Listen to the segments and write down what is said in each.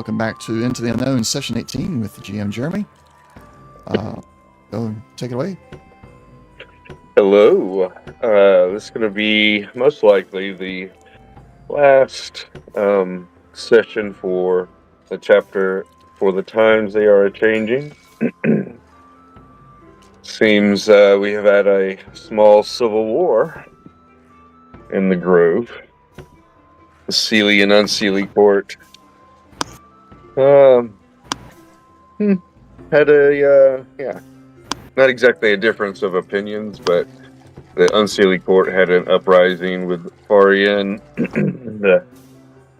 welcome back to Into the Unknown, Session 18 with GM Jeremy. Go and take it away. Hello. This is going to be most likely the last session for the chapter for the times they are changing. Seems we have had a small civil war in the Grove. The Sealy and Unsealy court had a not exactly a difference of opinions, but the Unsealy court had an uprising with Farian, the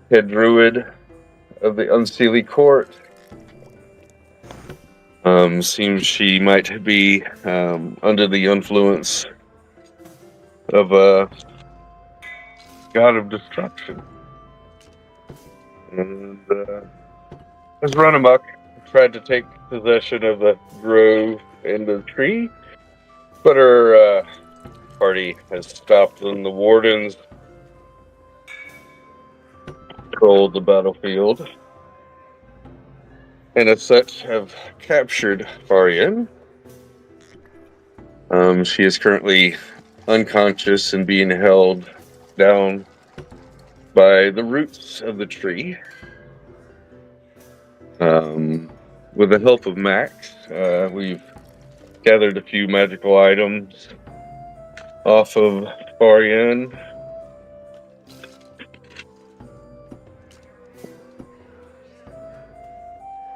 head druid of the Unsealy court. Seems she might be under the influence of a god of destruction. And has run amok, tried to take possession of the grove and the tree, but her party has stopped and the wardens controlled the battlefield, and as such have captured Farian. She is currently unconscious and being held down by the roots of the tree. With the help of Max, we've gathered a few magical items off of Farian.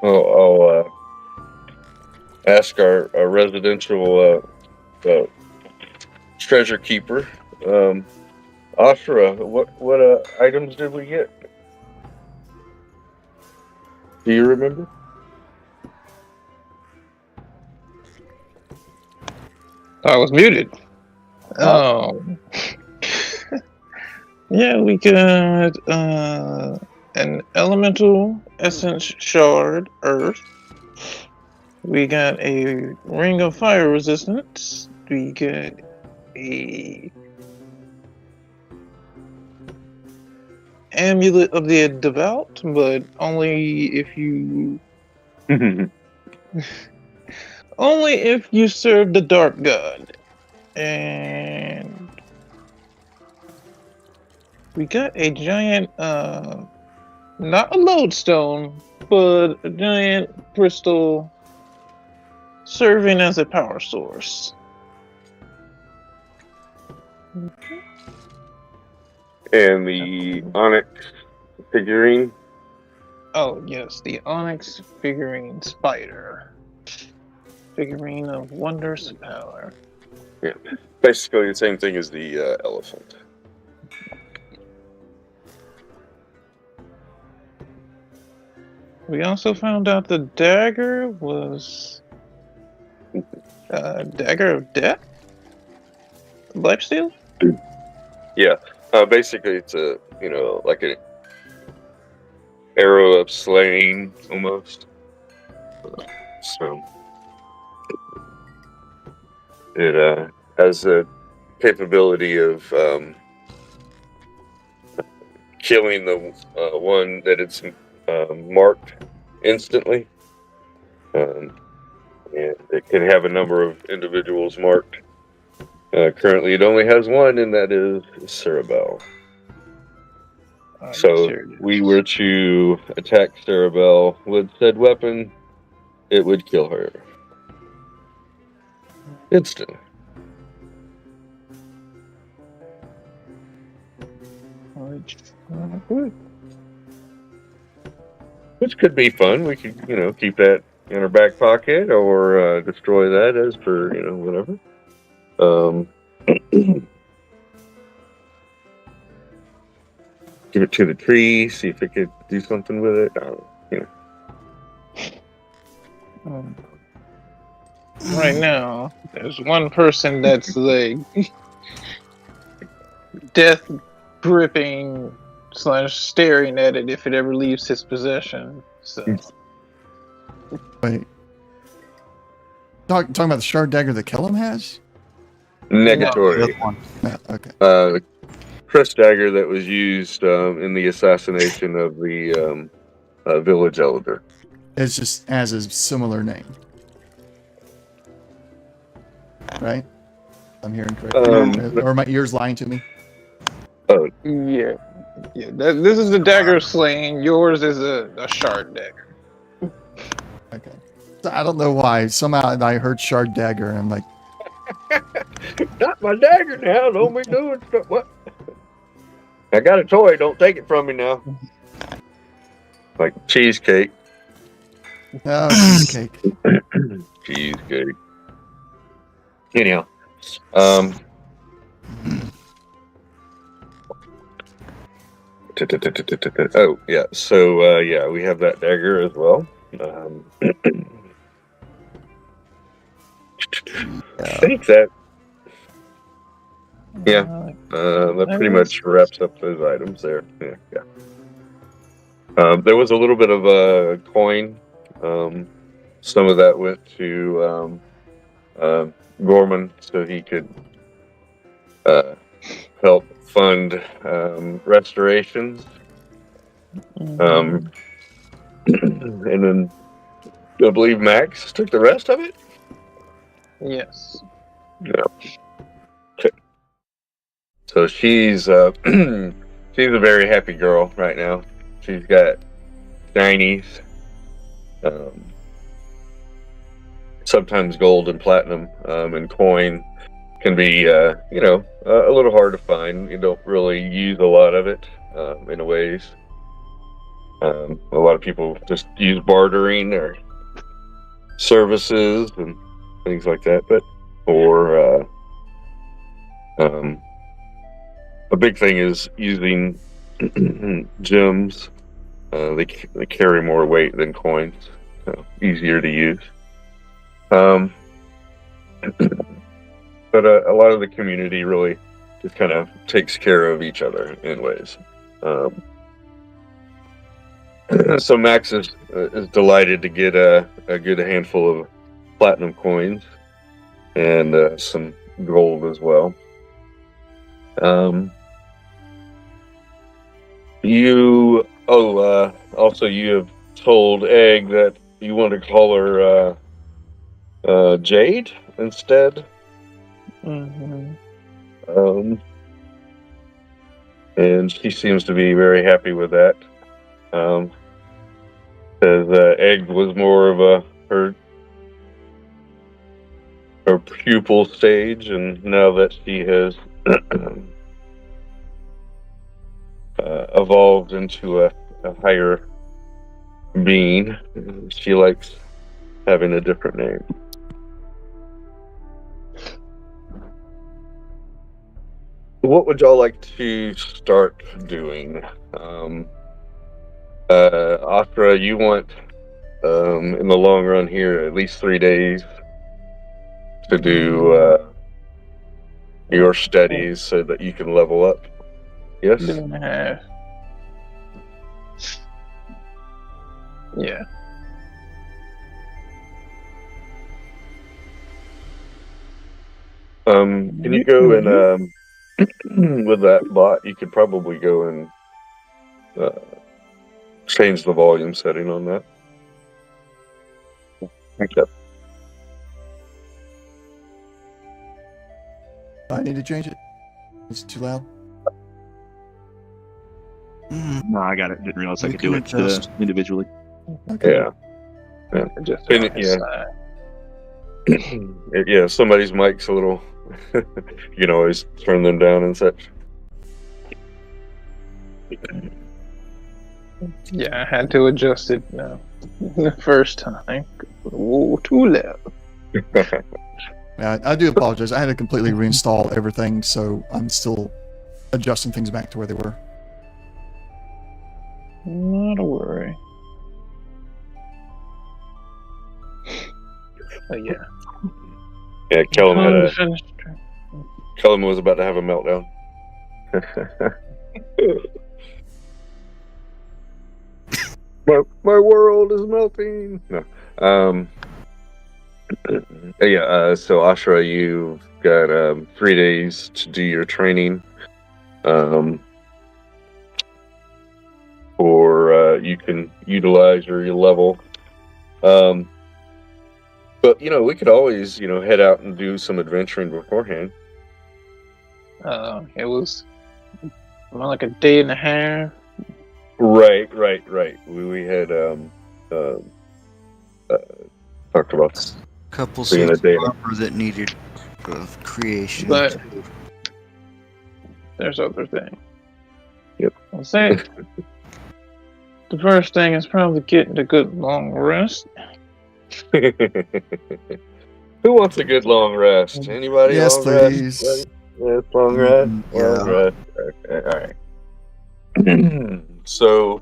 I'll ask our residential treasure keeper, Ashra, what items did we get? Do you remember? I was muted. Yeah, we got an elemental essence shard, earth. We got a ring of fire resistance. We got a amulet of the devout, but only if you only if you serve the dark god. And we got a giant not a lodestone, but a giant crystal serving as a power source. And the onyx figurine? Oh, yes, the onyx figurine spider. Figurine of wondrous power. Yeah, basically the same thing as the elephant. We also found out the dagger was dagger of death? Lifesteal? Yeah, basically it's a, like an arrow of slaying almost. So it has the capability of killing the one that it's marked instantly. And it can have a number of individuals marked. Currently it only has one, and that is Cerebel. So we were to attack Cerebel with said weapon, it would kill her. Instant. Which could be fun. We could, keep that in our back pocket or destroy that as per, whatever. Give it to the tree, see if it could do something with it. Right now, there's one person that's like death gripping / staring at it if it ever leaves his possession. So. Wait. Talking about the shard dagger that Kellum has? Negatory. No, okay. The crest dagger that was used in the assassination of the village elder. It's just has a similar name, right? I'm hearing correctly, or my ears lying to me? Yeah. Yeah. This is the dagger slaying. Yours is a shard dagger. Okay. So I don't know why. Somehow I heard shard dagger, and I'm like, Not my dagger now. Don't be doing stuff. What? I got a toy. Don't take it from me now. Like cheesecake. oh, cheesecake. Cheesecake. Anyhow, oh yeah. So yeah, we have that dagger as well. I think that. Yeah, that pretty much wraps up those items there. Yeah, yeah. There was a little bit of a coin. Some of that went to Gorman so he could help fund restorations. And then I believe Max took the rest of it. Yes. Yeah. Okay. So she's she's a very happy girl right now. She's got shinies, sometimes gold and platinum, and coin can be a little hard to find. You don't really use a lot of it in a ways. A lot of people just use bartering or services and things like that, or a big thing is using gems. They carry more weight than coins, so easier to use. But a lot of the community really just kind of takes care of each other in ways. So Max is delighted to get a good handful of platinum coins and some gold as well. Also you have told Egg that you want to call her Jade instead. And she seems to be very happy with that. Says Egg was more of her pupil stage, and now that she has evolved into a higher being, she likes having a different name. What would y'all like to start doing? Astra, you want in the long run here at least 3 days to do your studies so that you can level up. Yes? 2.5. Yeah. Can you go and with that bot, you could probably go and change the volume setting on that. Okay. I need to change it. It's too loud. No, I got it. Didn't realize I You could do can it adjust. individually. Okay. Yeah. Just And on his yeah. side. Yeah, somebody's mic's a little. You can always turn them down and such. Yeah, I had to adjust it the first time. Whoa, too loud. Yeah, I do apologize. I had to completely reinstall everything, so I'm still adjusting things back to where they were. Not a worry. Oh yeah. Yeah, Kellum Finish. Kellum was about to have a meltdown. my world is melting. No. Yeah. So Ashra, you've got 3 days to do your training. or you can utilize your level. But we could always head out and do some adventuring beforehand. It was more like a day and a half. Right. We had talked about Couple being a suits day. of armor that needed creation. But there's other things. Yep. I'll say the first thing is probably getting a good long rest. Who wants a good long rest? Anybody? Yes, long please. Rest? Yes, long rest. Yeah. Long rest. Okay, all right. So,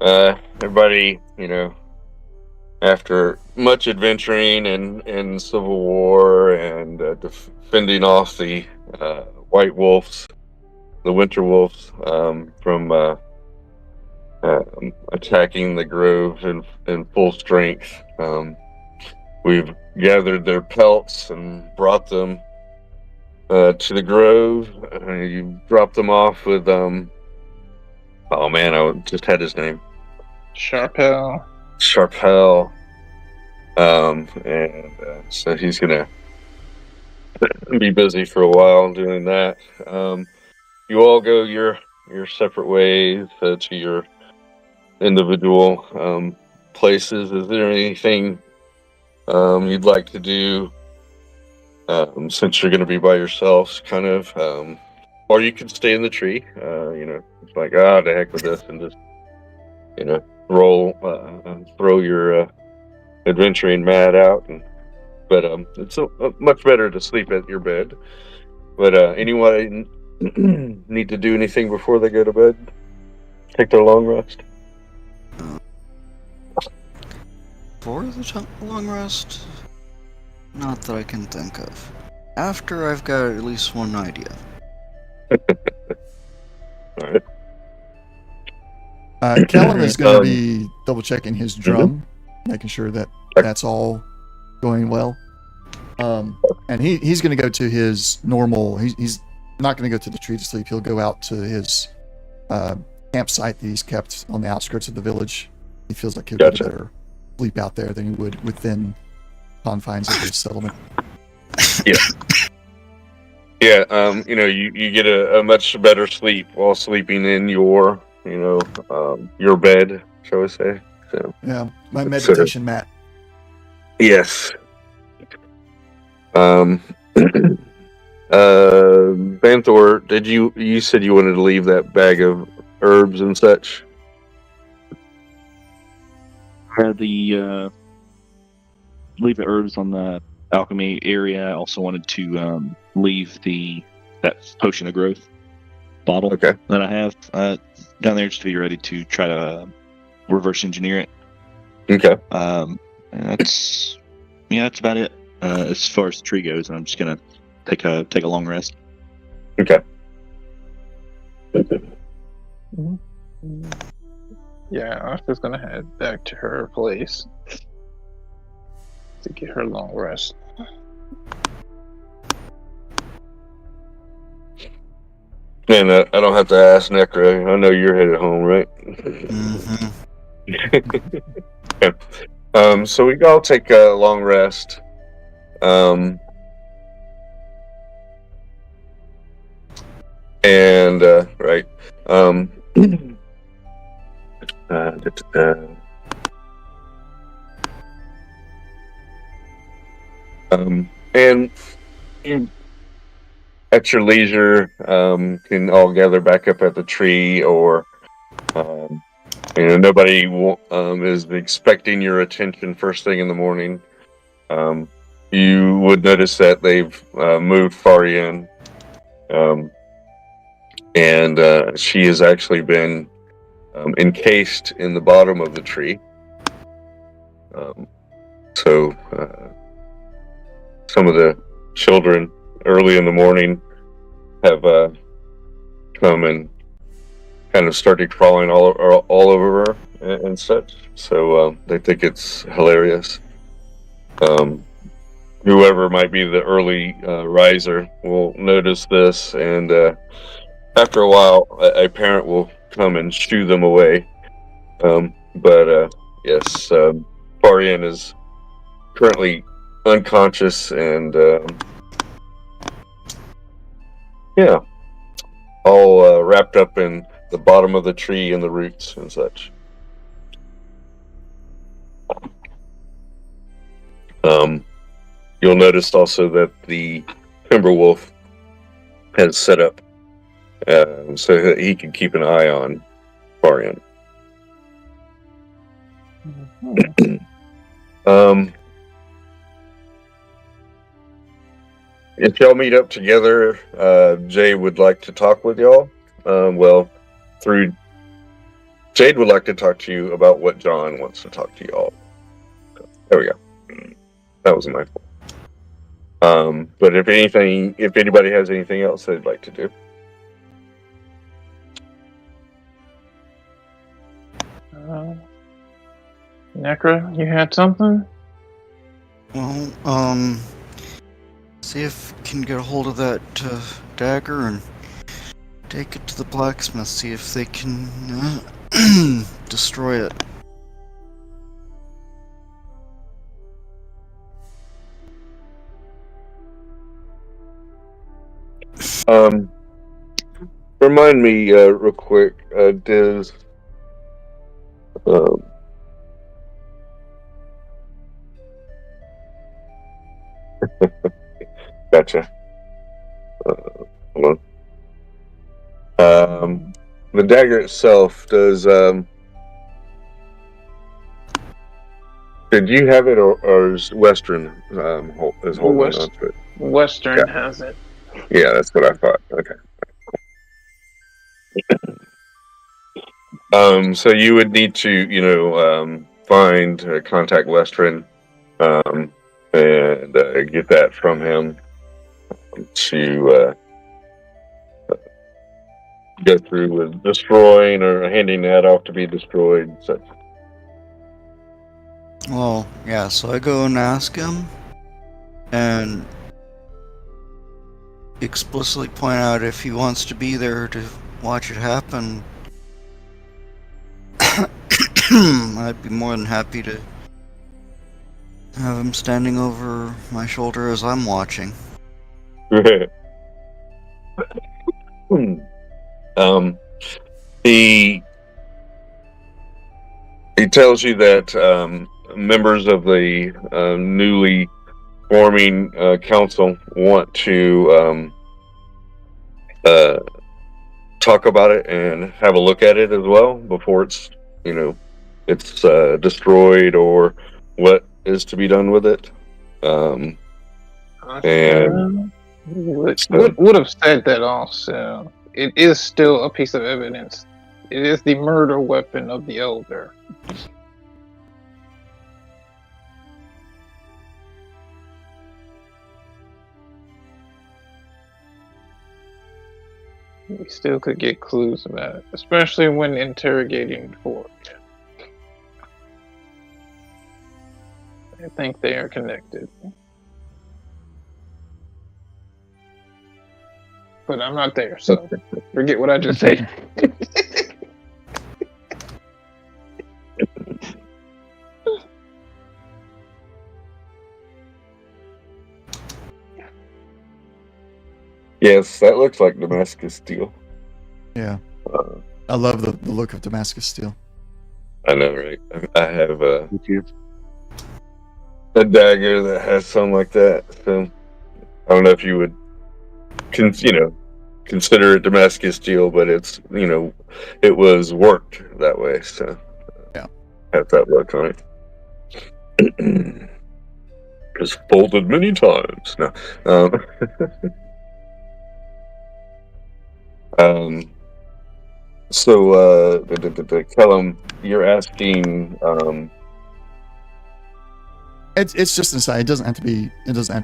everybody, after much adventuring and Civil War and defending off the White Wolves, the Winter Wolves, from attacking the Grove in full strength. We've gathered their pelts and brought them to the Grove. You dropped them off with oh man, I just had his name. Sharpell. And so he's gonna be busy for a while doing that. You all go your separate ways to your individual places. Is there anything you'd like to do since you're going to be by yourselves, kind of? Or you could stay in the tree. It's like, the heck with this, and just roll, throw your adventuring mad out. But it's much better to sleep at your bed. But anyone need to do anything before they go to bed? Take their long rest. For the long rest? Not that I can think of. After I've got at least one idea. Alright. Kellen is going to be double checking his drum, making sure that that's all going well. And he's going to go to his normal. He's not going to go to the tree to sleep. He'll go out to his campsite that he's kept on the outskirts of the village. He feels like he'll get a better sleep out there than he would within confines of his settlement. Yeah, you get a much better sleep while sleeping in your bed, shall we say? So, yeah, my meditation mat. Yes. Banthor, you said you wanted to leave that bag of herbs and such? The leave the herbs on the alchemy area. I also wanted to leave that potion of growth bottle that I have down there, just to be ready to try to reverse engineer it. Okay. And that's about it as far as the tree goes. And I'm just gonna take a long rest. Okay. Yeah, Oscar's gonna head back to her place to get her long rest. And I don't have to ask Necra. I know you're headed home, right? Mm-hmm. So we all take a long rest. Right. And you, at your leisure, can all gather back up at the tree, or nobody is expecting your attention first thing in the morning. You would notice that they've moved far in, and she has actually been encased in the bottom of the tree. So some of the children early in the morning have come and kind of started crawling all over her and such. So they think it's hilarious. Whoever might be the early riser will notice this, and after a while, a parent will come and shoo them away. But yes, Farian is currently unconscious and yeah, all wrapped up in the bottom of the tree and the roots and such. You'll notice also that the Timberwolf has set up so that he can keep an eye on Farian. If y'all meet up together, Jay would like to talk with y'all. Jade would like to talk to you about what John wants to talk to y'all. There we go. That was my fault. But if anybody has anything else they'd like to do. Necra, you had something? Well, see if we can get a hold of that dagger and take it to the blacksmith, see if they can destroy it. Remind me real quick, Diz. Gotcha. Hold on. The dagger itself does. Did you have it, or is Western is holding on to it? Western has it. Yeah, that's what I thought. Okay. So you would need to, contact Western, and get that from him to go through with destroying or handing that off to be destroyed. So. Well, yeah, so I go and ask him, and explicitly point out if he wants to be there to watch it happen. I'd be more than happy to have him standing over my shoulder as I'm watching. He tells you that members of the newly forming council want to talk about it and have a look at it as well before it's destroyed or what is to be done with it. And would have said that also. It is still a piece of evidence. It is the murder weapon of the Elder. We still could get clues about it, especially when interrogating Ford. I think they are connected. But I'm not there, so forget what I just said. Yes, that looks like Damascus steel. Yeah. I love the look of Damascus steel. I know, right? I have a dagger that has something like that. So I don't know if you would, consider it Damascus steel, but it's, it was worked that way. So yeah, have that look on it. Just folded many times. No. So, Kellum, you're asking. It's just inside. It doesn't have to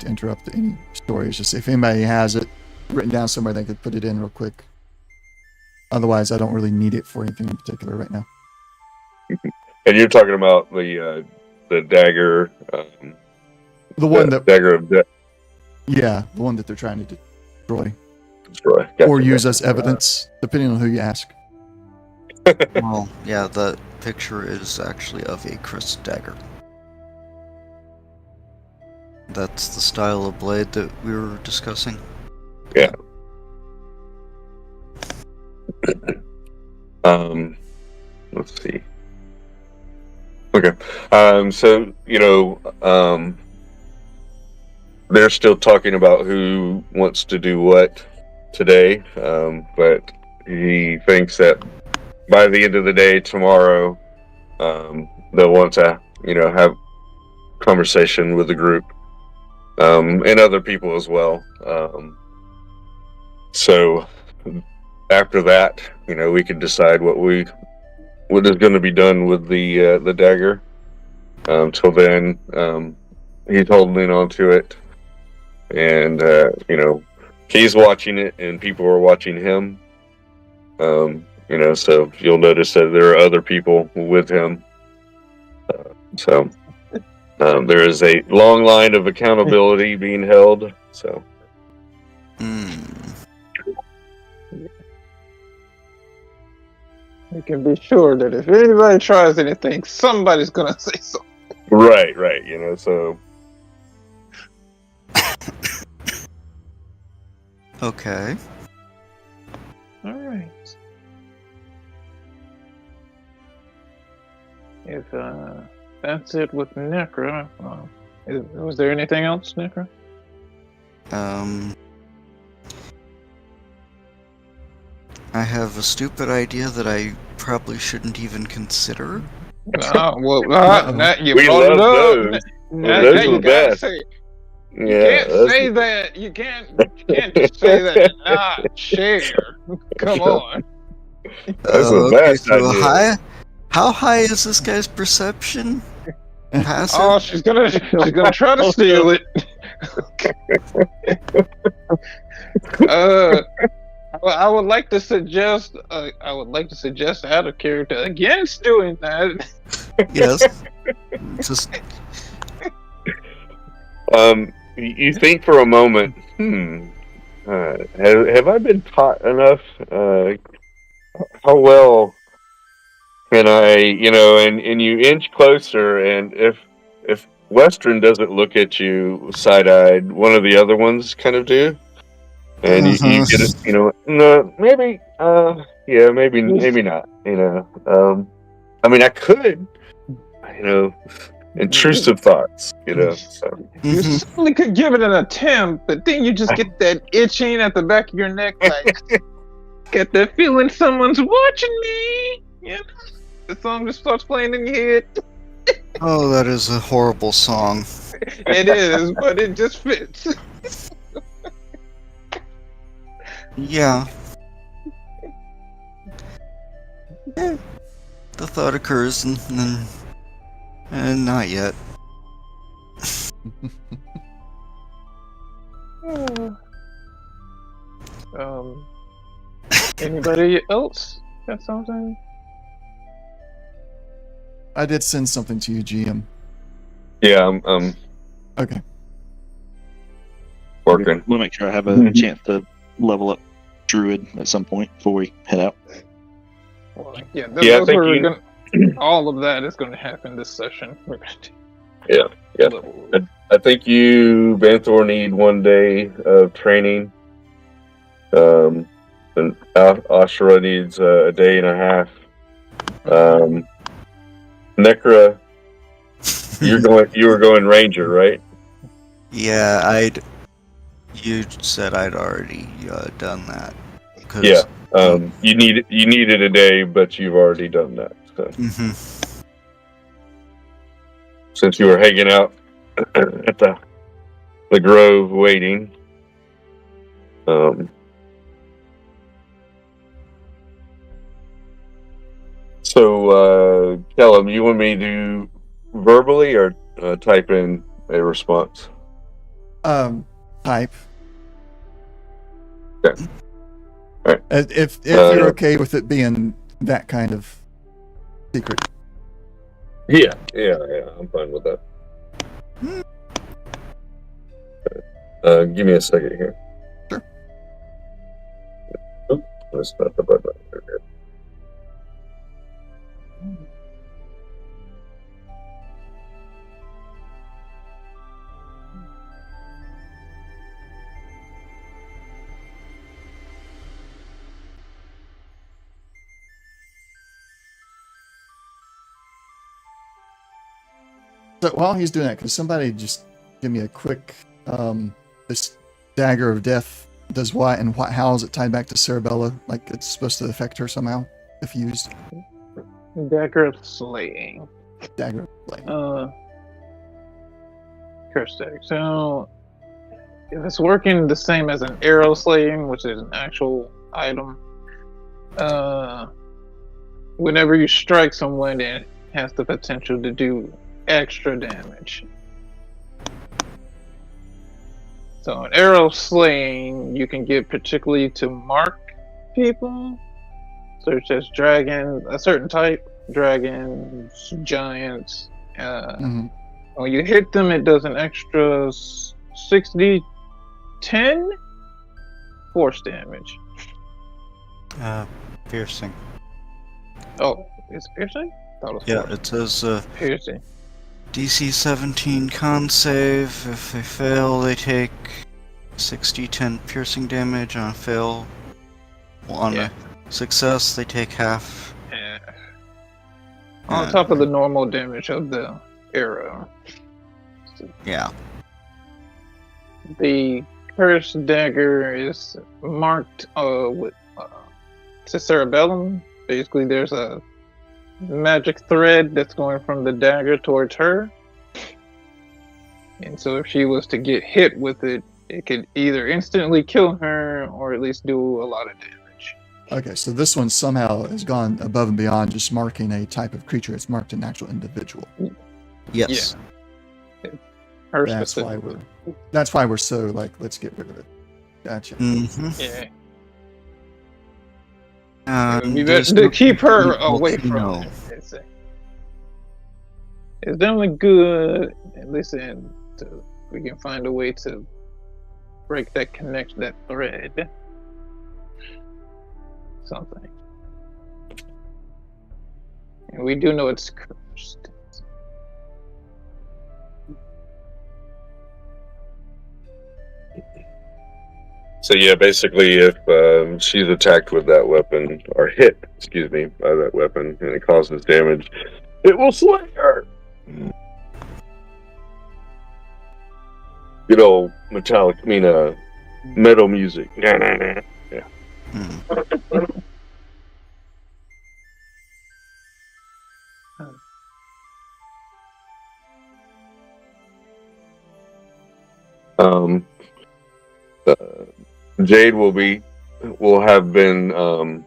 interrupt any story. It's just if anybody has it written down somewhere, they could put it in real quick. Otherwise, I don't really need it for anything in particular right now. And you're talking about the dagger. The one that dagger of death. Yeah, the one that they're trying to destroy. Gotcha, or use as evidence, depending on who you ask. Well, yeah, the picture is actually of a crystal dagger. That's the style of blade that we were discussing. Yeah. Let's see. Okay. So, they're still talking about who wants to do what today, but he thinks that by the end of the day tomorrow, they'll want to, have conversation with the group, and other people as well. So after that, we can decide what is going to be done with the dagger. Till then, he's holding on to it, and he's watching it, and people are watching him. So you'll notice that there are other people with him. So there is a long line of accountability being held. So. You can be sure that if anybody tries anything, somebody's gonna say something. Right. So. Okay. Alright. If that's it with Necra, was there anything else, Necra? I have a stupid idea that I probably shouldn't even consider. Now you We brought it love up. those. Now Those you are the gotta best. say it. You Yeah, can't say that. You can't just say that and not share. Come on. That's the Okay, best so idea. how high is this guy's perception? Passive? Oh, she's gonna try to steal it. I would like to suggest out of character against doing that. Yes. Just You think for a moment, have I been taught enough? How well can I, and you inch closer, and if Western doesn't look at you side-eyed, one of the other ones kind of do, and you get it, no, maybe, yeah, maybe not, I mean, I could, intrusive thoughts, so. You certainly could give it an attempt, but then you just get that itching at the back of your neck, like get that feeling someone's watching me. The song just starts playing in your head. Oh, that is a horrible song. It is, but it just fits. Yeah. The thought occurs, and then, not yet. Anybody else got something? I did send something to you, GM. Yeah, I'm Okay. working. We'll make sure I have a chance to level up Druid at some point before we head out. Well, yeah, I think all of that is going to happen this session. We're going to Yeah. I think you, Banthor, need 1 day of training. And Ashura needs a day and a half. Necra, you were going Ranger, right? Yeah, you said I'd already done that. Yeah. You needed a day, but you've already done that. So. Since you were hanging out at the grove waiting. So, Kellum, you want me to verbally or type in a response? Type. Okay. All right. If you're okay with it being that kind of secret. Yeah, I'm fine with that. Give me a second here. Sure. Oops, that's not the button. So while he's doing that, can somebody just give me a quick this dagger of death does what and how is it tied back to Cerebella? Like it's supposed to affect her somehow if used. Dagger of Slaying. Dagger of Slaying. Curse dagger. So if it's working the same as an arrow slaying, which is an actual item, whenever you strike someone, it has the potential to do extra damage. So an arrow slaying you can get particularly to mark people, such as dragons, a certain type, dragons, giants. When you hit them, it does an extra 6d10 force damage. Piercing. Oh, it's piercing? Thought it was Yeah, force. it says Piercing. DC 17 con save. If they fail, they take 6d10 piercing damage. On a fail, on a success, they take half. Yeah. On top of the normal damage of the arrow. Yeah. The cursed dagger is marked with to cerebellum. Basically, there's a magic thread that's going from the dagger towards her. And so if she was to get hit with it, it could either instantly kill her or at least do a lot of damage. Okay, so this one somehow has gone above and beyond just marking a type of creature. It's marked an actual individual. Yes. Yeah. Her That's why specifically. we're so like, let's get rid of it. Gotcha. Mm-hmm. Yeah. And We there's better to no keep her equal away to from know. it. It's definitely good. And listen, we can find a way to break that connection, that thread. Something. And we do know it's cursed. So yeah, basically, if she's attacked with that weapon or hit, by that weapon, and it causes damage, it will slay her. Good old metal music. Yeah. Jade will have been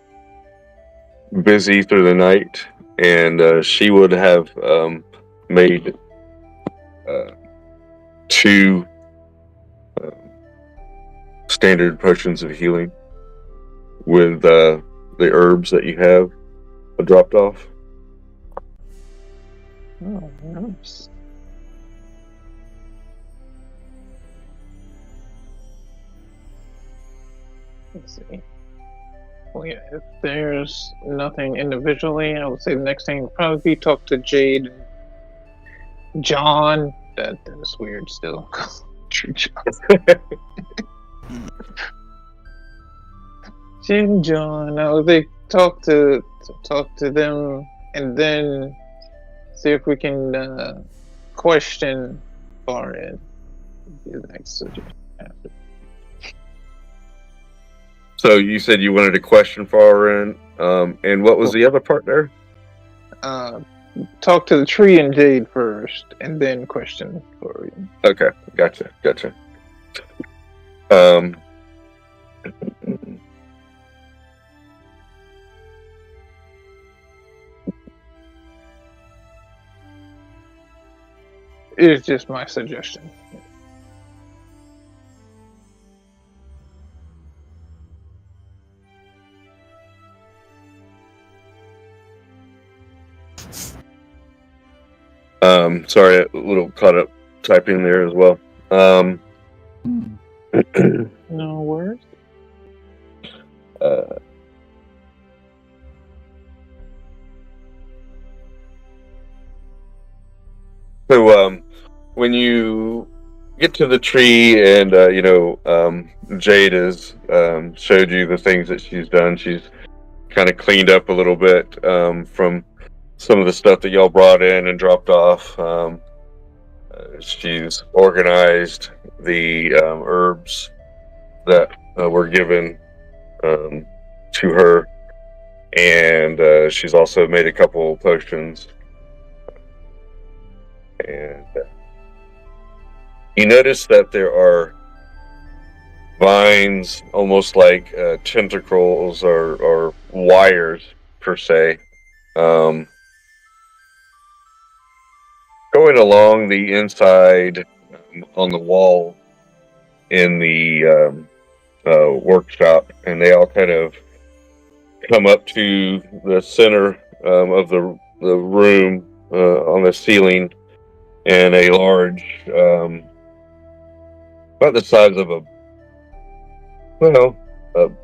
busy through the night, and she would have made 2 standard potions of healing with the herbs that you have dropped off. Oh, nice. Let's see. Well, yeah, if there's nothing individually, I would say the next thing would probably be talk to Jade and John. That is weird still. True John. Jade and John. I would think talk to them and then see if we can question Farin. Be the next suggestion after. So you said you wanted to question Farin, and what was the other part there? Talk to the tree and Jade first, and then question Farin. Okay, gotcha. It's just my suggestion. Sorry, a little caught up typing there as well. No worries. So, when you get to the tree, and Jade has showed you the things that she's done. She's kind of cleaned up a little bit from some of the stuff that y'all brought in and dropped off. She's organized the herbs that were given to her, and she's also made a couple potions. And you notice that there are vines, almost like tentacles or wires per se, going along the inside on the wall in the workshop, and they all kind of come up to the center of the room on the ceiling, and a large, about the size of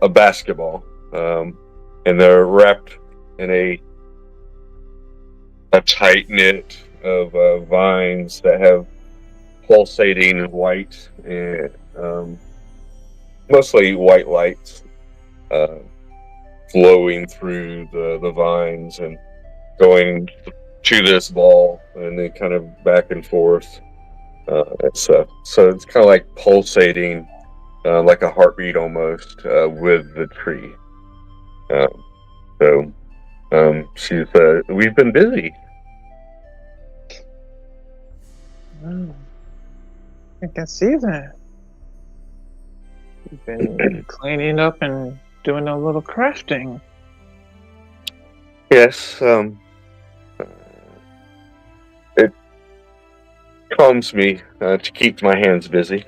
a basketball, and they're wrapped in a tight knit of vines that have pulsating white and mostly white lights flowing through the vines and going to this ball and then kind of back and forth and stuff. So it's kind of like pulsating, like a heartbeat almost, with the tree. She's we've been busy. I can see that. You've been cleaning up and doing a little crafting. Yes, it calms me to keep my hands busy.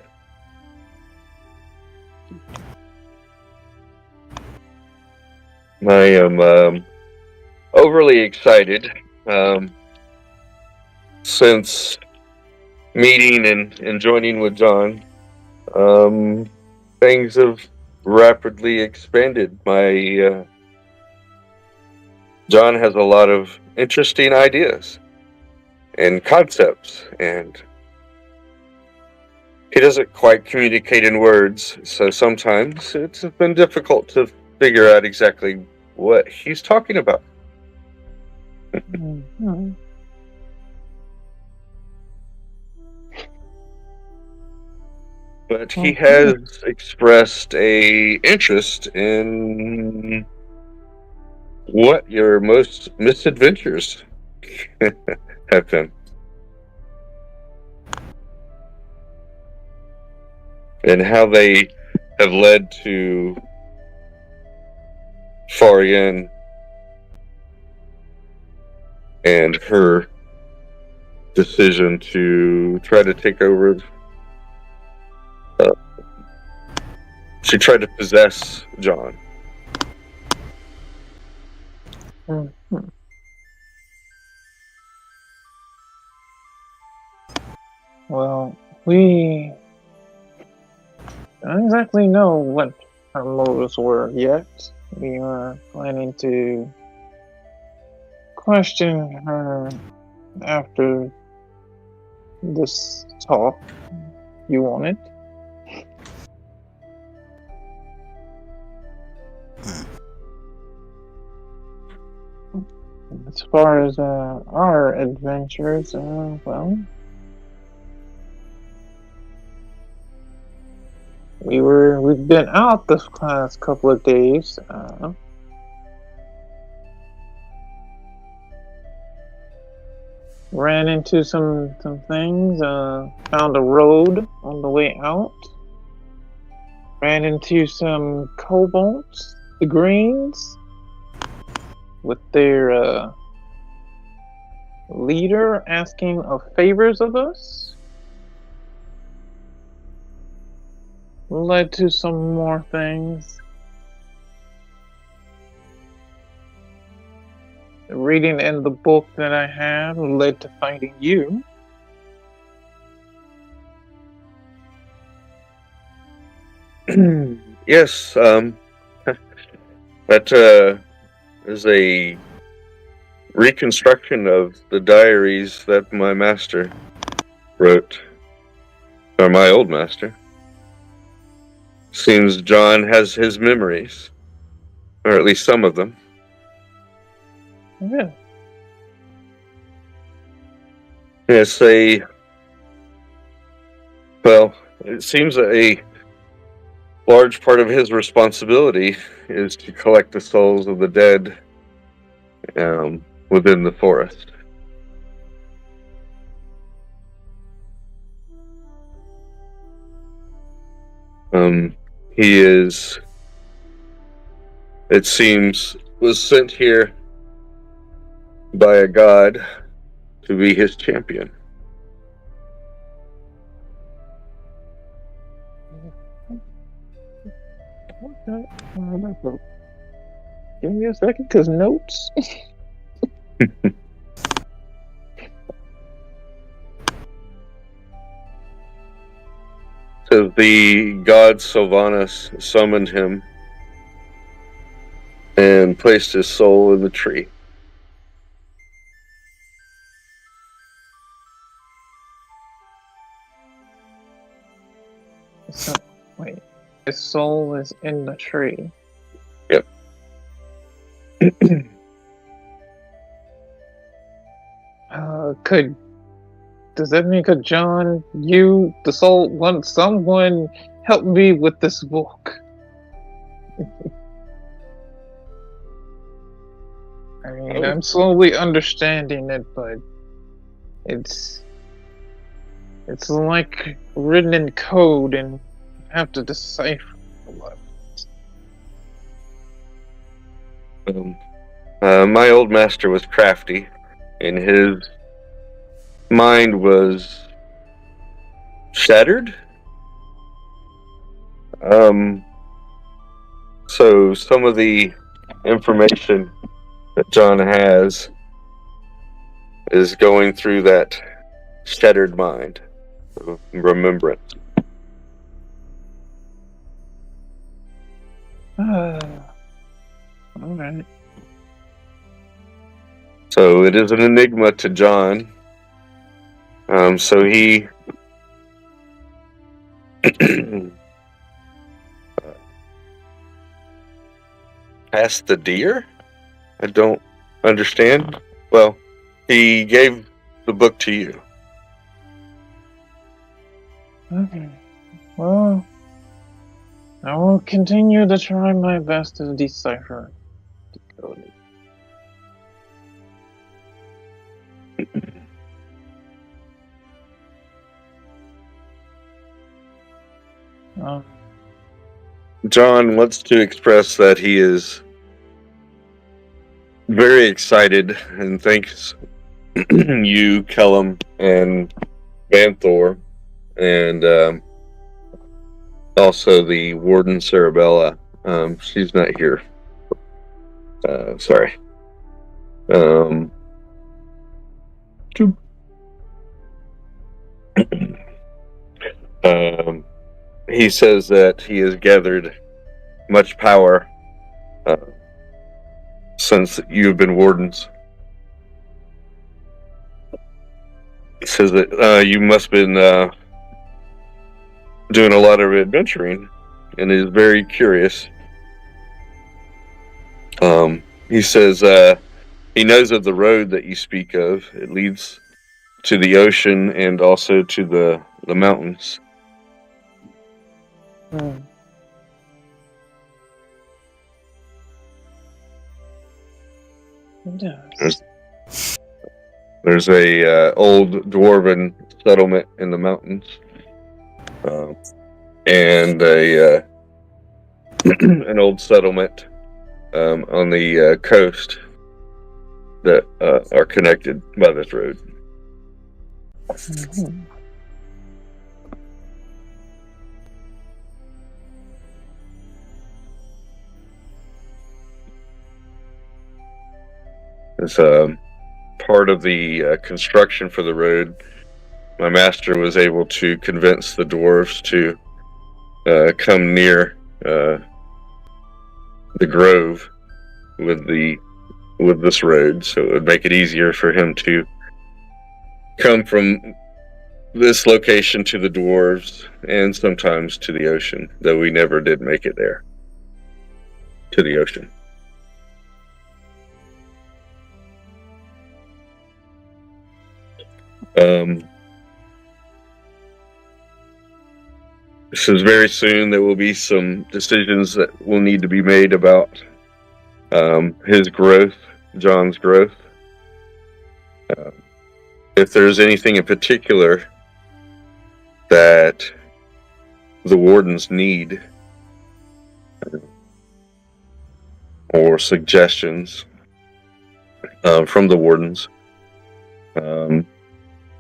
I am overly excited since meeting and joining with John. Things have rapidly expanded. John has a lot of interesting ideas and concepts, and he doesn't quite communicate in words, so sometimes it's been difficult to figure out exactly what he's talking about. Mm-hmm. But he has expressed a interest in what your most misadventures have been, and how they have led to Farian and her decision to try to take over. She tried to possess John. Mm-hmm. Well, we don't exactly know what her motives were yet. We are planning to question her after this talk. You want it? As far as our adventures, well, we've been out this past couple of days. Ran into some things. Found a road on the way out. Ran into some kobolds, the greens, with their leader asking of favors of us. Led to some more things. Reading in the book that I have led to finding you. Yes, that is a reconstruction of the diaries that my master wrote, or my old master. Seems John has his memories, or at least some of them. Yeah. Yes, well, it seems a large part of his responsibility is to collect the souls of the dead within the forest. He is, it seems, was sent here by a god to be his champion. Okay. Give me a second, cause notes. So the god Sylvanus summoned him and placed his soul in the tree. So, wait, his soul is in the tree. Yep. Does that mean could John, you, the soul, want someone help me with this book? I mean, I'm slowly understanding it, but it's like written in code and I have to decipher a lot. My old master was crafty, and his mind was shattered. So some of the information that John has is going through that shattered mind of remembrance. Alright. So it is an enigma to John. So he asked the deer? I don't understand. Well, he gave the book to you. Okay. Well, I will continue to try my best to decipher the code. John wants to express that he is very excited and thanks you, Kellum, and Banthor, and also the Warden Cerebella. She's not here. Sorry. He says that he has gathered much power since you have been wardens. He says that you must have been doing a lot of adventuring and is very curious. He says he knows of the road that you speak of. It leads to the ocean and also to the mountains. Yes. There's a old dwarven settlement in the mountains, and a an old settlement on the coast that are connected by this road. Mhm. As part of the construction for the road, my master was able to convince the dwarves to come near the grove with the with this road, so it would make it easier for him to come from this location to the dwarves and sometimes to the ocean, though we never did make it there to the ocean. So very soon there will be some decisions that will need to be made about his growth, John's growth. If there's anything in particular that the wardens need or suggestions from the wardens,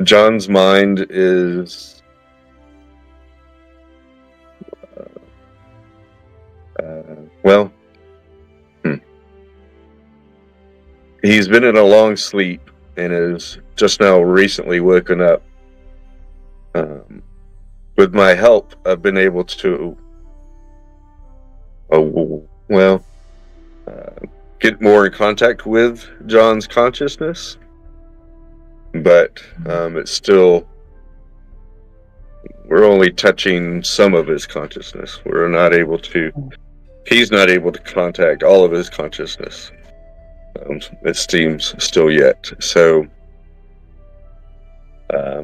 John's mind is he's been in a long sleep and is just now recently woken up. With my help, I've been able to get more in contact with John's consciousness, but it's still, we're only touching some of his consciousness. He's not able to contact all of his consciousness, it seems, still yet. So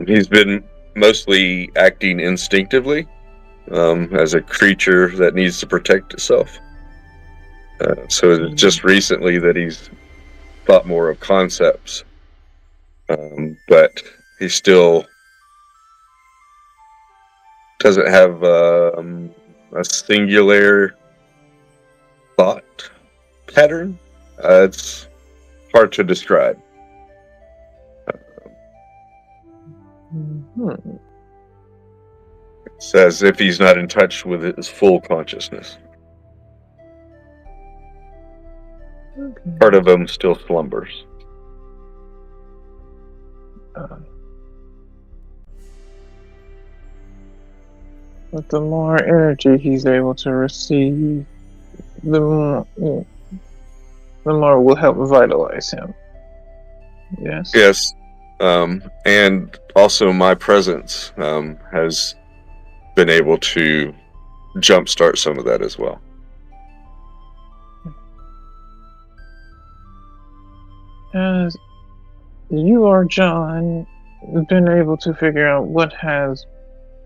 he's been mostly acting instinctively as a creature that needs to protect itself. So it's just recently that he's thought more of concepts, but he still doesn't have a singular thought pattern. It's hard to describe. It's as if he's not in touch with his full consciousness. Okay. Part of him still slumbers. But the more energy he's able to receive, the more will help vitalize him. Yes. Yes. And also my presence has been able to jumpstart some of that as well. Has you or John been able to figure out what has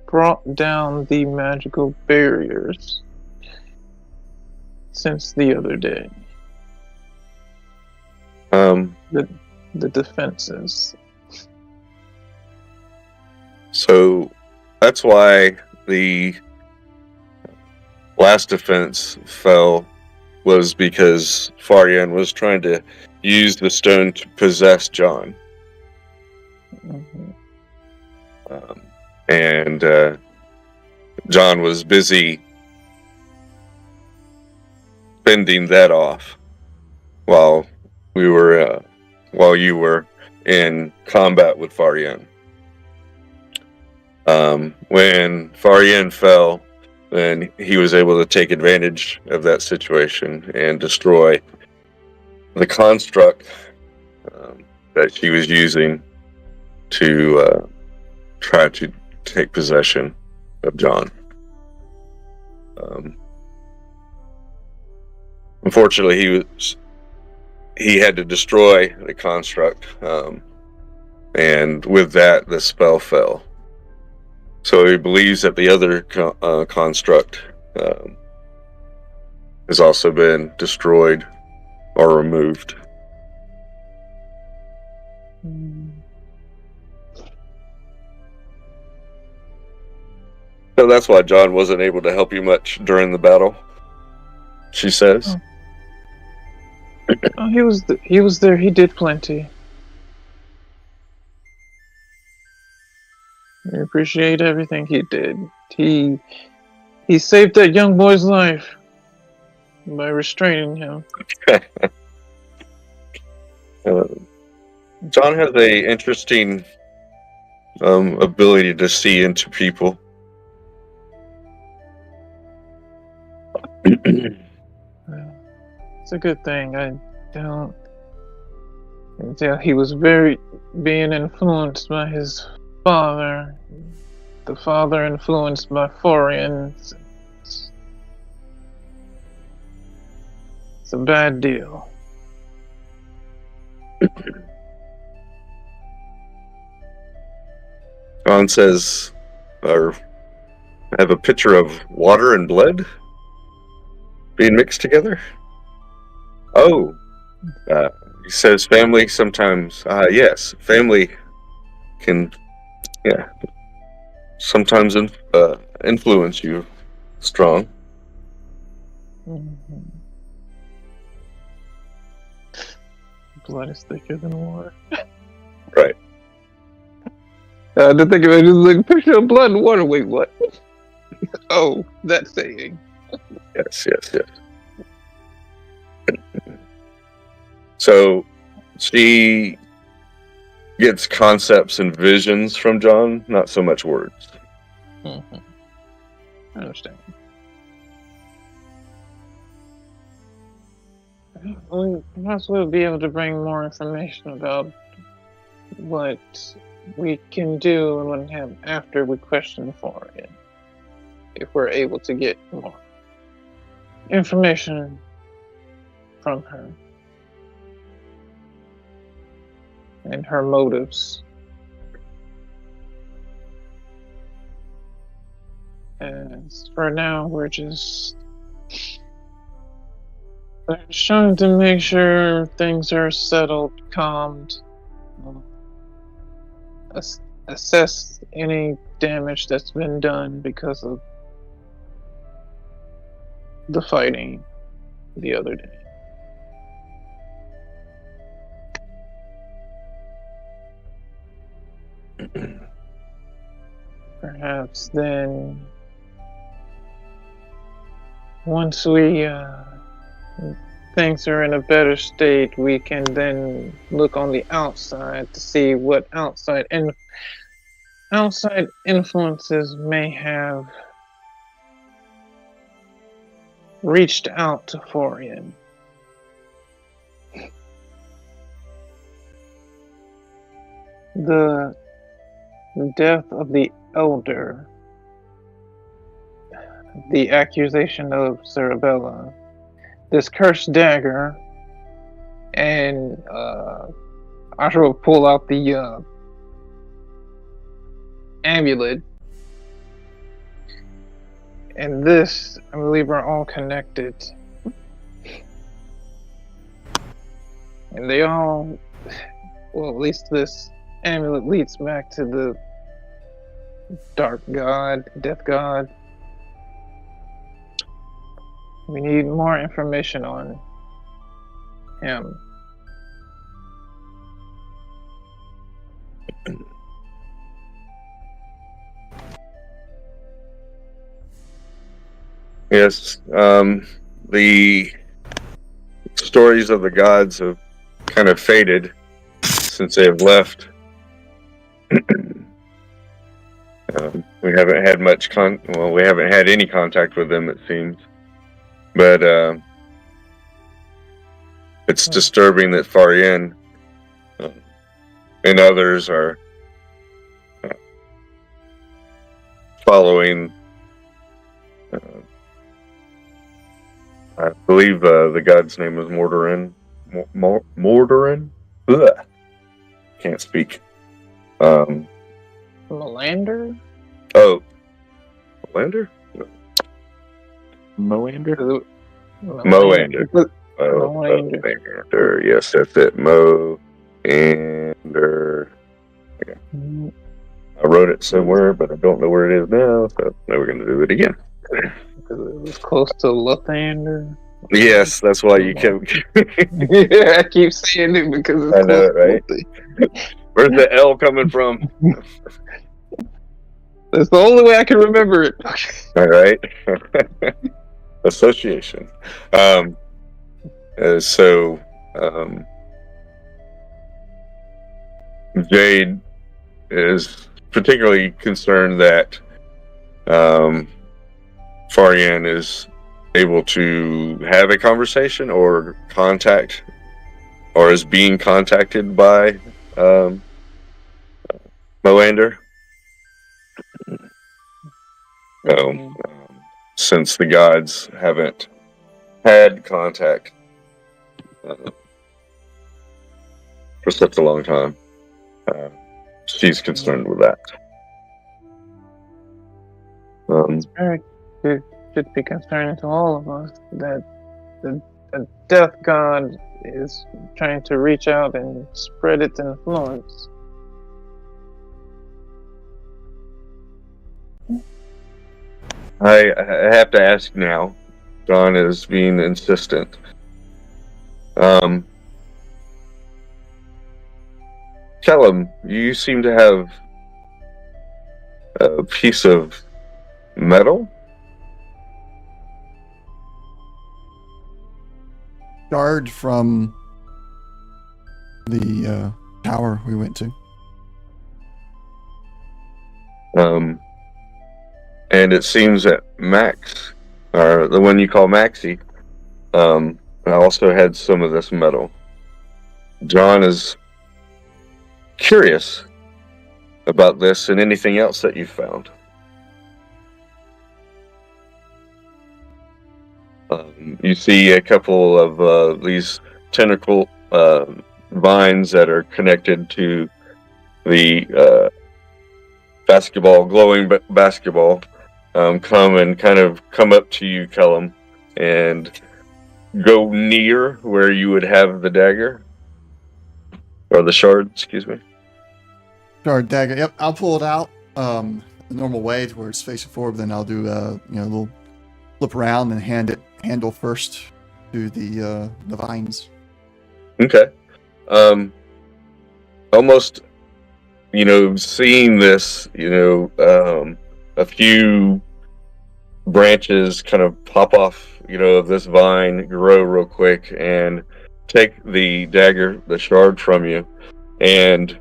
brought down the magical barriers since the other day? The defenses. So that's why the last defense fell, was because Farian was trying to use the stone to possess John. Mm-hmm. And John was busy fending that off while you were in combat with Farian. When Farian fell, then he was able to take advantage of that situation and destroy the construct that she was using to try to take possession of John. Unfortunately, he had to destroy the construct, and with that, the spell fell. So he believes that the other construct has also been destroyed or removed. So that's why John wasn't able to help you much during the battle, she says. Oh, he was there. He did plenty. I appreciate everything he did. He saved that young boy's life by restraining him. John has a interesting ability to see into people. It's a good thing. I don't until he was being influenced by his father. The father influenced by Forians. It's a bad deal. Ron says, or I have a picture of water and blood being mixed together. Oh, he says family sometimes, yes, family can, sometimes influence you strong. Mm-hmm. Blood is thicker than water. Right. I didn't think of it. Just like picture of blood and water. Wait, what? Oh, that saying. Yes. So she gets concepts and visions from John, not so much words. Mm-hmm. I understand. We perhaps we'll be able to bring more information about what we can do and what have after we question for it. If we're able to get more information from her and her motives. As for now, we're just trying to make sure things are settled, calmed, assess any damage that's been done because of the fighting the other day. Perhaps then, once we things are in a better state, we can then look on the outside to see what outside influences may have reached out to Forian. The death of the elder, the accusation of Cerebella, this cursed dagger, and I will pull out the amulet, and this, I believe, are all connected, and they all, well, at least this amulet leads back to the dark god, death god. We need more information on him. Yes, the stories of the gods have kind of faded since they have left. We haven't had much we haven't had any contact with them, it seems. But it's disturbing that Farian and others are following. I believe the god's name is Mordorin. Mordorin? Ugh. Can't speak. Melander? Oh. Melander? Moander? Moander. Moander. Moander. Yes, that's it. Moander. Yeah. I wrote it somewhere, but I don't know where it is now, so now we're going to do it again. Because it was close to Lathander. Yes, that's why you kept. Yeah, I keep saying it because it's I know close it, right? Where's the L coming from? That's the only way I can remember it. All right. Association. Jade is particularly concerned that Farian is able to have a conversation or contact or is being contacted by Moander. Since the gods haven't had contact for such a long time, she's concerned with that. It should be concerning to all of us that the death god is trying to reach out and spread its influence. I have to ask now. John is being insistent. Callum, you seem to have a piece of metal? Shard from the tower we went to. And it seems that Max, or the one you call Maxie, also had some of this metal. John is curious about this and anything else that you found. You see a couple of these tentacle vines that are connected to the glowing basketball, come up to you, Kellum, and go near where you would have the dagger. Or the shard, excuse me. Shard dagger. Yep, I'll pull it out the normal way to where it's facing forward. Then I'll do a little flip around and handle first to the vines. Okay. Almost, seeing this, a few branches kind of pop off, of this vine, grow real quick, and take the dagger, the shard from you, and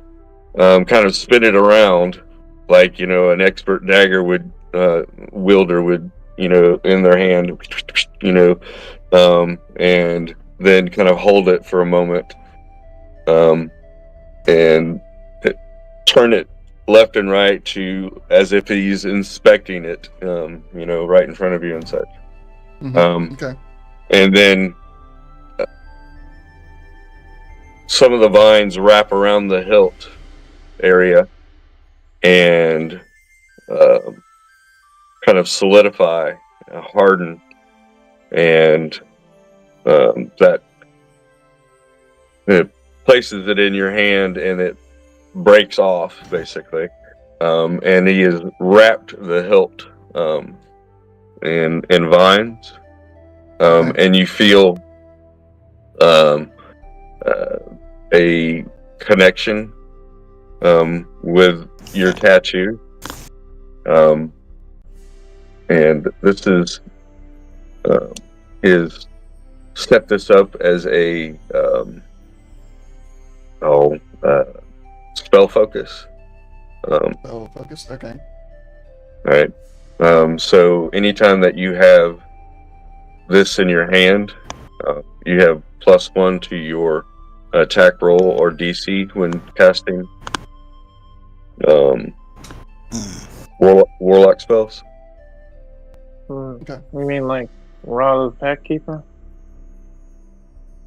kind of spin it around like, an expert dagger wielder would, in their hand, and then kind of hold it for a moment, and turn it left and right to as if he's inspecting it, right in front of you and such. Mm-hmm. Okay. And then some of the vines wrap around the hilt area and kind of solidify, harden, and that it places it in your hand and it breaks off, basically. And he has wrapped the hilt in vines, and you feel a connection with your tattoo, and this is set this up as a spell focus. Spell focus. Okay. All right. So anytime that you have this in your hand, you have +1 to your attack roll or DC when casting warlock spells. Okay. You mean like Rod of the Pack Keeper?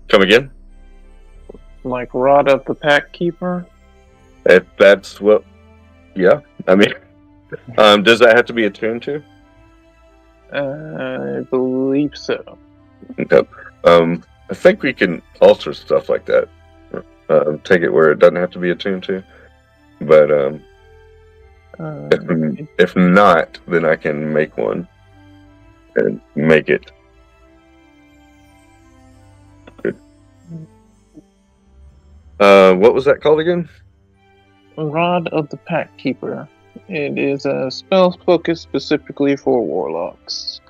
Come again? Like Rod of the Pack Keeper? If that's what, yeah. I mean, does that have to be attuned to? I believe so. Okay. I think we can alter stuff like that. Take it where it doesn't have to be attuned to. But if not, then I can make one and make it good. What was that called again? Rod of the Pack Keeper. It is a spell focused specifically for warlocks.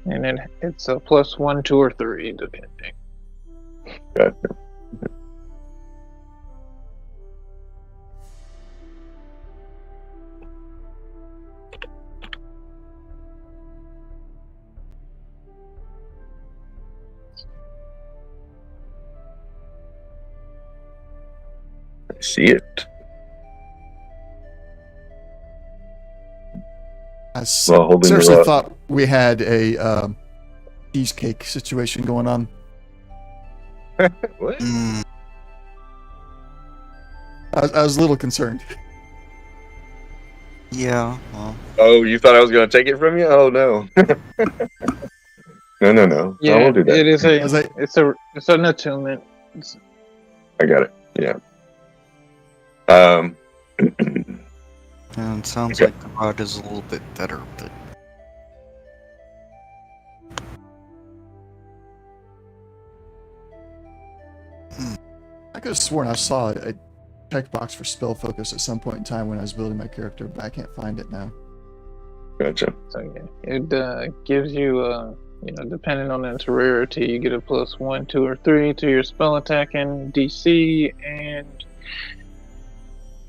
And it's a +1, 2, or 3, depending. Gotcha. I see it. I Well, holding the seriously rod. thought we had a cheesecake situation going on. What? Mm, I was a little concerned. yeah, well, Oh, you thought I was going to take it from you? Oh no. No. I Yeah, won't do that. it is I was like, it's an attunement. I got it. Yeah. and it sounds Okay. like the rod is a little bit better, but I could have sworn I saw a checkbox for spell focus at some point in time when I was building my character, but I can't find it now. Gotcha. So yeah, it gives you depending on its rarity, you get a +1, 2, or 3 to your spell attack and DC, and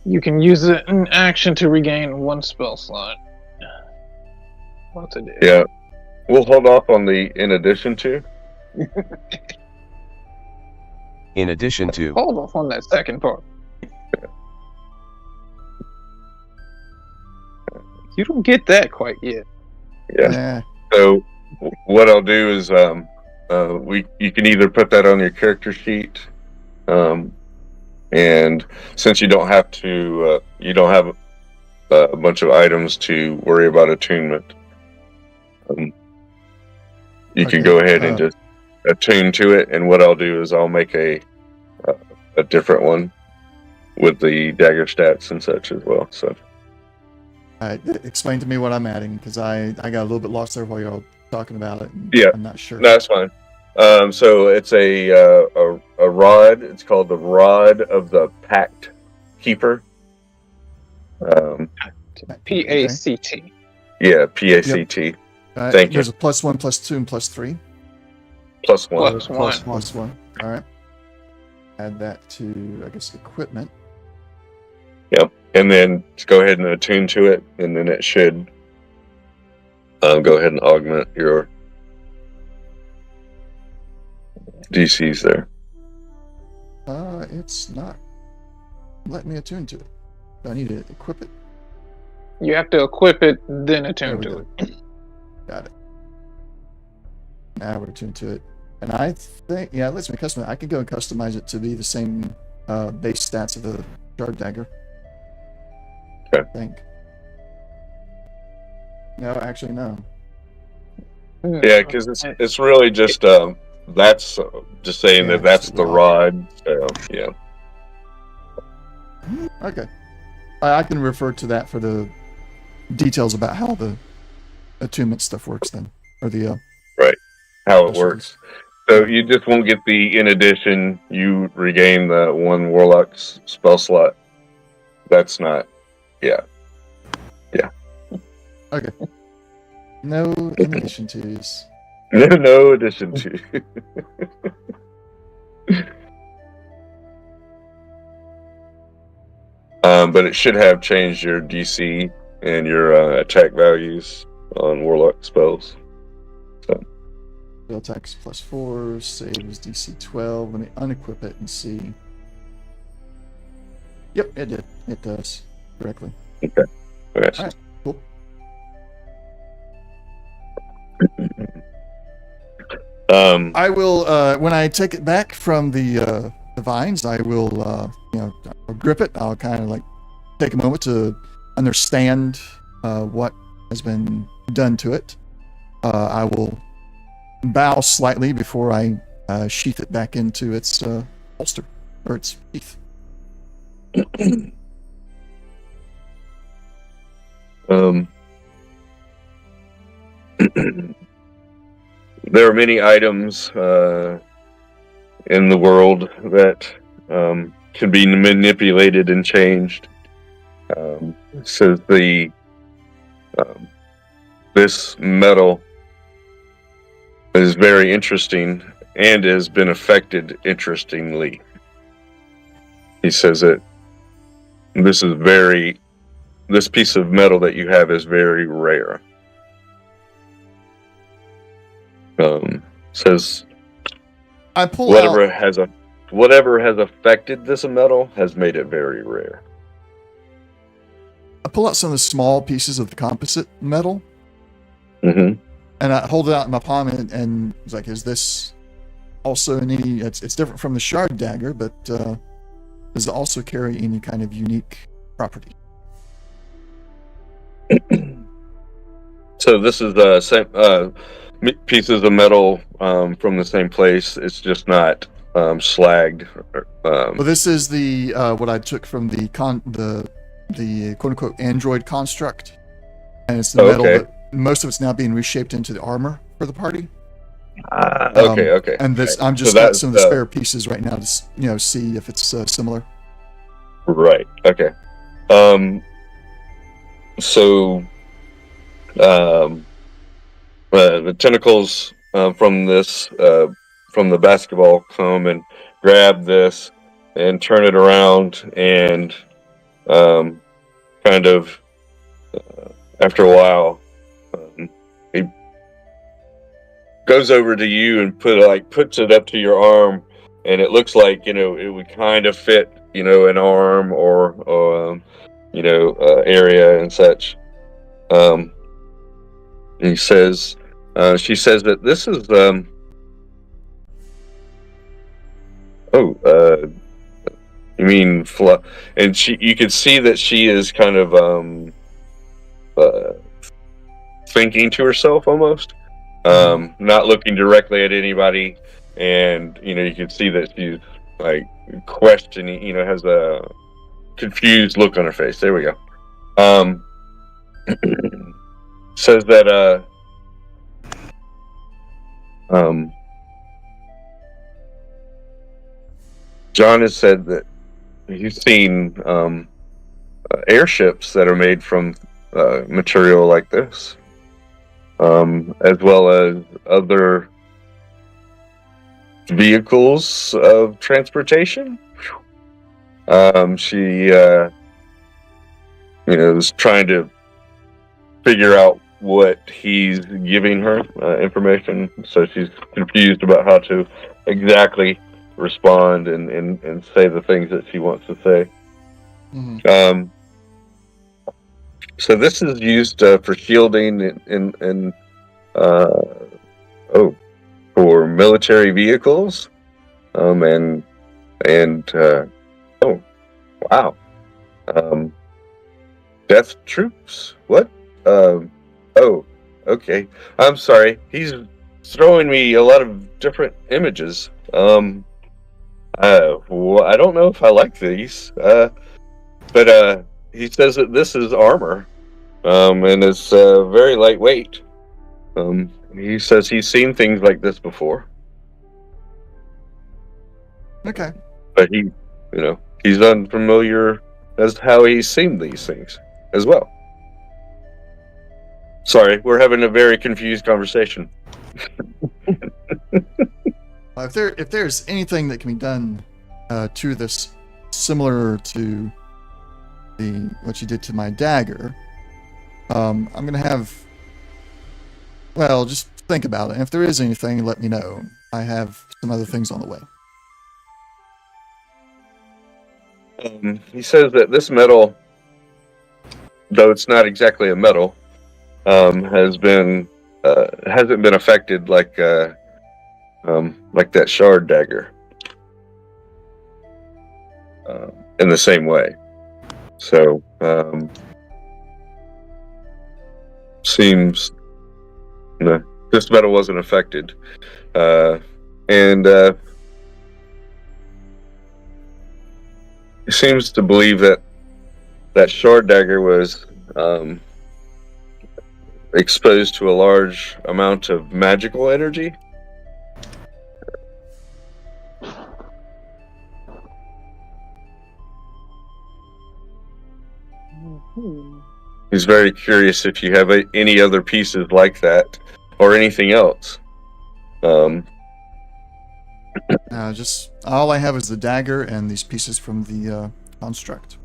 you can use it in action to regain 1 spell slot. What's it do? Yeah. We'll hold off on the in addition to. In addition to, Hold off on that second part. You don't get that quite yet. Yeah. Yeah. So what I'll do is you can either put that on your character sheet, and since you don't have to you don't have a bunch of items to worry about attunement, you can Okay, go ahead and just attune to it. And what I'll do is I'll make a different one with the dagger stats and such as well. So Explain to me what I'm adding, because I got a little bit lost there while y'all were talking about it. And Yeah. I'm not sure. no, that's fine. So it's a rod. It's called the Rod of the Pact Keeper. PACT. Yeah, PACT. Thank you. There's a +1, +2, and +3. Plus one. +1. All right. Add that to, I guess, equipment. And then just go ahead and attune to it, and then it should go ahead and augment your DCs there. It's not letting me attune to it. Do I need to equip it? You have to equip it, then attune There to we it. Got it. Now we're attuned to it. And I think, yeah, it lets me customize. I can go and customize it to be the same base stats of the shard dagger. Okay. I think. No, actually, no. Yeah, because it's really just that's just saying Yeah, that that's just the the rod. So yeah. Okay. I can refer to that for the details about how the attunement stuff works then. Or the How it works. So you just won't get the in addition. You regain the 1 warlock's spell slot. That's not. Yeah. Okay. No in addition to's. No addition to. But it should have changed your DC and your attack values on warlock spells. Spell attacks +4, saves DC 12. Let me unequip it and see. Yep, it did. It does correctly. Okay. Alright, cool. I will when I take it back from the vines, I will I'll grip it. I'll kind of like take a moment to understand what has been done to it. I will bow slightly before I sheath it back into its holster or its sheath. There are many items in the world that can be manipulated and changed. So this metal is very interesting and has been affected interestingly. He says that this piece of metal that you have is very rare. I pull whatever out. has a whatever has affected this metal has made it very rare. I pull out some of the small pieces of the composite metal, Mm-hmm. and I hold it out in my palm, and it's like, is this also any? It's different from the shard dagger, but does it also carry any kind of unique property? So this is the same pieces of metal from the same place. It's just not slagged. Well, this is the what I took from the quote unquote android construct, and it's the metal that most of it's now being reshaped into the armor for the party. Okay. And this, Okay. I'm just So got that's some of the spare pieces right now to see if it's similar. Right. Okay. So the tentacles from this from the basketball come and grab this and turn it around and kind of after a while he goes over to you and puts it up to your arm, and it looks like it would kind of fit an arm or area and such. He says, she says that this is you mean and you can see that she is kind of thinking to herself almost, not looking directly at anybody, and you can see that she's like questioning, has a confused look on her face. There we go. Says that John has said that he's seen airships that are made from material like this, as well as other vehicles of transportation. She is trying to figure out what he's giving her information, so she's confused about how to exactly respond and say the things that she wants to say. Mm-hmm. So this is used for shielding and for military vehicles, and oh wow, death troops. What? Oh, okay. I'm sorry. He's throwing me a lot of different images. Well, I don't know if I like these. But he says that this is armor, and it's very lightweight. He says he's seen things like this before, Okay. but he's unfamiliar as how he's seen these things as well. Sorry, we're having a very confused conversation. If there's anything that can be done to this, similar to what you did to my dagger, I'm gonna have. Well, just think about it. And if there is anything, let me know. I have some other things on the way. He says that this metal, though it's not exactly a metal, hasn't been affected like that shard dagger in the same way. So seems this metal wasn't affected, and he seems to believe that shard dagger was exposed to a large amount of magical energy. He's very curious if you have any other pieces like that or anything else. Just all I have is the dagger and these pieces from the construct.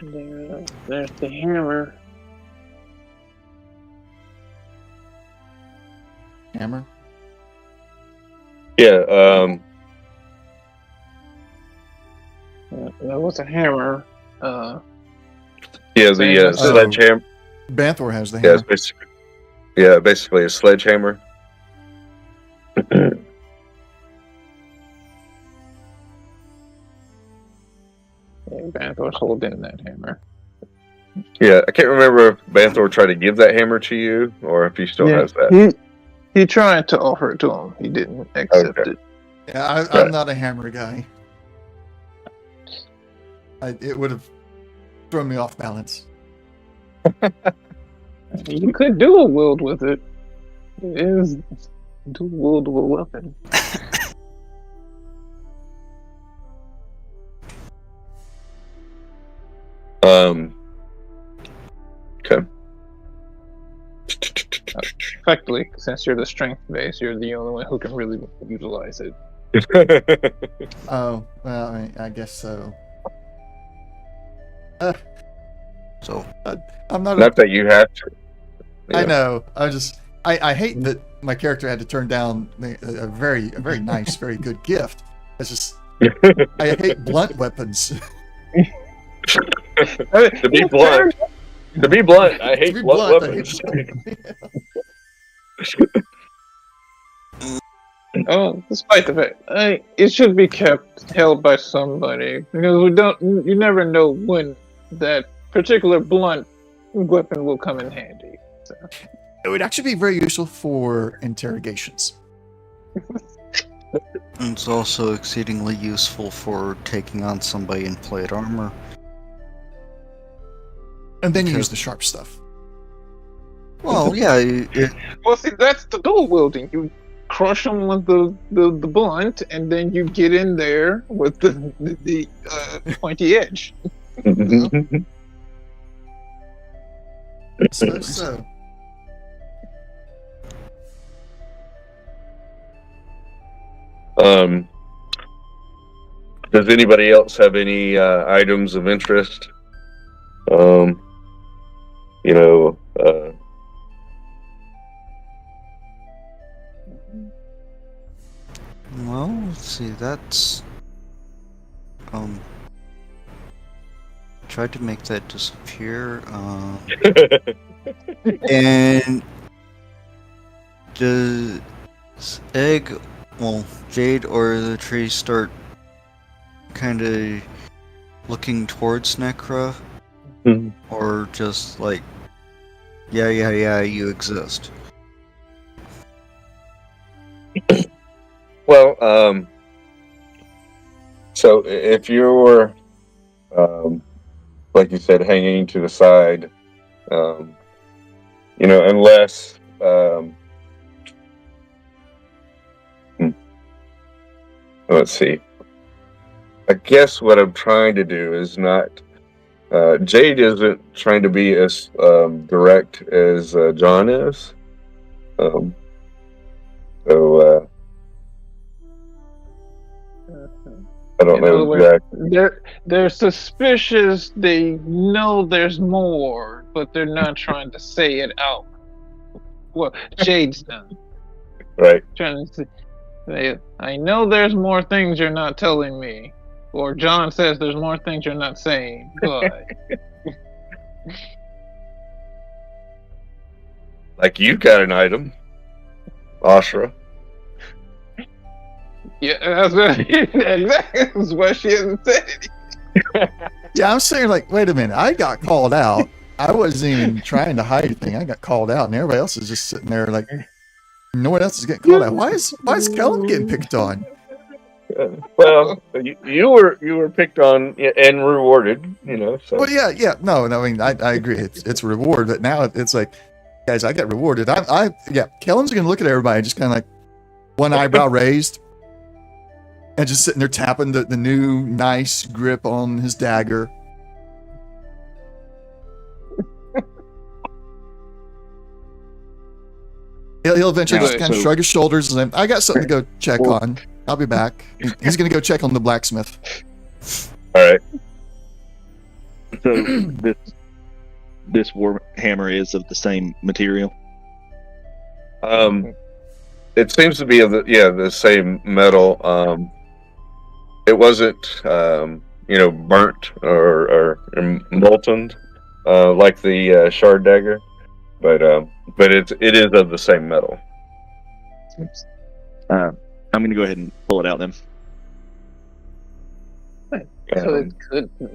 There's the hammer. Hammer? Yeah. That was a hammer. Yeah. Same The as sledgehammer. Banthor has the Yeah, hammer. it's basically a sledgehammer. Banthor's holding that hammer. Yeah, I can't remember if Banthor tried to give that hammer to you or if he still has that. He tried to offer it to him. He didn't accept Okay. it. Yeah, Right. I'm not a hammer guy. It would have thrown me off balance. You could dual wield with it. It is dual wieldable weapon. Okay. Effectively, since you're the strength base, you're the only one who can really utilize it. Oh, well, I guess so. So I'm not. Not that you have to. I Yeah. know. I hate that my character had to turn down a very nice, very good gift. It's just I hate blunt weapons. To be blunt, I hate be blunt blunt, I weapons. Oh, despite the fact, it should be held by somebody because you never know when that particular blunt weapon will come in handy. So. It would actually be very useful for interrogations. it's also exceedingly useful for taking on somebody in plate armor. And then you Okay. use the sharp stuff. Well, yeah, Well, see, that's the dual wielding. You crush them with the blunt, and then you get in there with the pointy edge. I suppose so. Does anybody else have any items of interest? You know, well, let's see, that's... tried to make that disappear, and... Does Egg, well, Jade or the tree start kind of looking towards Necra? Mhm. Or just like, yeah, you exist? Well, so if you're, like you said, hanging to the side, you know, unless, let's see. I guess what I'm trying to do is not. Jade isn't trying to be as direct as John is. So I don't In other know words, exactly. they're suspicious. They know there's more, but they're not trying to say it out. Well, Jade's done. Right. Trying to say, I know there's more things you're not telling me, or John says there's more things you're not saying, but Like you got an item, Ashra. yeah, that's why she hasn't said it. Yeah, I'm saying, like, wait a minute, I got called out. I wasn't even trying to hide anything. I got called out, and everybody else is just sitting there like, no one else is getting called out. Why is Kellen getting picked on? Well, you were picked on and rewarded, you know. So. Well, yeah, no, I mean, I agree. It's a reward, but now it's like, guys, I got rewarded. Kellen's gonna look at everybody just kind of like one eyebrow raised, and just sitting there tapping the new nice grip on his dagger. He'll eventually just kind of shrug his shoulders and say, I got something to go check on. I'll be back. He's going to go check on the blacksmith. All right. So this war hammer is of the same material. it seems to be the same metal. It wasn't burnt or molten like the shard dagger, but it is of the same metal. I'm going to go ahead and pull it out then.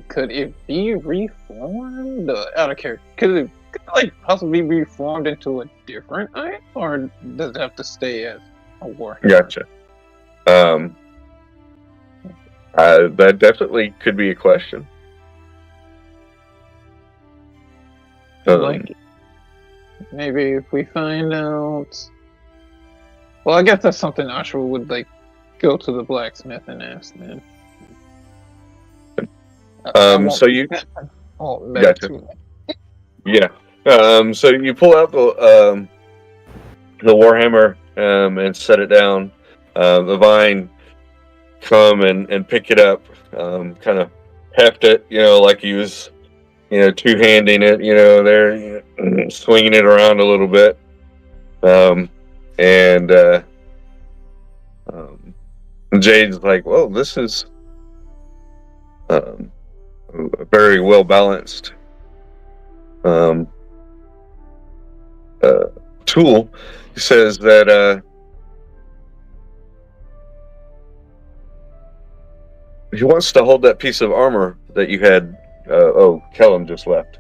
Could it be reformed? Out of character, could it possibly be reformed into a different item, or does it have to stay as a warhammer? Gotcha. That definitely could be a question. Maybe if we find out. Well, I guess that's something Ashra would go to the blacksmith and ask then. So you gotcha. Yeah. So you pull out the warhammer and set it down. The vine come and pick it up, kind of heft it, like he was, two-handing it, there, swinging it around a little bit. And Jade's like, well, this is a very well-balanced tool. He says that he wants to hold that piece of armor that you had. Kellum just left.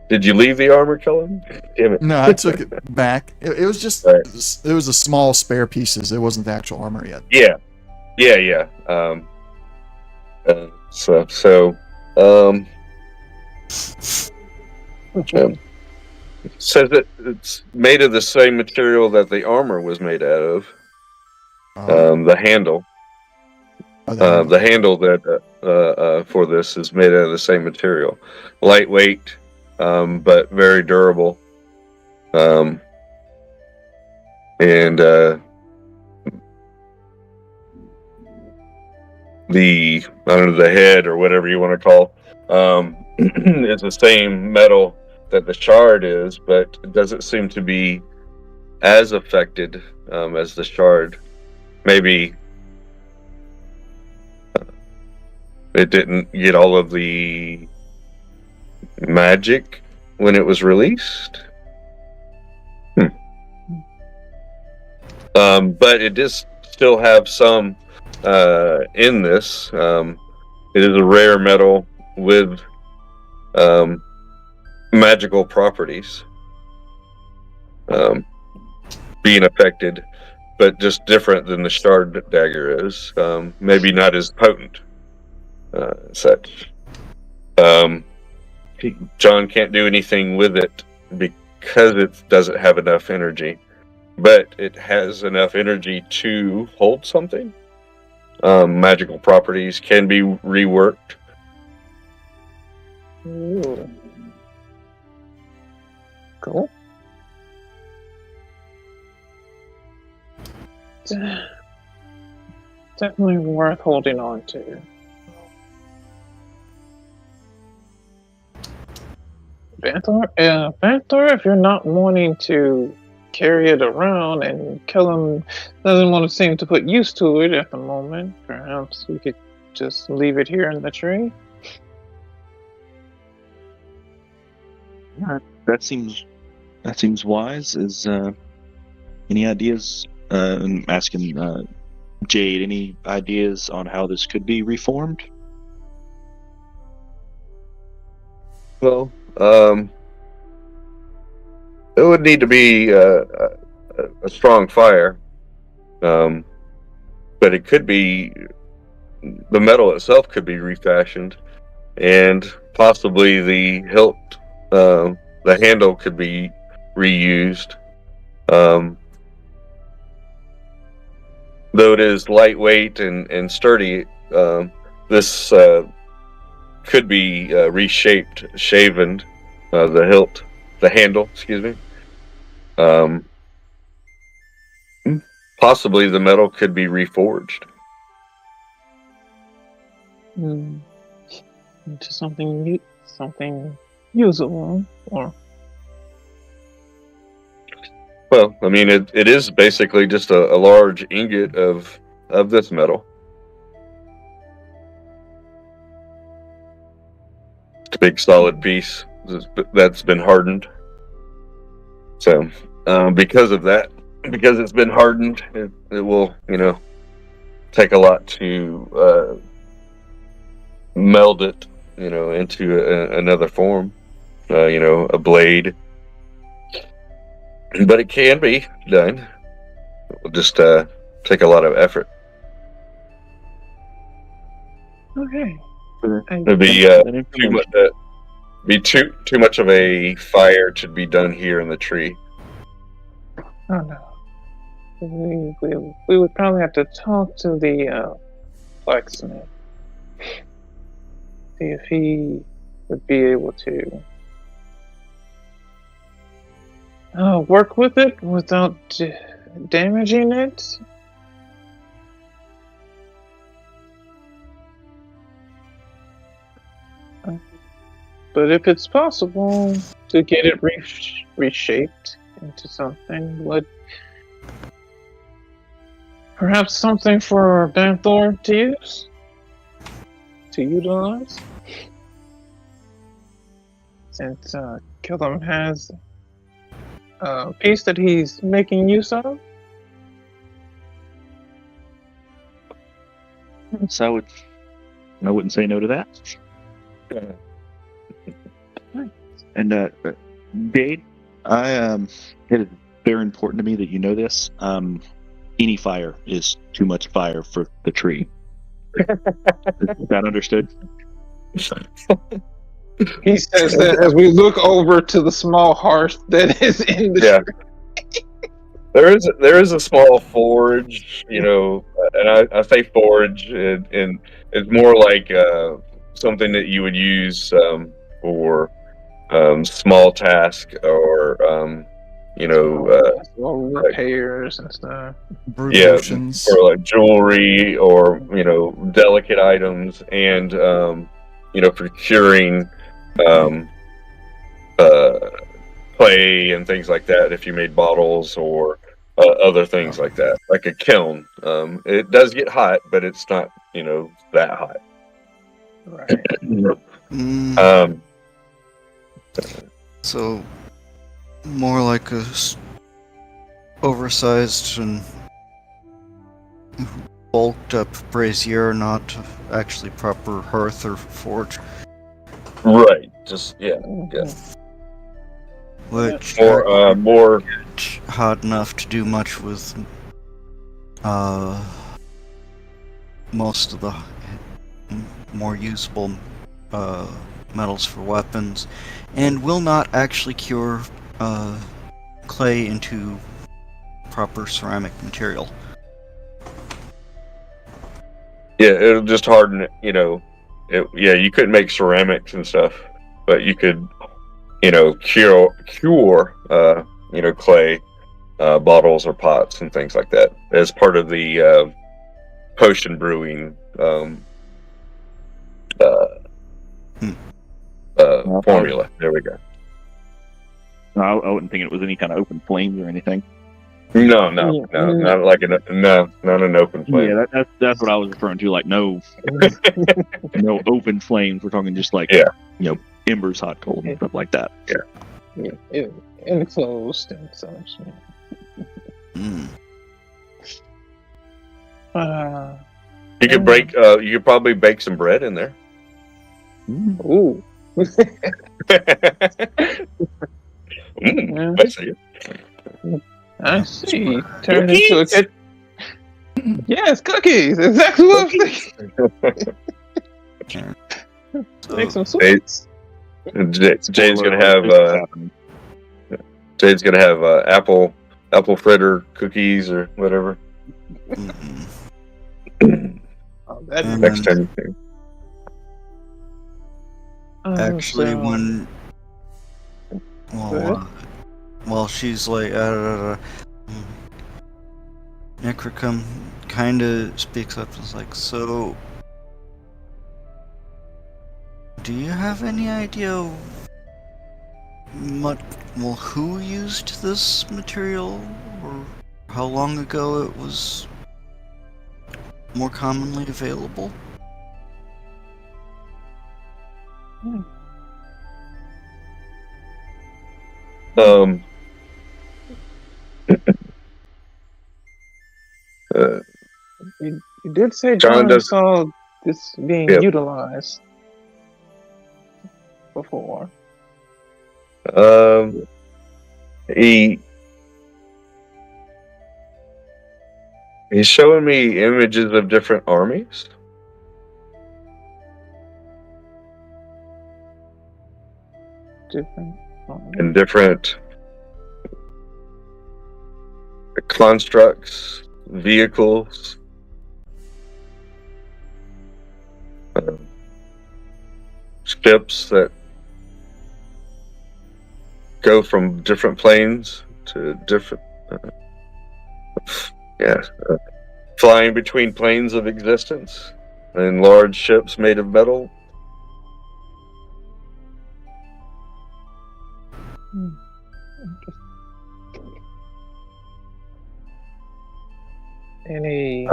Did you leave the armor, Kellum? Damn it. No, I took it back. It was just Right. it was a small spare pieces. It wasn't the actual armor yet. Yeah. Says that it's made of the same material that the armor was made out of. The handle. The handle that for this is made out of the same material, lightweight, but very durable. And the head or whatever you want to call, is the same metal that the shard is, but it doesn't seem to be as affected as the shard. Maybe it didn't get all of the magic when it was released. But it does still have some in this. It is a rare metal with magical properties being affected, but just different than the shard dagger is. Maybe not as potent. Such. John can't do anything with it because it doesn't have enough energy, but it has enough energy to hold something. Magical properties can be reworked. Ooh. Cool. Definitely worth holding on to. Banthor, if you're not wanting to carry it around, and Kellum doesn't want to seem to put use to it at the moment, perhaps we could just leave it here in the tree. Yeah, that seems wise. Is any ideas? I'm asking Jade, any ideas on how this could be reformed? Well, it would need to be a strong fire, but it could be the metal itself could be refashioned, and possibly the hilt, the handle could be reused. Though it is lightweight and sturdy, this could be reshaped, shaven. The handle, excuse me. Possibly the metal could be reforged. Into something usable, or Well, I mean, it is basically just a large ingot of this metal. It's a big solid piece that's been hardened. So, because of that, because it's been hardened, it will, take a lot to meld it, into another form, a blade. But it can be done. It will just take a lot of effort. Okay. It'd be too much of a fire to be done here in the tree. Oh no. We would probably have to talk to the blacksmith. See if he would be able to work with it without damaging it. But if it's possible to get it reshaped into something, perhaps something for Banthor to use? To utilize? Since Killam has a piece that he's making use of? So I wouldn't say no to that. And Jade, it is very important to me that you know this. Any fire is too much fire for the tree. Is that understood? He says that as we look over to the small hearth that is in the tree. There is a small forge, and I say forge, and it's more like something that you would use for small task or repairs and stuff. Brutations. or like jewelry or delicate items, and procuring clay and things like that if you made bottles or other things like that, like a kiln. It does get hot, but it's not that hot. Right. So, more like a oversized and bulked up brazier, not actually proper hearth or forge. Right. Just yeah. Which More hot enough to do much with most of the more usable metals for weapons, and will not actually cure clay into proper ceramic material. Yeah, it'll just harden it. You couldn't make ceramics and stuff, but you could, cure clay bottles or pots and things like that as part of the potion brewing formula. There we go. I wouldn't think it was any kind of open flames or anything. No, not like not an open flame. Yeah, that's what I was referring to. Like no open flames. We're talking just like embers, hot, cold, and stuff like that. Yeah, enclosed and such. You could you could probably bake some bread in there. Ooh. I see it. I see. Turn into a kid. Yes, cookies. Exactly what I'm thinking. Make some sweets. Jade's gonna have apple fritter cookies or whatever. Next time you think. Actually, while she's like, Necrocum kind of speaks up and is like, so, do you have any idea Well, who used this material, or how long ago it was more commonly available? You did say John John saw this being Yep. utilized before. He's showing me images of different armies. Different. And different constructs, vehicles, ships that go from different planes to different, flying between planes of existence, and large ships made of metal. Any?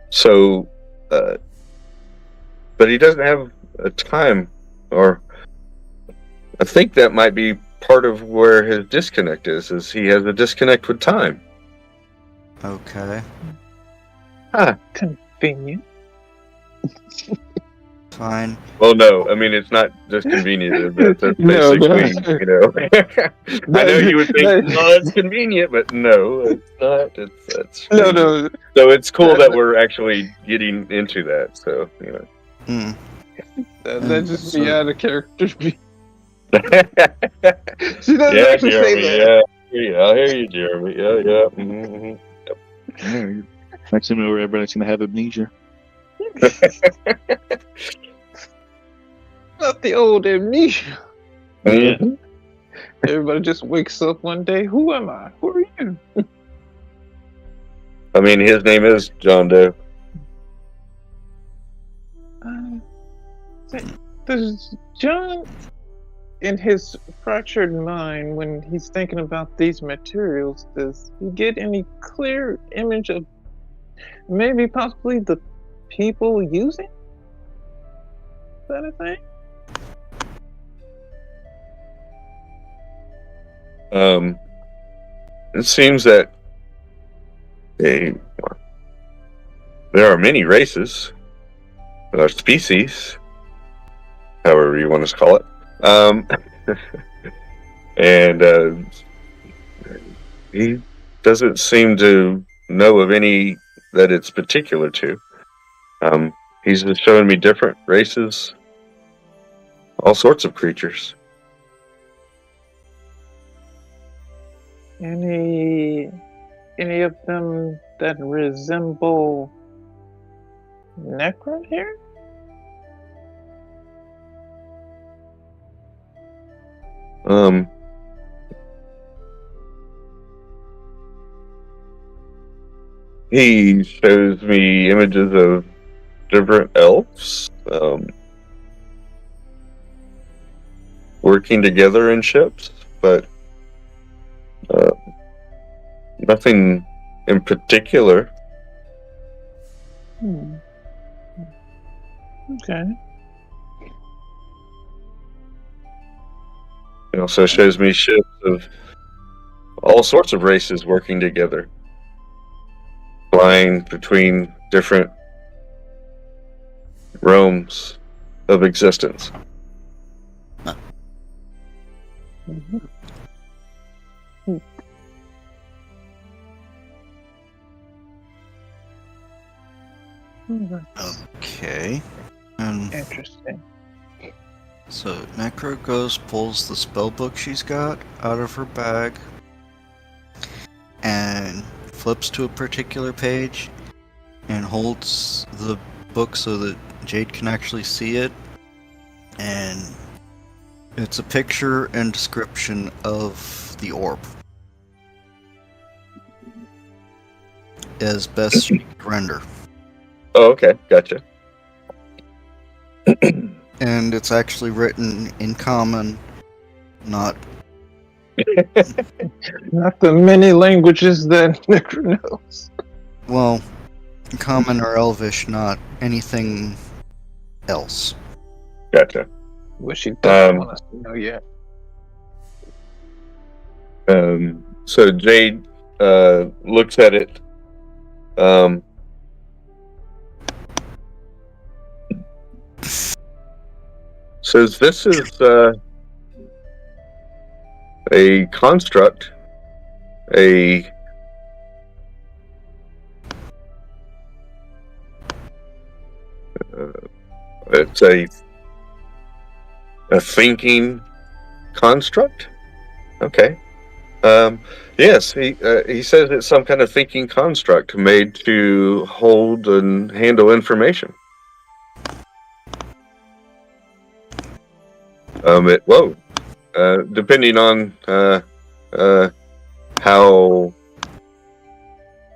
So, but he doesn't have a time, or I think that might be part of where his disconnect is he has a disconnect with time. Okay. Convenient. Fine. Well, no, I mean, it's not just convenient. That's No, basically, you know. I know you would think, oh, it's convenient, but no, it's not. That's no. So it's cool that we're actually getting into that. So, you know. That just be so- out of character. She Yeah, doesn't actually say Jeremy. that. Yeah, I hear you, Jeremy. Yeah. Mm-hmm. Next thing you know, everybody's gonna have amnesia. Not the old amnesia. Yeah. Everybody just wakes up one day. Who am I? Who are you? I mean, his name is John Doe. Does John, in his fractured mind, when he's thinking about these materials, does he get any clear image of maybe possibly the people using? Is that a thing? It seems that there are many races, or species, however you want to call it, and he doesn't seem to know of any that it's particular to. He's just showing me different races, all sorts of creatures. Any of them that resemble Necron here? He shows me images of different elves working together in ships, but nothing in particular. Okay. It also shows me ships of all sorts of races working together, flying between different realms of existence. Okay. And Interesting. so Necro goes, pulls the spell book she's got out of her bag, and flips to a particular page, and holds the book so that Jade can actually see it. And it's a picture and description of the orb, as best she can render. Oh, okay, gotcha. And it's actually written in common Not Not the many languages that Necro knows. well, common or elvish, not anything else. Gotcha. Which he doesn't Um, want us to know yet. So Jade looks at it. Says this is a construct, it's a thinking construct. Okay. Yes, he says it's some kind of thinking construct made to hold and handle information. Depending on how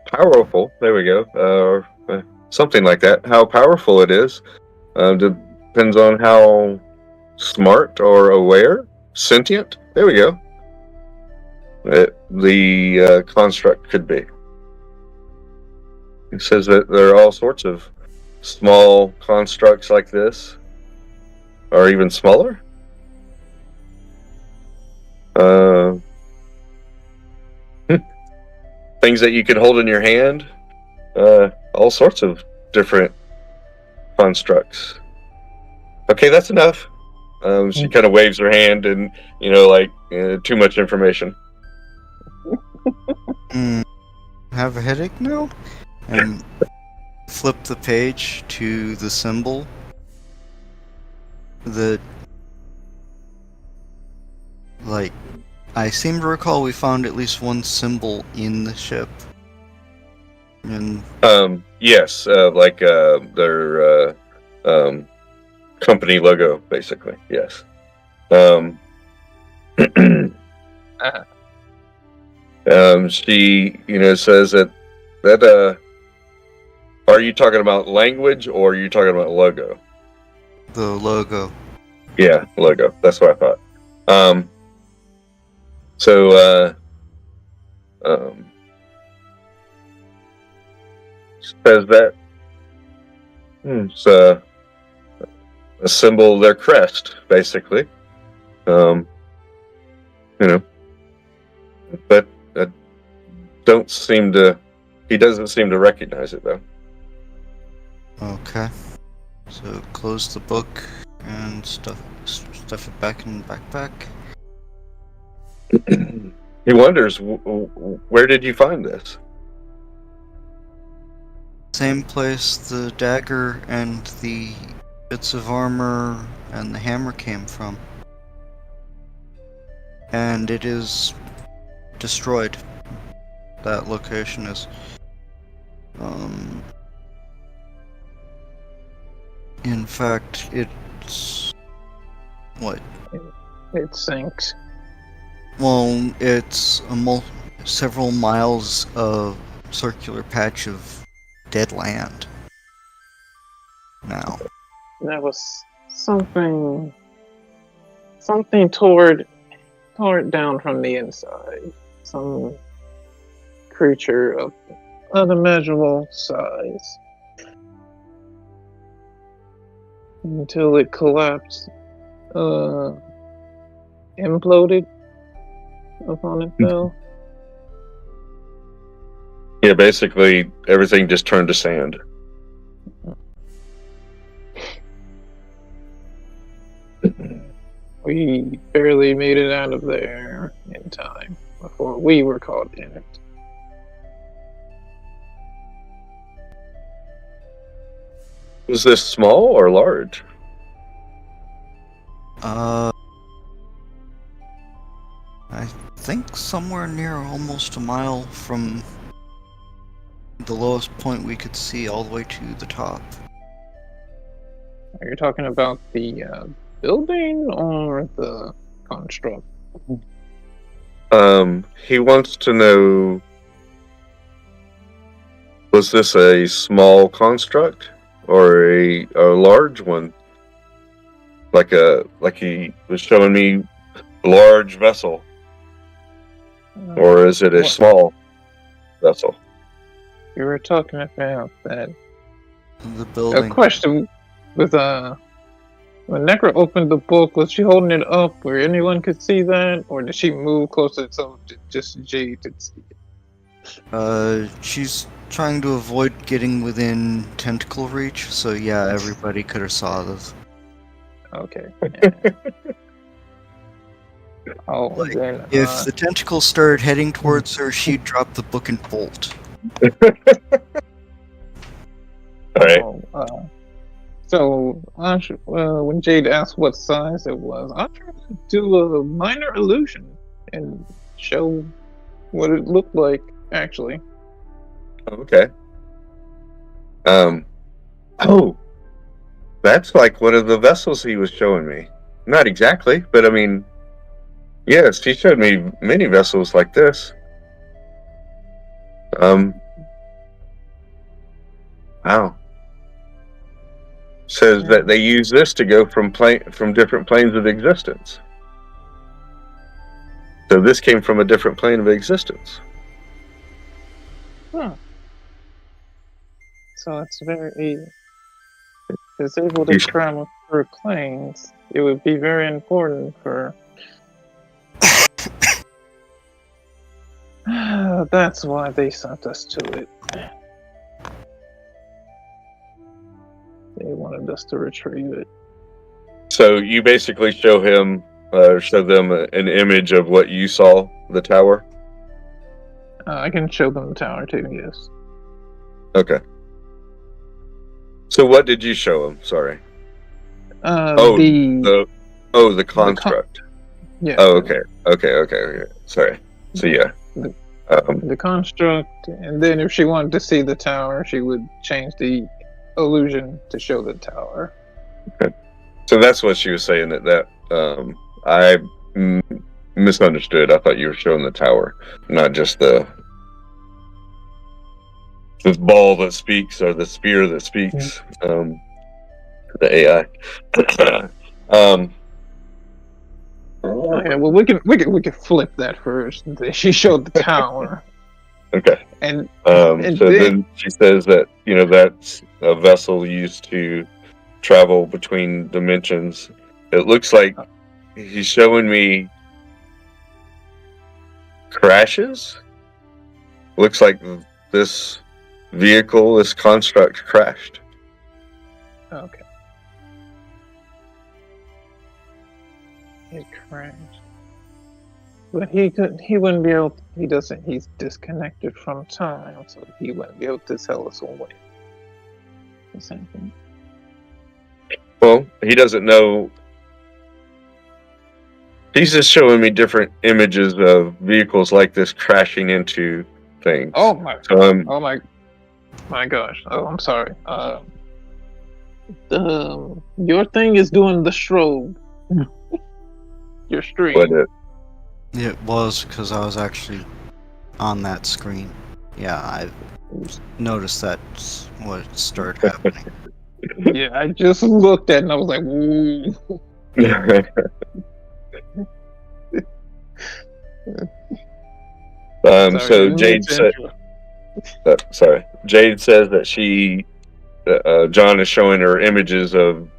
powerful, there we go, something like that. How powerful it is depends on how smart or aware, sentient. There we go. The construct could be. It says that there are all sorts of small constructs like this, or even smaller. Things that you can hold in your hand. All sorts of different constructs. Okay, that's enough. She kind of waves her hand and, too much information. Have a headache now? And flip the page to the symbol that, I seem to recall we found at least one symbol in the ship. And Yes, their company logo, basically. Yes. She, says that are you talking about language or are you talking about logo? the logo. Yeah, logo. That's what I thought. Says that it's a symbol, their crest, basically. But he doesn't seem to recognize it, though. Okay. So close the book and stuff it back in the backpack. He wonders, where did you find this? Same place the dagger and the bits of armor and the hammer came from. And it is destroyed. That location is. In fact, it's. What? It sinks. Well, it's several miles of circular patch of dead land. Now. There was something tore it down from the inside. Some creature of unimaginable size. Until it collapsed, imploded upon itself. Yeah, basically everything just turned to sand. We barely made it out of there in time before we were caught in it. Was this small or large? I think somewhere near almost a mile from the lowest point we could see all the way to the top. Are you talking about the building or the construct? He wants to know, was this a small construct or a large one? Like he was showing me large vessel, or is it a What? small vessel? You were talking about that. The A building. question with when Necra opened the book, was she holding it up where anyone could see that, or did she move closer so just Jade could see it? She's trying to avoid getting within tentacle reach, so yeah, everybody could have saw this. Okay. Yeah. Oh, Like, then If the tentacle started heading towards her, she'd drop the book and bolt. Alright. So when Jade asked what size it was, I'm trying to do a minor illusion and show what it looked like actually. Okay. Oh, that's like one of the vessels he was showing me. Not exactly, but I mean, yes, he showed me many vessels like this. Wow. Says that they use this to go from different planes of existence. So this came from a different plane of existence. Huh. So it's very. It's able to travel through planes. It would be very important for. That's why they sent us to it. They wanted us to retrieve it. So you basically show them an image of what you saw, the tower? I can show them the tower too, yes. Okay. So what did you show them? Sorry. The construct. Yeah. Oh, okay. Sorry. So yeah. The construct, and then if she wanted to see the tower, she would change the illusion to show the tower. Okay. So that's what she was saying. I misunderstood. I thought you were showing the tower, not just this ball that speaks or the spear that speaks. The AI. Okay, well we can flip that first. She showed the tower. Okay. And so then she says that that's a vessel used to travel between dimensions. It looks like he's showing me crashes. Looks like this vehicle, this construct crashed. Okay. It crashed. But he wouldn't be able, he's disconnected from time, so he wouldn't be able to tell us when. The same thing. Well, he doesn't know. He's just showing me different images of vehicles like this crashing into things. Oh my! So, oh my gosh! Oh, I'm sorry. Your thing is doing the strobe. Your stream. What It was because I was actually on that screen. Yeah, I noticed that's what started happening. Yeah, I just looked at it and I was like, "Ooh." So Jade said, Jade says that she, John is showing her images of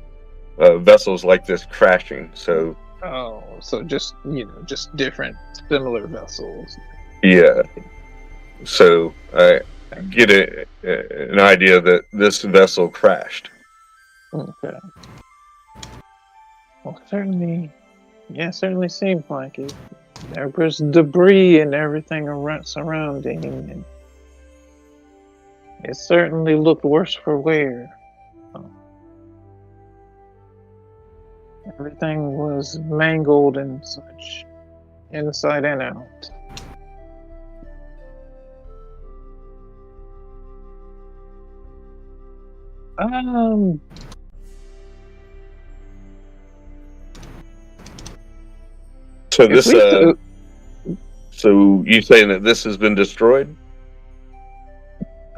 vessels like this crashing. So. Oh, so just different, similar vessels. Yeah. So I get an idea that this vessel crashed. Okay. Well, certainly seems like it. There was debris and everything surrounding, and it certainly looked worse for wear. Everything was mangled and such, inside and out. So this, so you saying that this has been destroyed?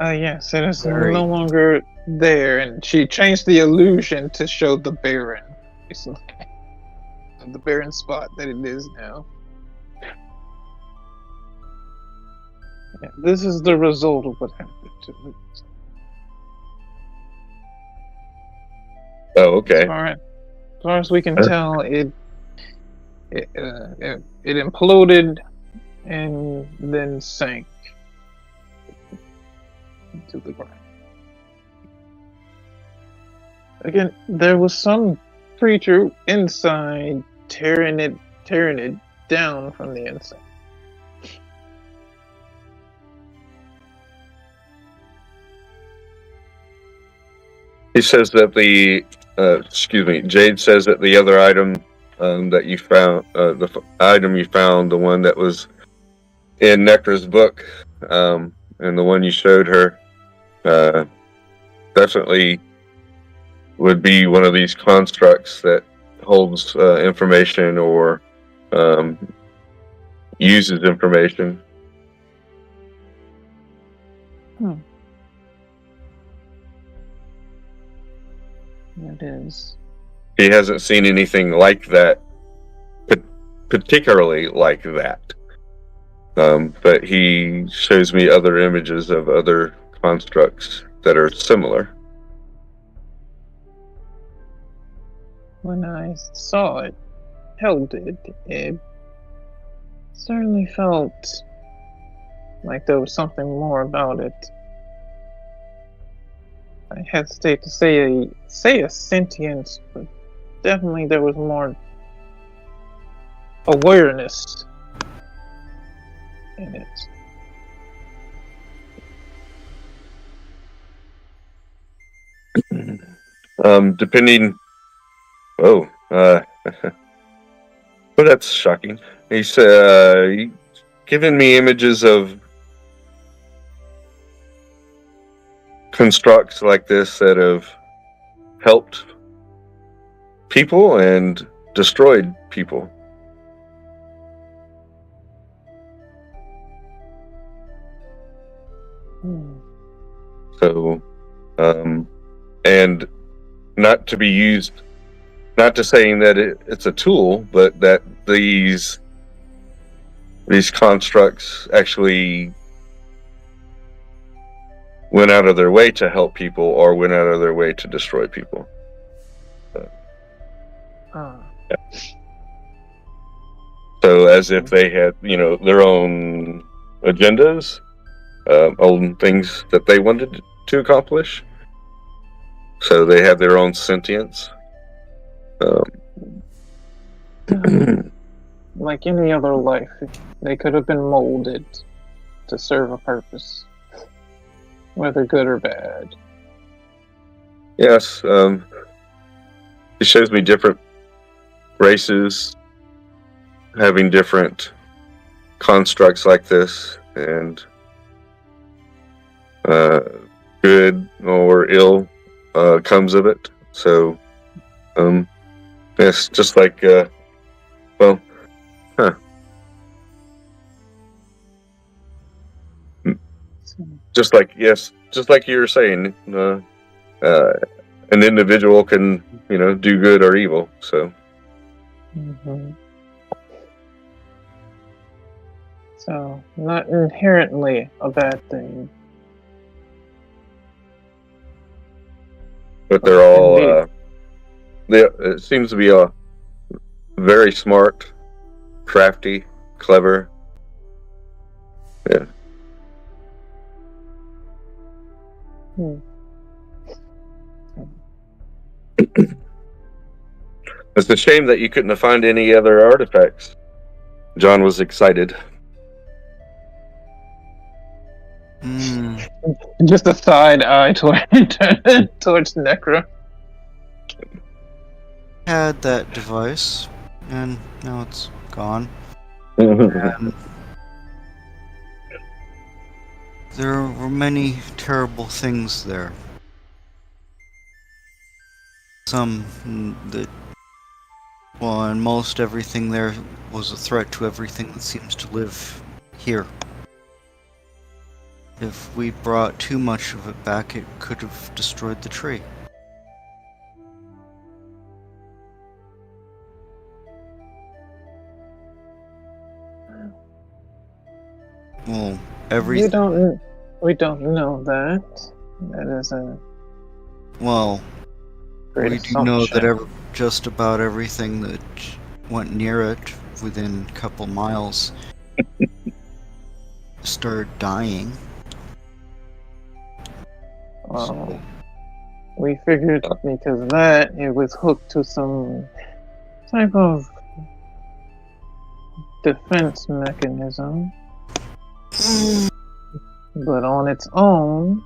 Yes, it is no longer there, and she changed the illusion to show the Baron. the barren spot that it is now. Yeah, this is the result of what happened to it. Oh, okay. As far as we can tell, it imploded and then sank into the ground. Again, there was some creature inside tearing it down from the inside. He says that Jade says that the other item that you found, item you found, the one that was in Nectar's book, and the one you showed her, definitely would be one of these constructs that holds information or uses information. It is. He hasn't seen anything like that, particularly like that. But he shows me other images of other constructs that are similar. When I saw it, held it, it certainly felt like there was something more about it. I hesitate to say a sentience, but definitely there was more awareness in it. Depending. Oh, well, that's shocking. He's given me images of constructs like this that have helped people and destroyed people. So, and not to be used, not to saying that it's a tool, but that these constructs actually went out of their way to help people or went out of their way to destroy people. Yeah. So as if they had, their own agendas, own things that they wanted to accomplish. So they have their own sentience. Like any other life, they could have been molded to serve a purpose, whether good or bad. Yes, it shows me different races having different constructs like this, and good or ill comes of it. So, yes, just like, just like you were saying, an individual can, do good or evil. So. Mm-hmm. So, not inherently a bad thing. But they're all, it seems to be a very smart, crafty, clever. Yeah. It's a shame that you couldn't find any other artifacts. John was excited. Just a side eye towards Necro. Had that device, and now it's gone. And there were many terrible things there. Some that, and most everything there was a threat to everything that seems to live here. If we brought too much of it back, it could have destroyed the tree. Well, We don't know that. That is a Well, great we do know that assumption. just about everything that went near it within a couple miles started dying. Well, we figured because of that it was hooked to some type of defense mechanism. But on its own,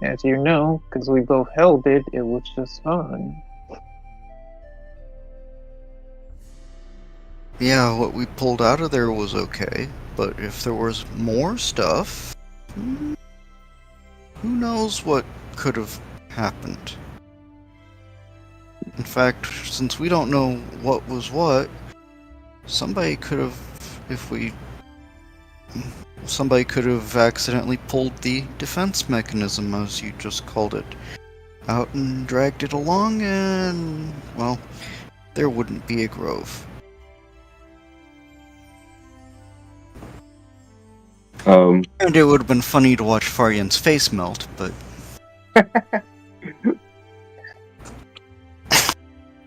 as you know, because we both held it, it was just fine. Yeah, what we pulled out of there was okay, but if there was more stuff, who knows what could have happened. In fact, since we don't know what was what, somebody could have accidentally pulled the defense mechanism, as you just called it, out and dragged it along, and, well, there wouldn't be a grove. And it would have been funny to watch Faryan's face melt, but...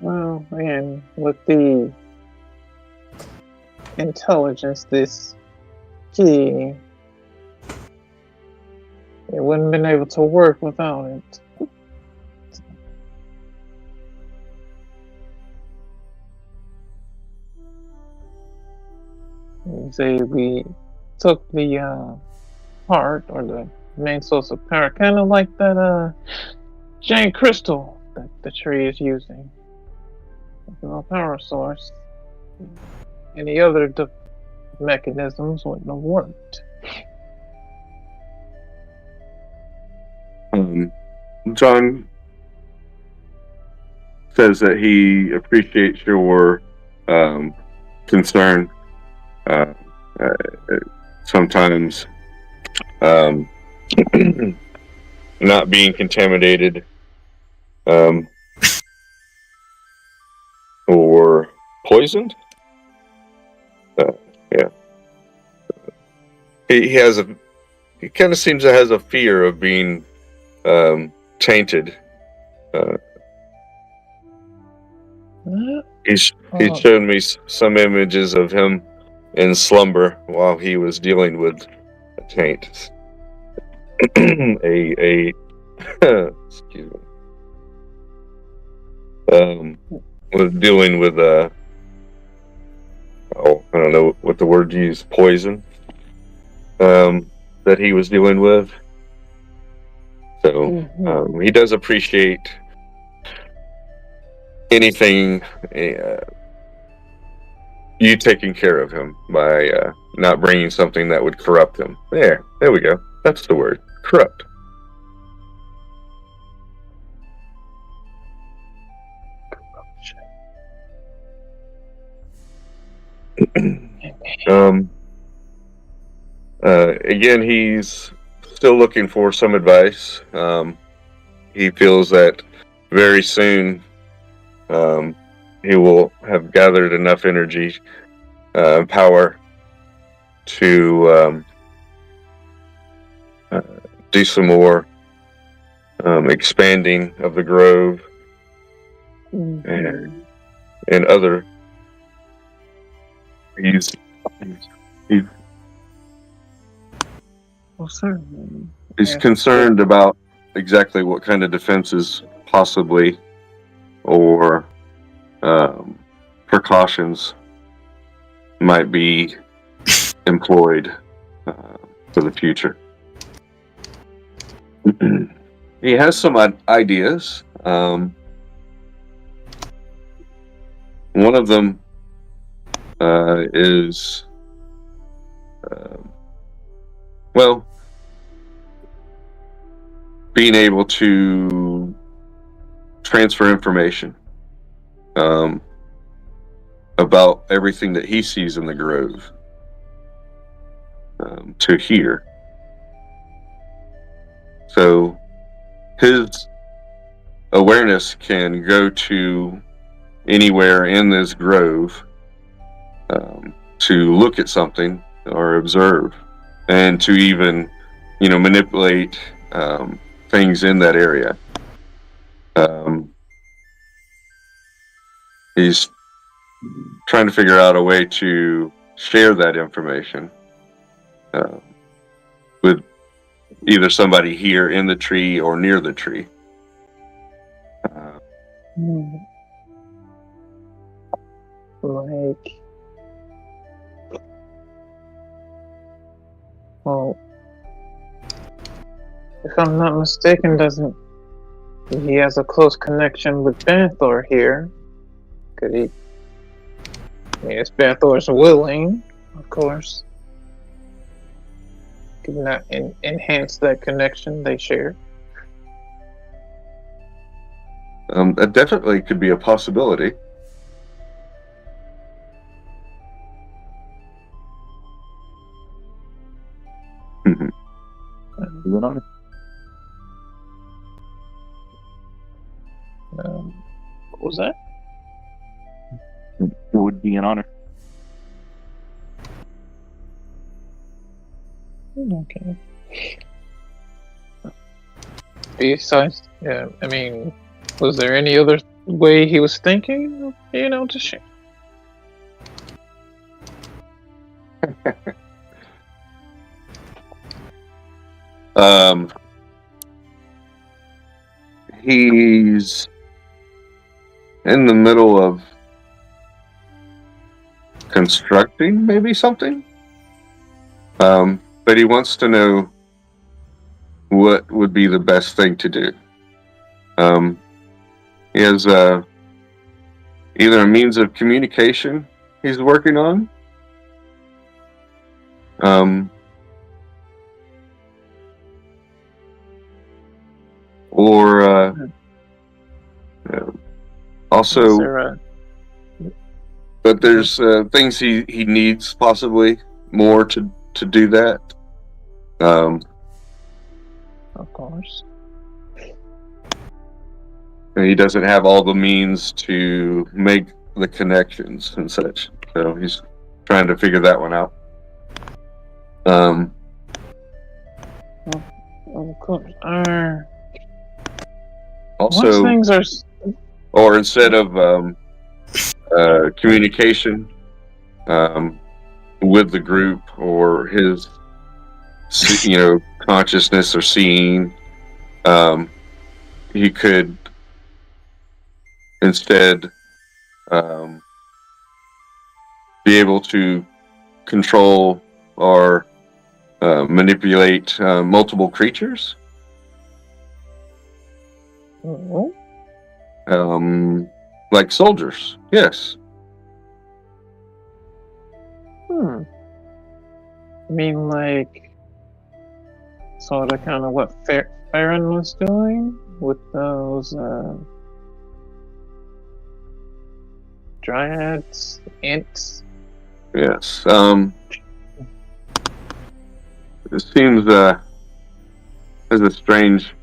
Well, again, with the intelligence this key, it wouldn't have been able to work without it. You say we took the heart or the main source of power, kind of like that giant crystal that the tree is using. A power source. Any other mechanisms wouldn't have worked. John says that he appreciates your concern. Sometimes not being contaminated or poisoned. Yeah, he kind of seems to has a fear of being tainted. He's shown me some images of him in slumber while he was dealing with a taint. Excuse me. Was dealing with I don't know what the word used, poison. That he was dealing with. So he does appreciate anything you taking care of him by not bringing something that would corrupt him. There we go. That's the word, corrupt. Again, he's still looking for some advice. He feels that very soon he will have gathered enough energy, power to do some more expanding of the grove and other. He's concerned about exactly what kind of defenses possibly or precautions might be employed for the future. He has some ideas. One of them is being able to transfer information about everything that he sees in the grove to here. So his awareness can go to anywhere in this grove to look at something or observe and to even, manipulate things in that area. He's trying to figure out a way to share that information with either somebody here in the tree or near the tree. Well, if I'm not mistaken, doesn't he has a close connection with Banthor here? Could he? Yes, Banthor's willing, of course. Could not enhance that connection they share. That definitely could be a possibility. Is it on? What was that? It would be an honor. Okay. Besides, yeah, I mean, was there any other way he was thinking, to share? He's in the middle of constructing maybe something. But he wants to know what would be the best thing to do. He has either a means of communication he's working on, or also, but there's things he needs possibly more to do that. Of course. And he doesn't have all the means to make the connections and such, so he's trying to figure that one out. Of course. Also, things are. or instead of communication with the group or his, consciousness or seeing, he could instead be able to control or manipulate multiple creatures. Oh. Like soldiers, yes. I mean, like, sort of kind of what Farron was doing with those dryads, ants. Yes. It seems there's a strange.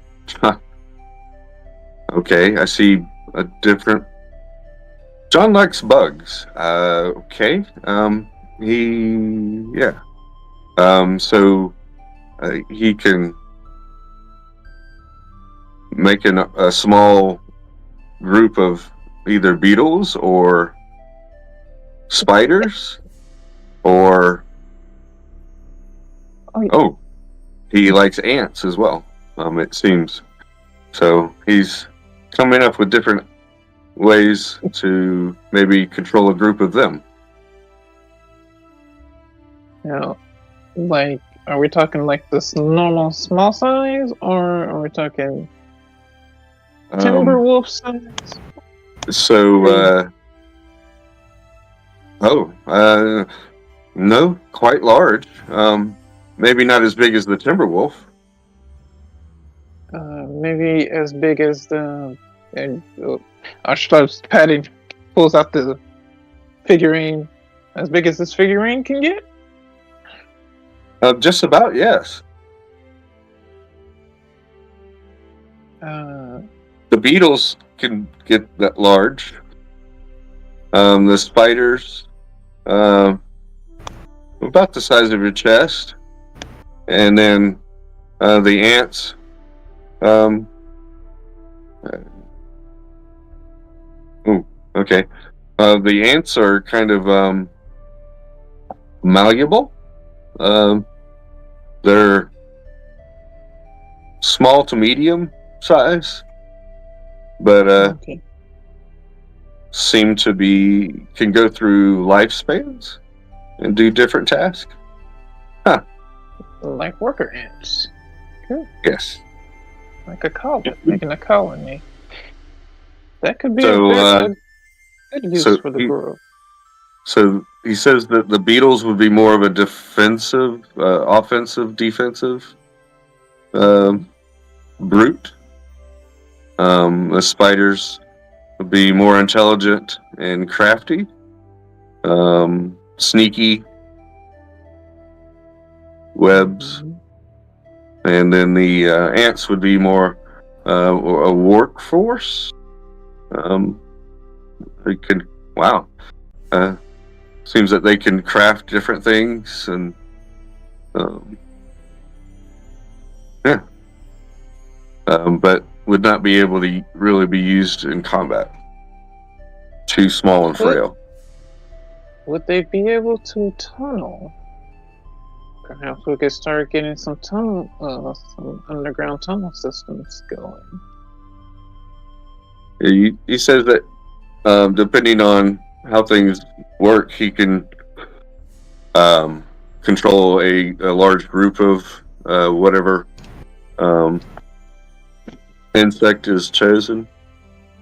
Okay, I see a different. John likes bugs. Okay. So he can make a small group of either beetles or spiders, or he likes ants as well. It seems. So he's coming up with different ways to maybe control a group of them. Like, are we talking like this normal small size, or are we talking timber wolf size? So, no, quite large. Maybe not as big as the timber wolf. Maybe as big as the. And Ashtar's patting, pulls out the figurine, as big as this figurine can get. Just about, yes. The beetles can get that large. The spiders, about the size of your chest. And then the ants. Okay. The ants are kind of malleable. They're small to medium size, but Okay. seem to can go through lifespans and do different tasks. Like worker ants. Yes. Like a colony, making a colony. That could be So, a good use so for the he- grove. So he says that the beetles would be more of a defensive, offensive, defensive brute. The spiders would be more intelligent and crafty, sneaky webs, and then the ants would be more a workforce. They could, wow. Seems that they can craft different things, and but would not be able to really be used in combat. Too small and frail. Would they be able to tunnel? Perhaps we could start getting some some underground tunnel systems going. He says that depending on how things work, he can control a large group of whatever insect is chosen.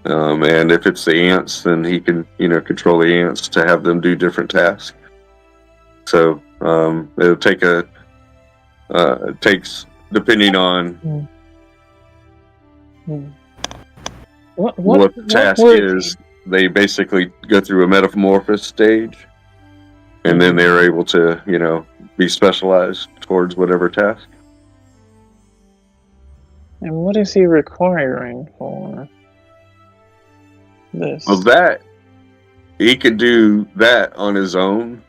And if it's the ants, then he can, control the ants to have them do different tasks. So it'll take it takes, depending on what the task is, they basically go through a metamorphosis stage, and then they're able to, be specialized towards whatever task. And what is he requiring for this? Well, that he could do that on his own.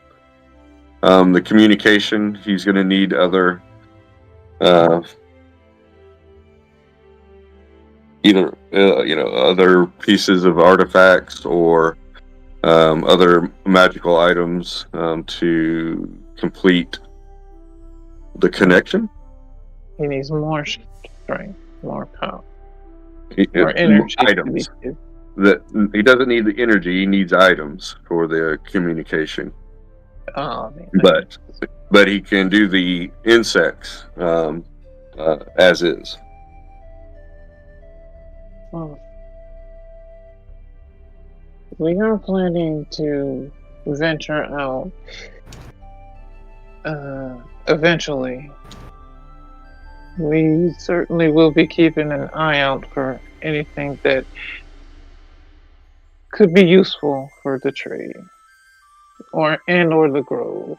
The communication, he's going to need other, either other pieces of artifacts or other magical items to complete the connection. He needs more strength, more power, More energy. items. That he doesn't need the energy; he needs items for the communication. Oh, man. But he can do the insects as is. Oh. We are planning to venture out eventually. We certainly will be keeping an eye out for anything that could be useful for the trade or the grove.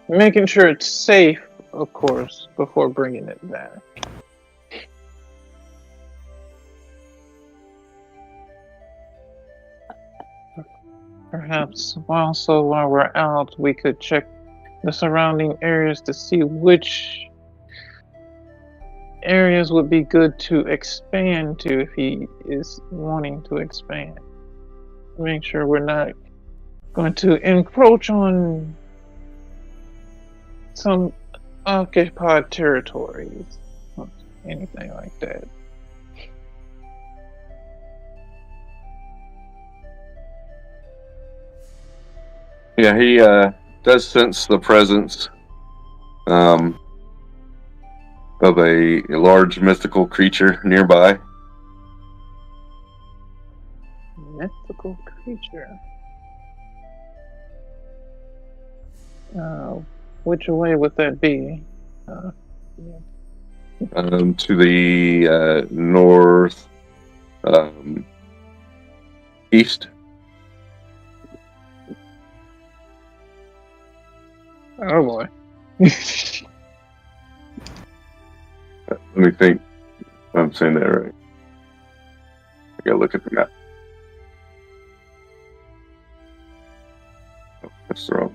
Making sure it's safe, of course, before bringing it back. Perhaps while we're out, we could check the surrounding areas to see which areas would be good to expand to if he is wanting to expand. Make sure we're not going to encroach on some occupied territories or anything like that. Yeah, he does sense the presence of a large mythical creature nearby. Mythical creature. Which way would that be? To the north east. Oh boy. Let me think. If I'm saying that right. I gotta look at the map. Oh, that's wrong.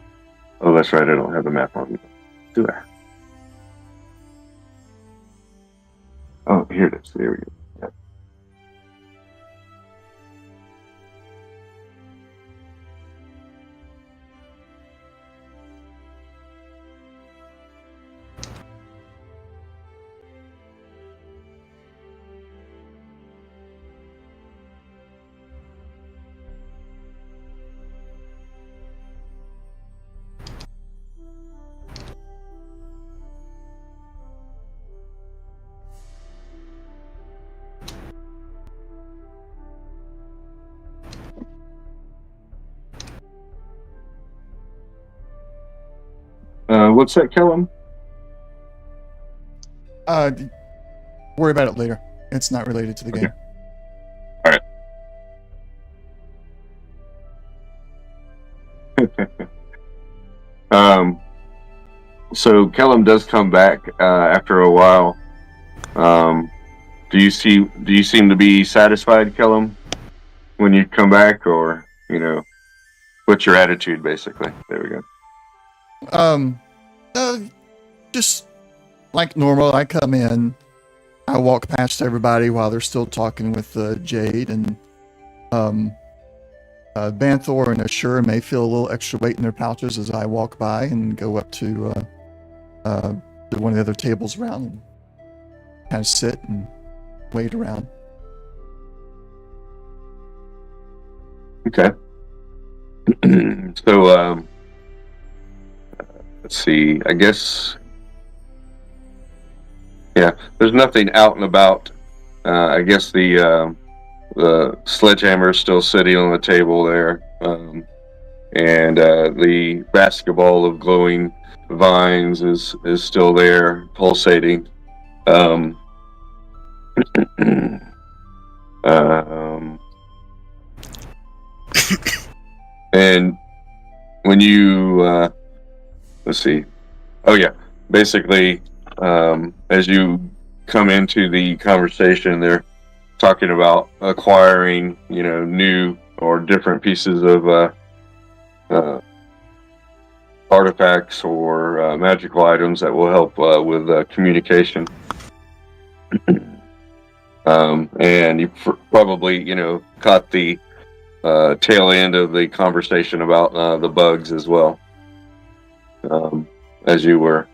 Oh, that's right. I don't have the map on me. Do I? Oh, here it is. There we go. Yeah. What's that, Kellum? Worry about it later. It's not related to the game. So Kellum does come back after a while. Do you seem to be satisfied, Kellum, when you come back, or what's your attitude, basically? There we go. Just like normal. I come in, I walk past everybody while they're still talking with Jade, and Banthor and Assure may feel a little extra weight in their pouches as I walk by and go up to one of the other tables around and kind of sit and wait around. Okay. So, let's see. I guess, yeah, there's nothing out and about. I guess the sledgehammer is still sitting on the table there, and the basketball of glowing vines is still there, pulsating. And when you let's see, oh yeah, basically, as you come into the conversation, they're talking about acquiring, new or different pieces of artifacts or magical items that will help with communication. And you probably, caught the tail end of the conversation about the bugs as well, as you were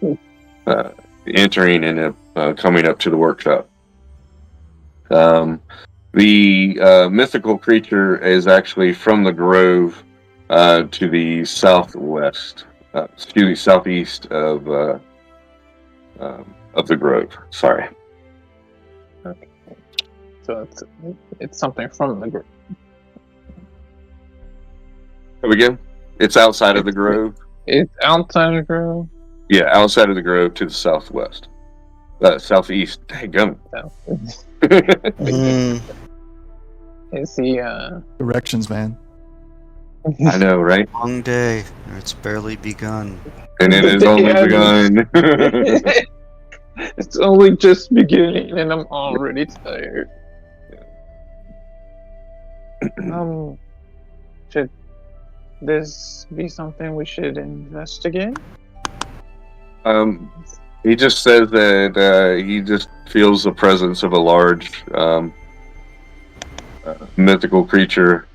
entering and coming up to the workshop. The mythical creature is actually from the grove to the southwest, southeast of the grove. Sorry. Okay. So it's something from the grove. Come again? It's outside of the grove. It's outside the grove. Yeah, outside of the grove to the southwest, southeast. Daggum. Is the Directions, man. I know, right? Long day. It's barely begun. And it is only begun. It's only just beginning, and I'm already tired. Should this be something we should investigate? He just says that he just feels the presence of a large mythical creature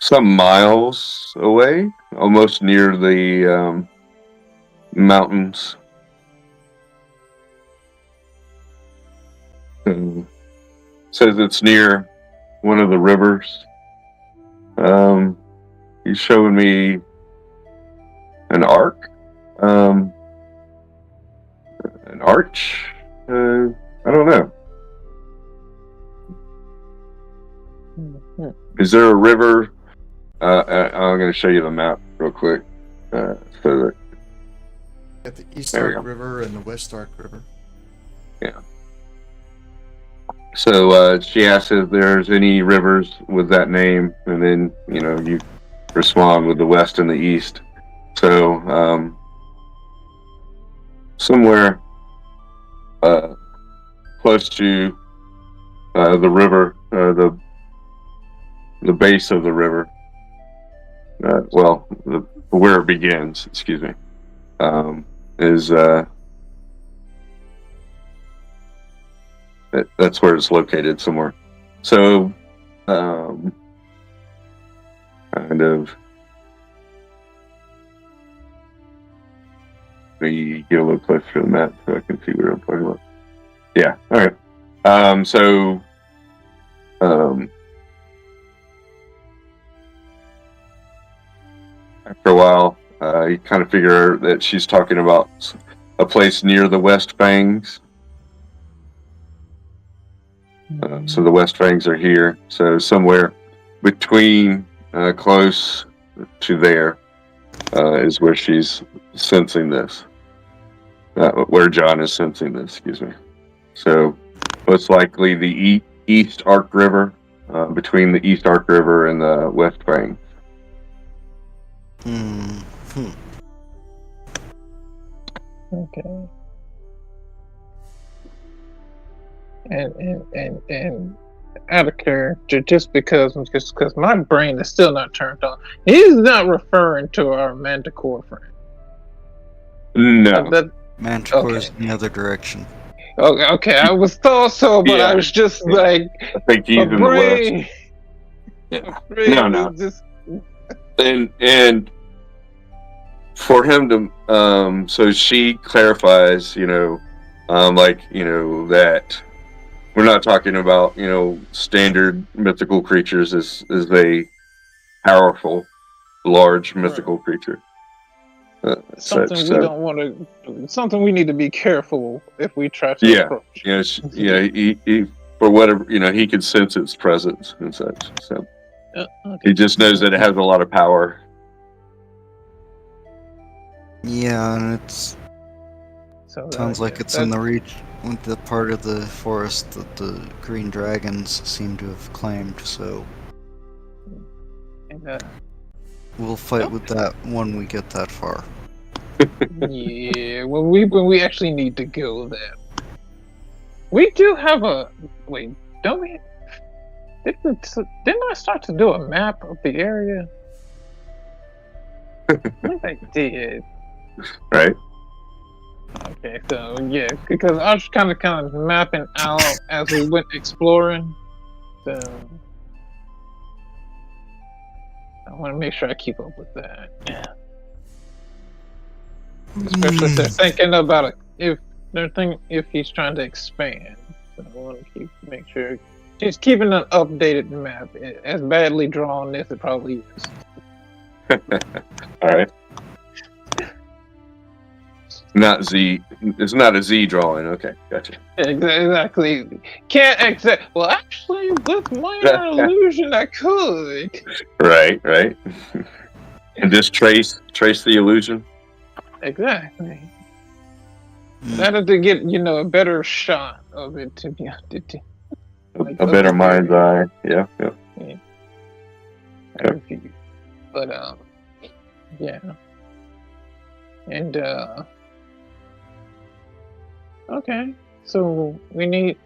some miles away, almost near the mountains. Says it's near one of the rivers. He's showing me an arc, an arch. I don't know. Is there a river? I'm going to show you the map real quick. So that Got the East There we Ark go. River and the West Ark River. Yeah. So she asks if there's any rivers with that name, and then you respond with the west and the east. So somewhere close to the river, the base of the river. Where it begins. Excuse me. Is That's where it's located somewhere. So, kind of. Let me get a little closer to the map so I can see what I'm talking about. Yeah. All right. So. After a while, you kind of figure that she's talking about a place near the West Fangs. So the West Fangs are here. So somewhere between close to there is where she's sensing this. Where John is sensing this, excuse me. So most likely the East Ark River, between the East Ark River and the West Fang. Okay. And out of character, just because my brain is still not turned on. He's not referring to our Manticore friend. No. Manticore is in the other direction. Okay, I was thought so, but I was just like, I think he's in the West. Yeah. No. Just... And for him to, so she clarifies, that we're not talking about, standard mythical creatures as a powerful, large mythical creature. Something we don't want to. Something we need to be careful if we try to approach. Yes. He for whatever he can sense its presence and such. So he just knows that it has a lot of power. Yeah, and sounds like it's in the reach with the part of the forest that the green dragons seem to have claimed. So we'll fight with that when we get that far. Yeah, when we actually need to go there. We do have a don't we? Didn't I start to do a map of the area? I think I did. Right. Okay, so yeah, because I was kind of mapping out as we went exploring. So I want to make sure I keep up with that. Yeah. Especially if they're thinking about if he's trying to expand. So I want to make sure he's keeping an updated map. As badly drawn as it probably is. All right. Not Z. It's not a Z drawing. Okay, gotcha. Exactly. Can't accept. Well, actually, with minor illusion, I could. Right. And just trace the illusion. Exactly. Better to get a better shot of it to be a better mind's eye. Yeah. But yeah. And okay. So he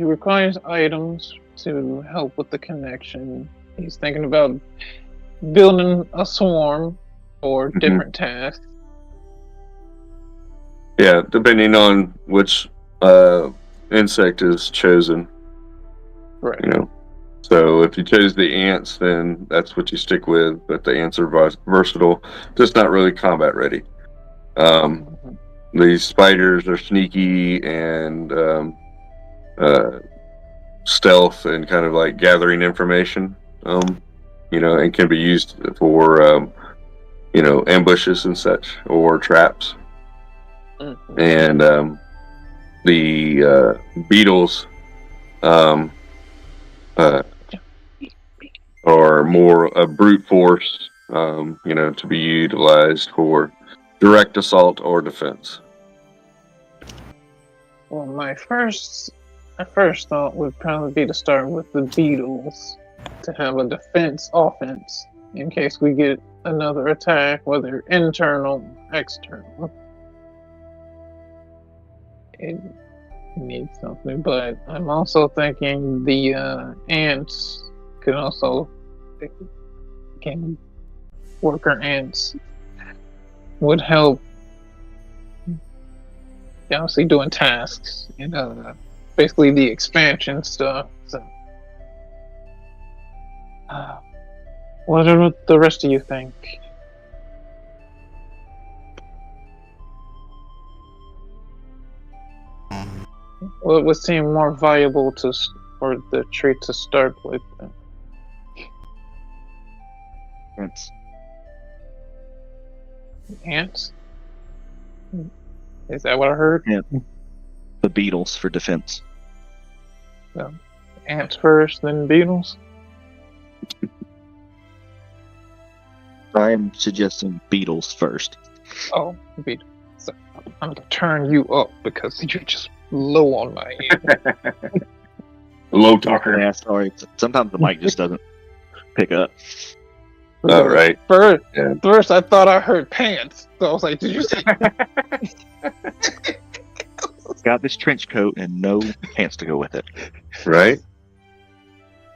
requires items to help with the connection. He's thinking about building a swarm for different tasks. Yeah, depending on which insect is chosen. Right. So if you chose the ants, then that's what you stick with. But the ants are versatile, just not really combat ready. These spiders are sneaky and stealth and kind of like gathering information. And can be used for ambushes and such or traps. And the beetles are more a brute force, to be utilized for direct assault or defense. Well, my first thought would probably be to start with the beetles to have a offense in case we get another attack, whether internal, external. It needs something, but I'm also thinking the ants worker ants would help. Obviously, doing tasks and basically the expansion stuff. So, what do the rest of you think? What would seem more viable for the tree to start with? Ants. Ants? Is that what I heard? Yeah. The beetles for defense. Ants first, then beetles? I am suggesting beetles first. Oh, beetles. So, I'm gonna turn you up because you're just low on my end. Low talker. Yeah, sorry. Sometimes the mic just doesn't pick up. All right. First, I thought I heard pants. So I was like, did you say Got this trench coat and no pants to go with it. Right.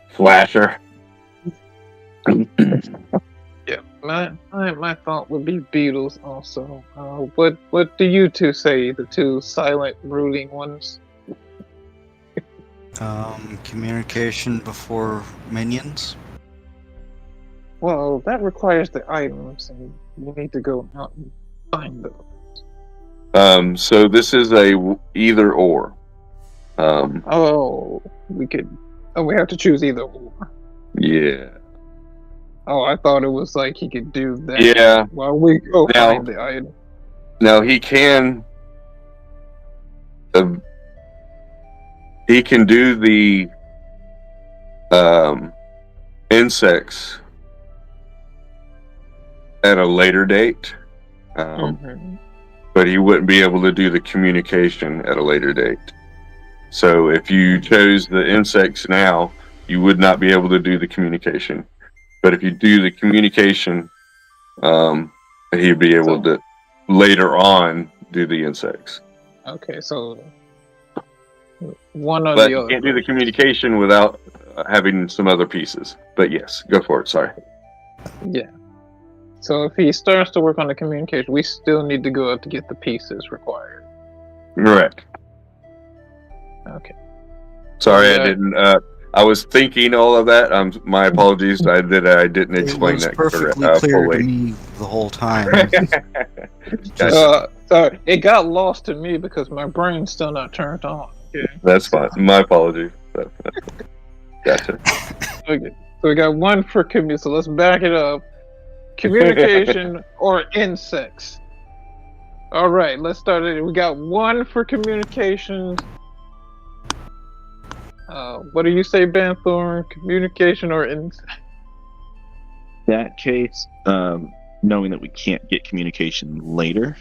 Flasher. Yeah, my thought would be beetles also. What do you two say? The two silent, brooding ones. Communication before minions. Well, that requires the items, and you need to go out and find them. So this is a either or. We have to choose either or. Yeah. Oh, I thought it was like he could do that. Yeah. While we go find the item. Now he can. He can do the insects at a later date, but he wouldn't be able to do the communication at a later date. So if you chose the insects now, you would not be able to do the communication. But if you do the communication, he'd be able to later on do the insects. Okay, so one or But the you other. can't do the communication without having some other pieces. But yes, go for it. Sorry. Yeah. So if he starts to work on the communication, we still need to go out to get the pieces required. Correct. Okay. Sorry, Yeah. I didn't. I was thinking all of that. My apologies. I didn't explain it was that perfectly correct, clear to fully. me the whole time. Gotcha. Sorry, it got lost to me because my brain's still not turned on. Okay. That's fine. My apologies. Gotcha. Okay. So we got one for communication. So let's back it up. Communication or insects. All right, let's start it. We got one for communication. What do you say, Banthorn? Communication or insects? That case, knowing that we can't get communication later,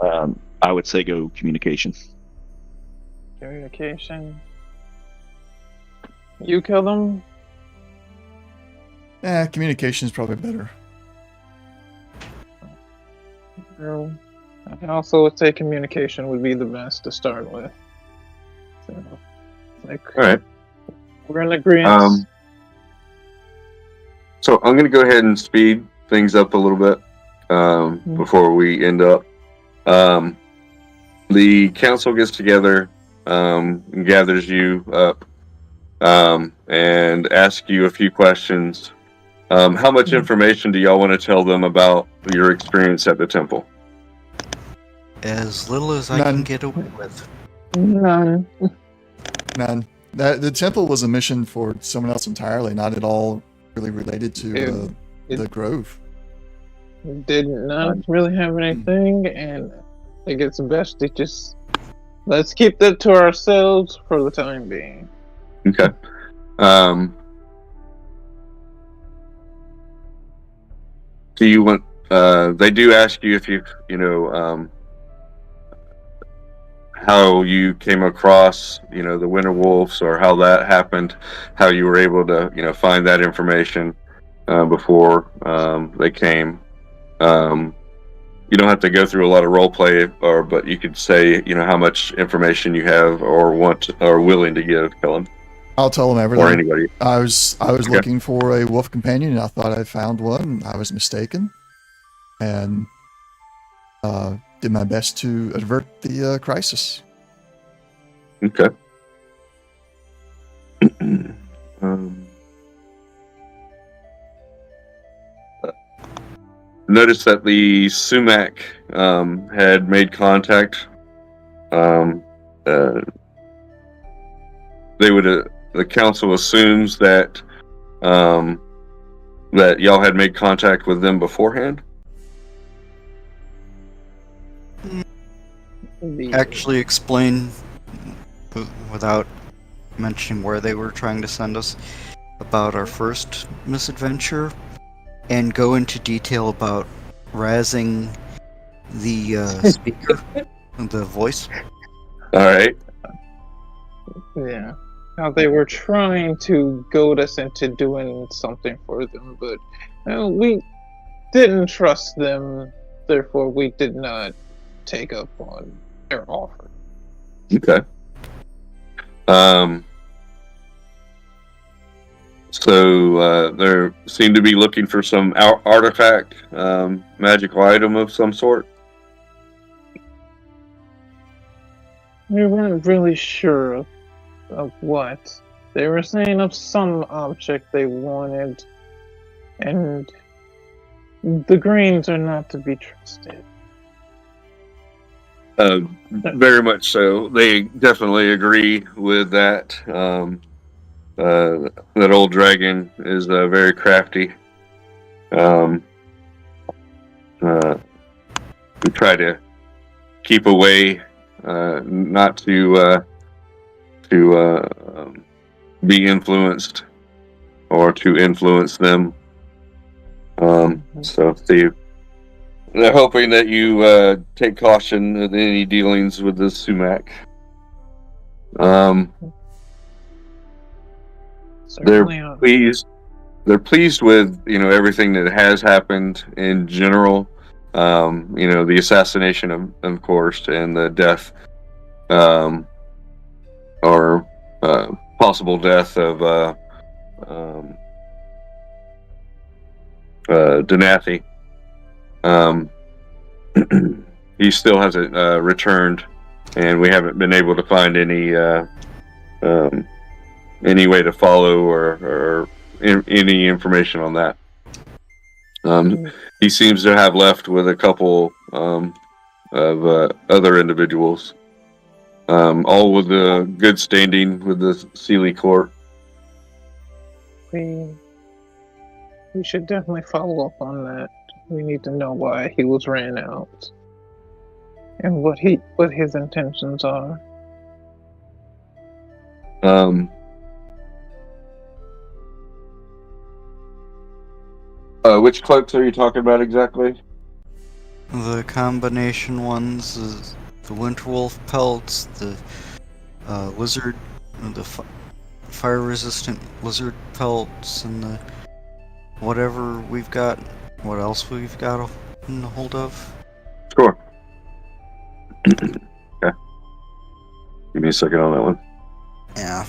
I would say go communication. Communication. You kill them? Communication is probably better. Girl. I can also would say communication would be the best to start with. So, like, All right. we're in agreement. So I'm going to go ahead and speed things up a little bit before we end up. The council gets together, and gathers you up, and asks you a few questions. How much information do y'all want to tell them about your experience at the temple? As little as I can get away with. None. None. The temple was a mission for someone else entirely, not at all really related to the grove. Did not really have anything, and I think it's best to just let's keep that to ourselves for the time being. Okay. Do you want? They do ask you if how you came across, the winter wolves, or how that happened, how you were able to, find that information before they came. You don't have to go through a lot of role play, but you could say, how much information you have or want or willing to give, Kellen. I'll tell them everything. Or anybody. I was looking for a wolf companion, and I thought I found one. I was mistaken, and did my best to avert the crisis. Okay. noticed that the sumac had made contact. The council assumes that that y'all had made contact with them beforehand. Actually, explain without mentioning where they were trying to send us about our first misadventure, and go into detail about razzing the speaker, the voice. All right. Yeah. How they were trying to goad us into doing something for them, but we didn't trust them, therefore we did not take up on their offer. Okay. So they seem to be looking for some artifact, magical item of some sort. We weren't really sure of what. They were saying of some object they wanted, and the Greens are not to be trusted. Very much so. They definitely agree with that. That old dragon is very crafty. We try to keep away, not to be influenced or to influence them. So they're hoping that you take caution in any dealings with this sumac. They're pleased. They're pleased with everything that has happened in general. The assassination of course, and the death, or possible death of Denathi. He still hasn't returned, and we haven't been able to find any way to follow or any information on that. He seems to have left with a couple of other individuals, all with a good standing with the Sealy Court. We should definitely follow up on that. We need to know why he was ran out, and what his intentions are. Which cloaks are you talking about exactly? The combination ones, the Winterwolf pelts, the lizard, the fire-resistant lizard pelts, and the whatever we've got. What else we've got in the hold of? Sure. Okay. Give me a second on that one. Yeah.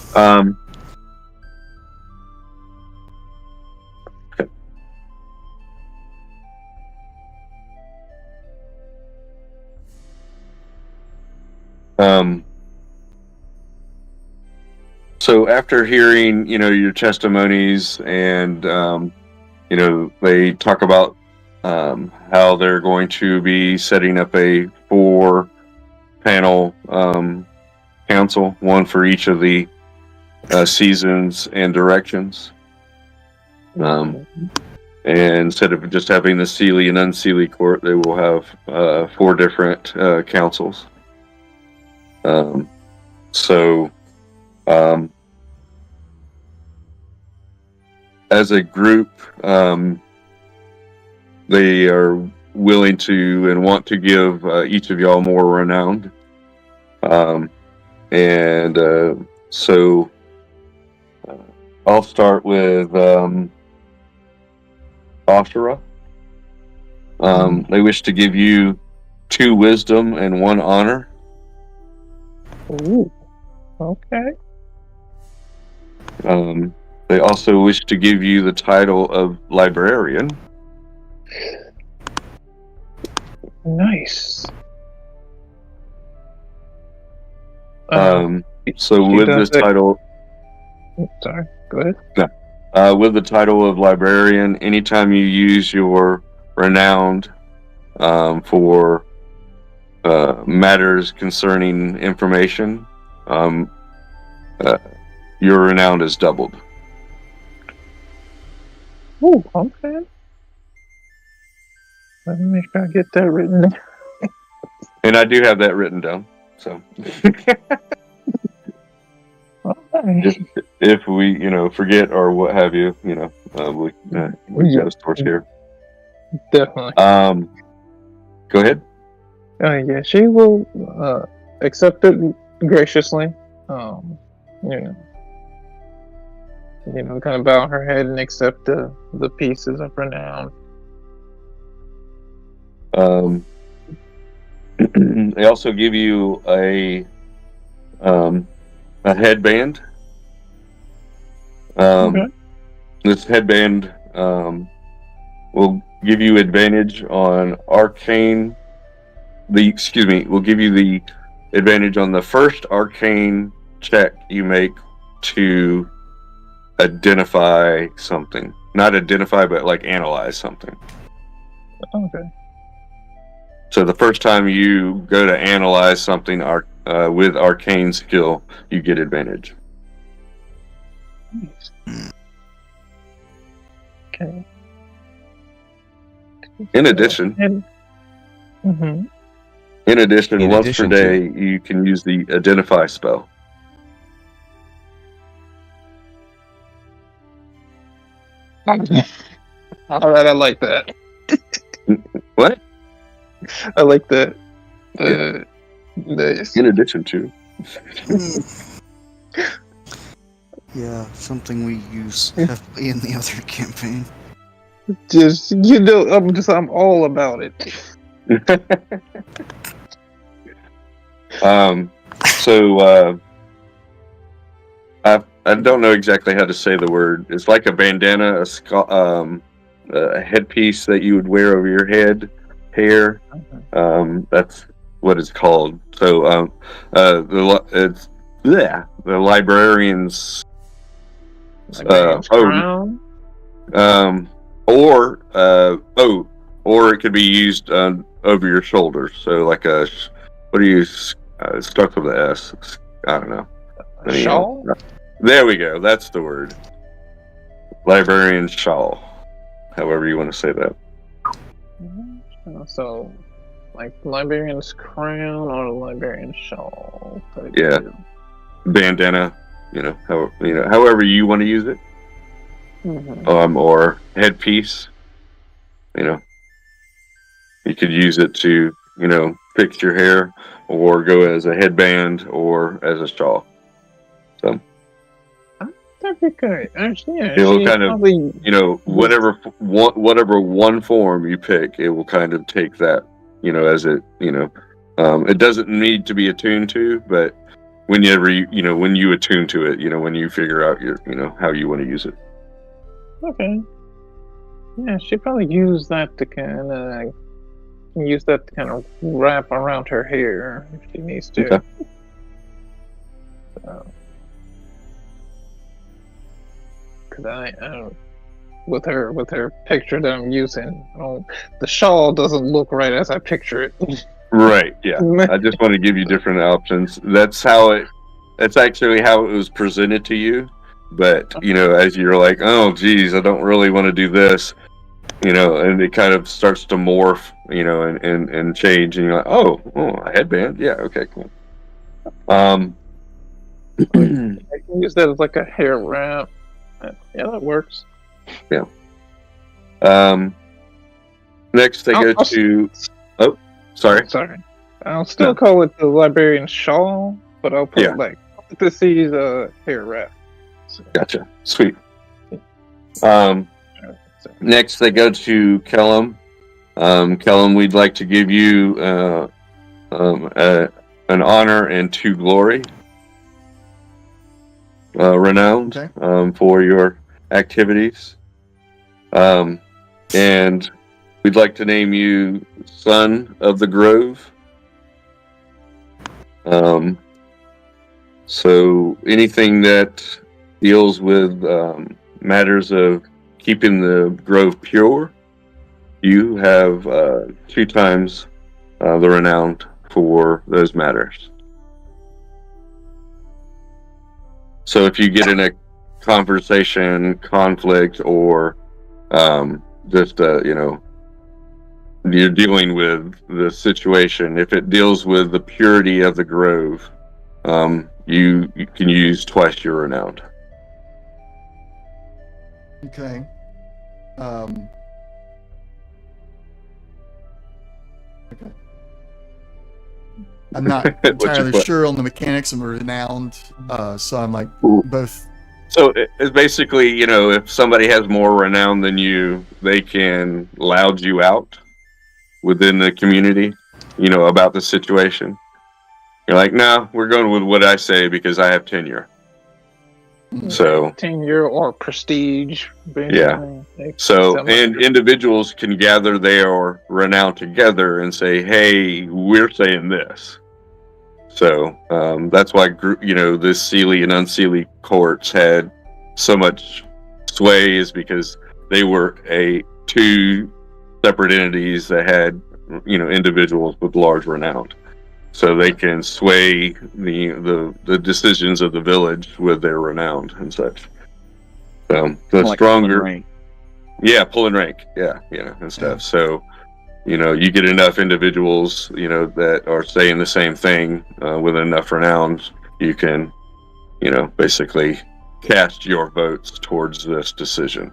So after hearing, your testimonies, and they talk about how they're going to be setting up a 4-panel council, one for each of the seasons and directions. And instead of just having the Sealy and Unsealy court, they will have 4 different councils. As a group, they are willing to and want to give each of y'all more renown. So I'll start with Ashura. They wish to give you 2 wisdom and 1 honor. Ooh, okay. They also wish to give you the title of librarian. Nice. So with this title, sorry, go ahead. with the title of librarian, anytime you use your renowned for matters concerning information. Your renown is doubled. Ooh, okay. Let me make sure I get that written down. And I do have that written down. So if we, forget or what have you, we got a source here. Definitely. Go ahead. Yeah, she will accept it graciously. Kind of bow her head and accept the pieces of renown. They also give you a headband. Okay. This headband will give you advantage on arcane. Will give you the advantage on the first arcane check you make to identify something. Not identify, but like analyze something. Okay. So the first time you go to analyze something with arcane skill, you get advantage. Okay. In addition, Mm-hmm. Once per day, you can use the identify spell. All right, I like that. What? I like that. In addition to. Yeah, something we use heavily in the other campaign. Just I'm all about it. So I don't know exactly how to say the word. It's like a bandana, a headpiece that you would wear over your hair. That's what it's called. So the librarian's crown. Or it could be used over your shoulders. So like what do you stuck with the S? I don't know. Shawl? There we go. That's the word. Librarian's shawl. However you want to say that. So, like librarian's crown or librarian's shawl. Yeah. Bandana. However you want to use it. Mm-hmm. Or headpiece. You could use it to, fix your hair, or go as a headband, or as a shawl. So that'd be good. Actually, yeah, it will kind of, probably... whatever one form you pick, it will kind of take that, as it, it doesn't need to be attuned to, but whenever when you attune to it, when you figure out your, how you want to use it. Okay. Yeah, she'd probably use that to kind of wrap around her hair if she needs to. Okay. Because I don't, with her picture that I'm using, the shawl doesn't look right as I picture it. Right. Yeah. I just want to give you different options. That's actually how it was presented to you. But as you're like, oh, geez, I don't really want to do this. And it kind of starts to morph, and change, and you're like, oh, a headband, yeah, okay, cool. I can use that as like a hair wrap. Yeah, that works. Yeah. Next, they go to. Oh, sorry. Sorry. I'll still call it the librarian's shawl, but I'll put parentheses hair wrap. So. Gotcha. Sweet. Next, they go to Kellum. Kellum, we'd like to give you an honor and 2 glory. Renowned for your activities. And we'd like to name you Son of the Grove. So anything that deals with matters of keeping the grove pure, you have 2 times the renowned for those matters. So if you get in a conversation, conflict, or just you're dealing with the situation, if it deals with the purity of the grove, you can use twice your renowned. Okay. Okay. I'm not entirely sure on the mechanics of renowned, so I'm like both. So it's basically, if somebody has more renown than you, they can loud you out within the community, about the situation. You're like, no, we're going with what I say because I have tenure. So tenure or prestige. Yeah. So, and individuals can gather their renown together and say, hey, we're saying this. So that's why, the Seelie and Unseelie courts had so much sway, is because they were 2 separate entities that had, individuals with large renown. So they can sway the decisions of the village with their renown and such. So the stronger, pull and rank, and stuff. So you get enough individuals, that are saying the same thing with enough renown, you can, basically cast your votes towards this decision.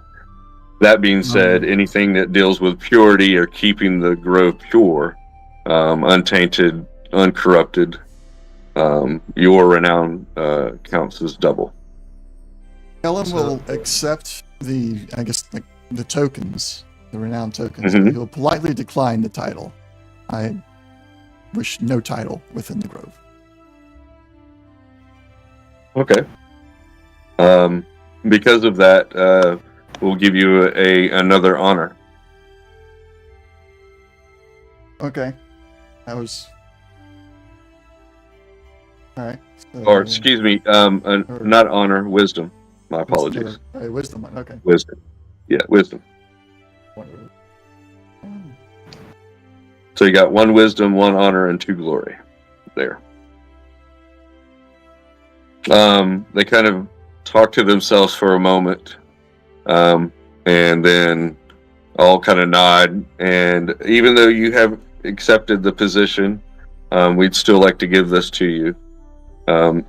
That being said, anything that deals with purity or keeping the grove pure, untainted, uncorrupted, your renown counts as double. Ellen will accept the tokens, the renown tokens, Mm-hmm. but he'll politely decline the title. I wish no title within the grove. Okay. Because of that, we'll give you another honor. Okay. That was... Alright. So, Or, excuse me, not honor, wisdom. My apologies. Wisdom, okay. Wisdom. Yeah, wisdom. So you got 1 wisdom, 1 honor, and 2 glory there. They kind of talk to themselves for a moment, and then all kind of nod. And even though you have accepted the position, we'd still like to give this to you.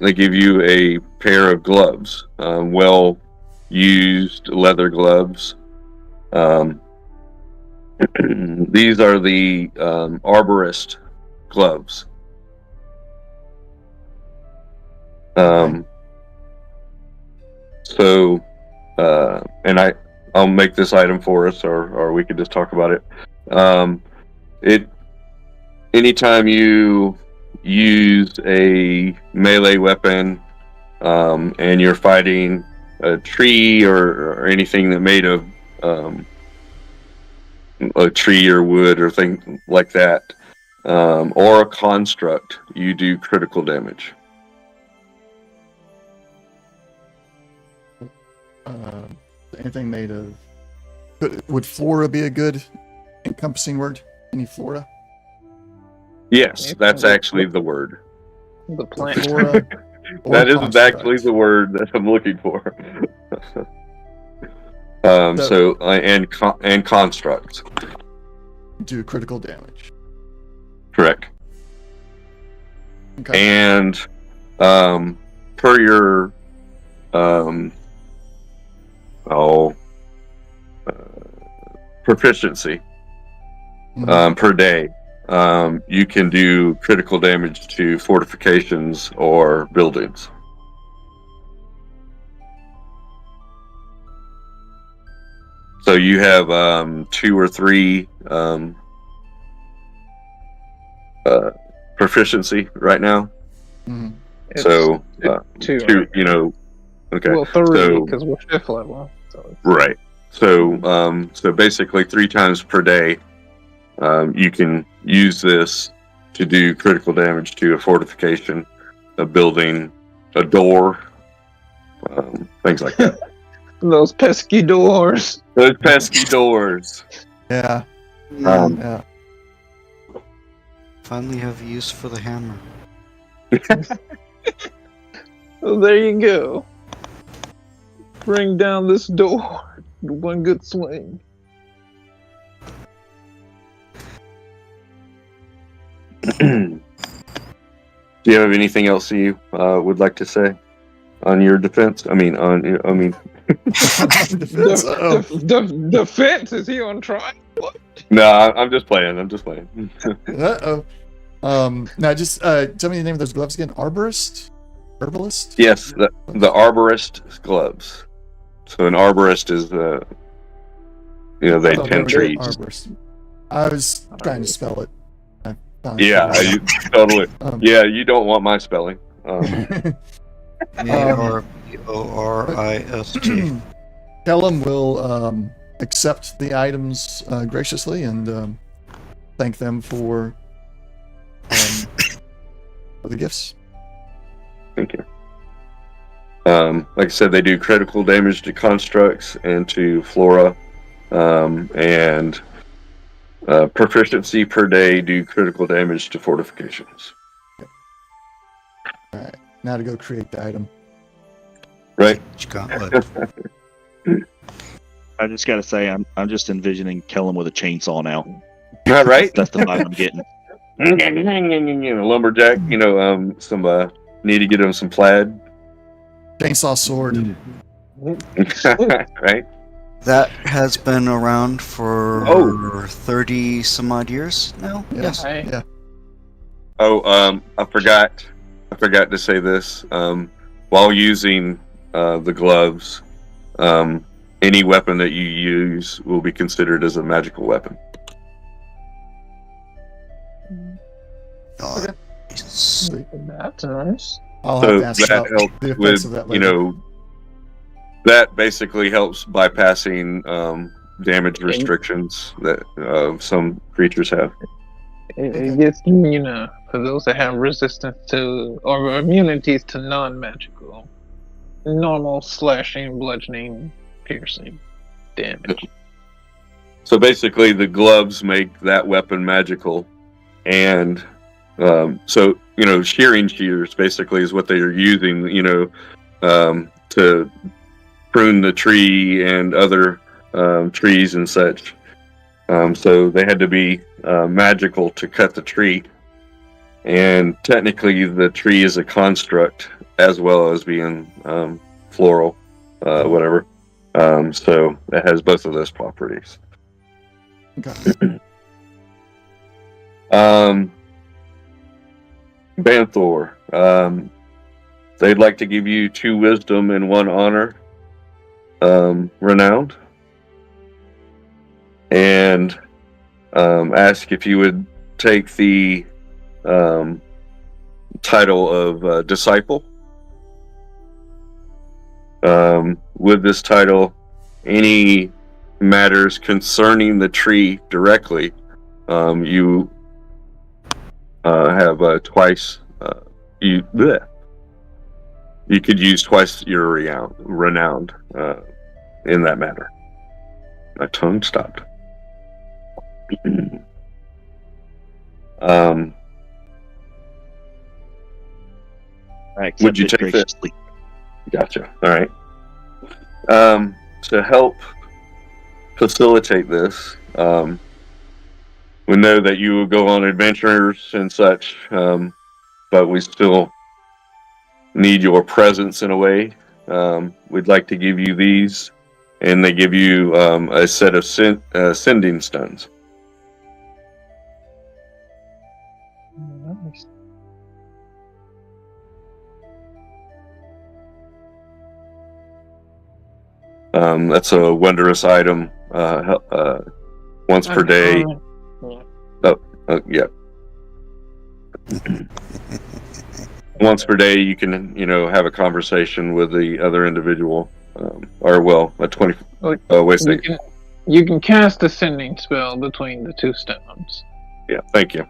They give you a pair of gloves, well-used leather gloves. These are the arborist gloves. So, and I'll make this item for us, or we could just talk about it. Anytime you use a melee weapon, and you're fighting a tree or anything that made of a tree or wood or thing like that, or a construct, you do critical damage. Anything made of... Would flora be a good encompassing word? Any flora? Yes, that's actually the word. The plant. Flora. That is actually the word that I'm looking for. And constructs. Do critical damage. Correct. Okay. And per your proficiency per day, you can do critical damage to fortifications or buildings. So you have 2 or 3 proficiency right now. Mm-hmm. So 2, okay. Well, 3 because we're 5th level. So right. So basically 3 times per day, you can use this to do critical damage to a fortification, a building, a door, things like that. Those pesky doors. Those pesky doors. Yeah. Yeah. Finally have use for the hammer. Well, there you go. Bring down this door. One good swing. Do you have anything else you would like to say on your defense? Defense? Is he on trial? What? No, I'm just playing. Uh-oh. Now just tell me the name of those gloves again. Arborist? Herbalist? Yes, the arborist gloves. So an arborist is they tend trees. Arborist. I was trying to spell it. Yeah, totally. Yeah, you don't want my spelling. ARBORIST. Kellum will accept the items graciously and thank them for the gifts. Thank you. Like I said, they do critical damage to constructs and to flora, and proficiency per day do critical damage to fortifications. All right, now to go create the item. Right. I just gotta say, I'm just envisioning Kellum with a chainsaw now. Not right. That's the vibe I'm getting. Lumberjack. Some need to get him some plaid. Chainsaw sword. Right. That has been around for 30 some odd years now. Yes. Right. Yeah. Oh, I forgot to say this. While using the gloves, any weapon that you use will be considered as a magical weapon. Okay. Sweet. That's nice. I'll So have to ask that about helps the effects with, of that later. that basically helps bypassing damage restrictions that some creatures have. It gets, for those that have resistance to or immunities to non-magical, normal slashing, bludgeoning, piercing damage. So basically, the gloves make that weapon magical, and shearing shears basically is what they are using, to prune the tree and other trees and such. So they had to be magical to cut the tree, and technically the tree is a construct as well as being floral, whatever. So it has both of those properties. Okay. Banthor, they'd like to give you 2 wisdom and 1 honor, renowned, and ask if you would take the title of disciple. With this title, any matters concerning the tree directly, you have twice. You could use twice your renowned in that matter. My tongue stopped. Would you take that? Gotcha. All right. To help facilitate this, we know that you will go on adventures and such, but we still need your presence in a way. We'd like to give you these, and they give you a set of sending stones. Nice. That's a wondrous item. Once per day. Yeah. Once per day, you can, have a conversation with the other individual, a 20. You can cast a sending spell between the 2 stones. Yeah, thank you.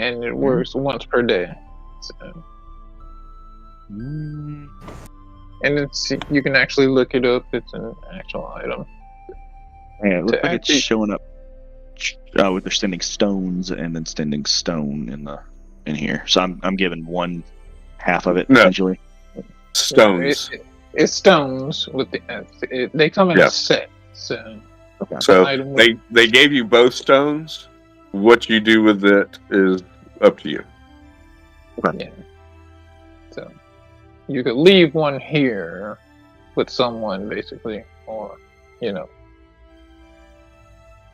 And it works once per day. So. And it's you can actually look it up. It's an actual item. Yeah, it looks To like it's actually- showing up with they're sending stones and then sending stone in here. So I'm giving one half of it No. essentially. Stones. It's stones with they come in Yeah. a set. So Okay. So item they gave you both stones. What you do with it is up to you. yeah. So you could leave one here with someone basically, or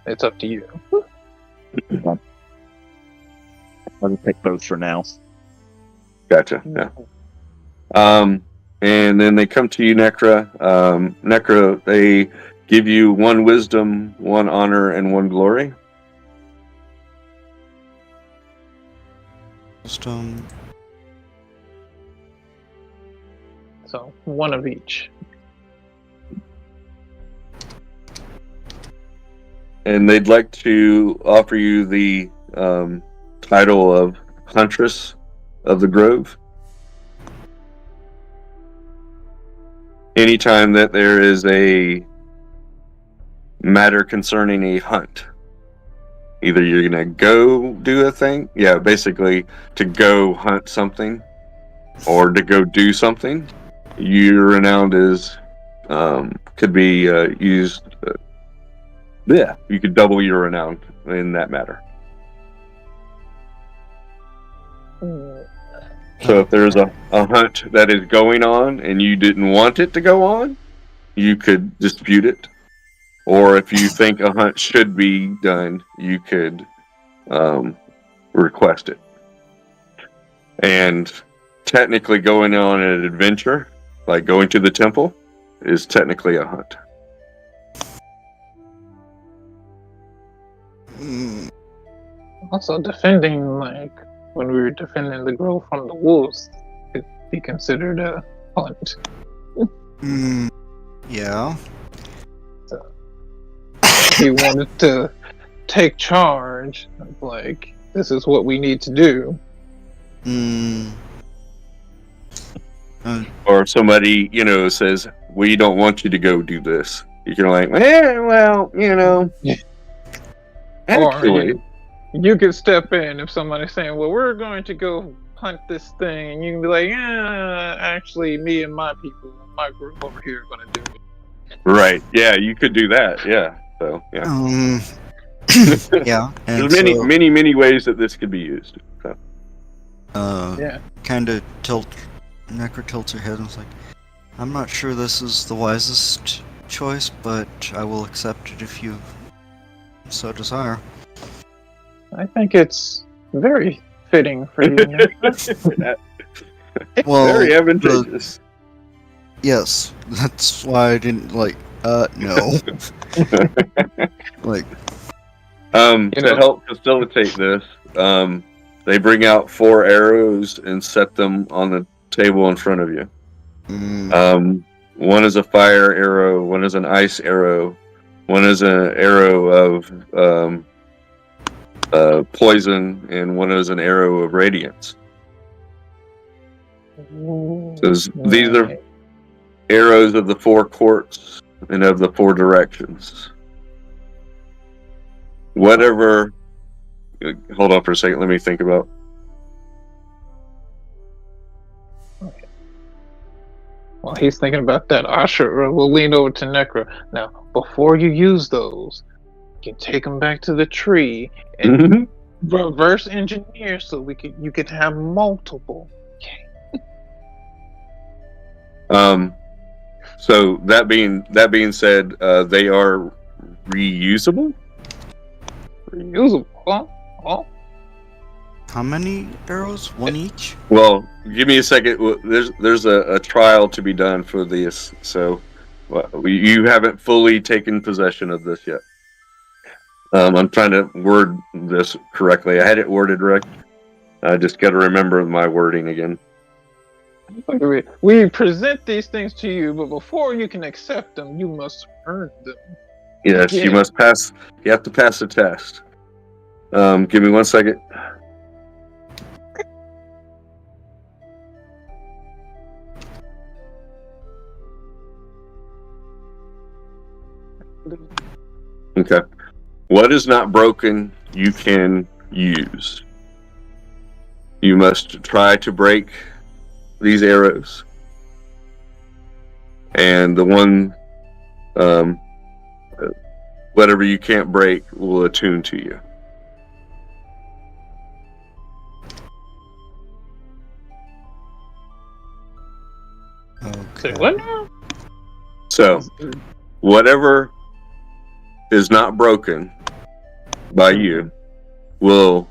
it's up to you. I'll just take both for now. Gotcha. Yeah. And then they come to you, Necra. Necra, they give you 1 wisdom, 1 honor, and 1 glory. Wisdom. So one of each. And they'd like to offer you the title of Huntress of the Grove. Anytime that there is a matter concerning a hunt, either you're going to go do a thing, basically to go hunt something, or to go do something, you're renowned as, could be used, you could double your renown in that matter. So if there's a hunt that is going on and you didn't want it to go on, you could dispute it. Or if you think a hunt should be done, you could request it. And technically going on an adventure, like going to the temple, is technically a hunt. Also defending, like when we were defending the grove from the wolves, could be considered a hunt. Yeah. He wanted to take charge of, like, this is what we need to do. Or somebody, says, we don't want you to go do this. You can like, well, actually, Or you could step in if somebody's saying, well, we're going to go hunt this thing, and you can be like, actually, me and my people, my group over here are going to do it. right? Yeah, you could do that. Yeah. So yeah. Yeah. And There's many ways that this could be used. So. Kind of Necro tilts her head and is like, I'm not sure this is the wisest choice, but I will accept it if you so desire. I think it's very fitting for you, Nick. Well, very advantageous. Yes, that's why I didn't no. To help facilitate this, they bring out 4 arrows and set them on the table in front of you. One is a fire arrow, one is an ice arrow, one is an arrow of poison, and one is an arrow of radiance. These are arrows of the 4 courts and of the 4 directions. Whatever. Hold on for a second. Let me think about. While he's thinking about that, Asher will lean over to Necro. Now, before you use those, you can take them back to the tree and reverse engineer so you could have multiple. So that being said, they are reusable. Reusable? Oh. How many arrows? 1 each? Well, give me a second. There's a trial to be done for this, so you haven't fully taken possession of this yet. I'm trying to word this correctly. I had it worded right. I just got to remember my wording again. We present these things to you, but before you can accept them, you must earn them. Yes, you must pass. You have to pass the test. Give me 1 second. Okay. What is not broken, you can use. You must try to break these arrows. And the one, whatever you can't break will attune to you. Say what now? So, whatever is not broken by you will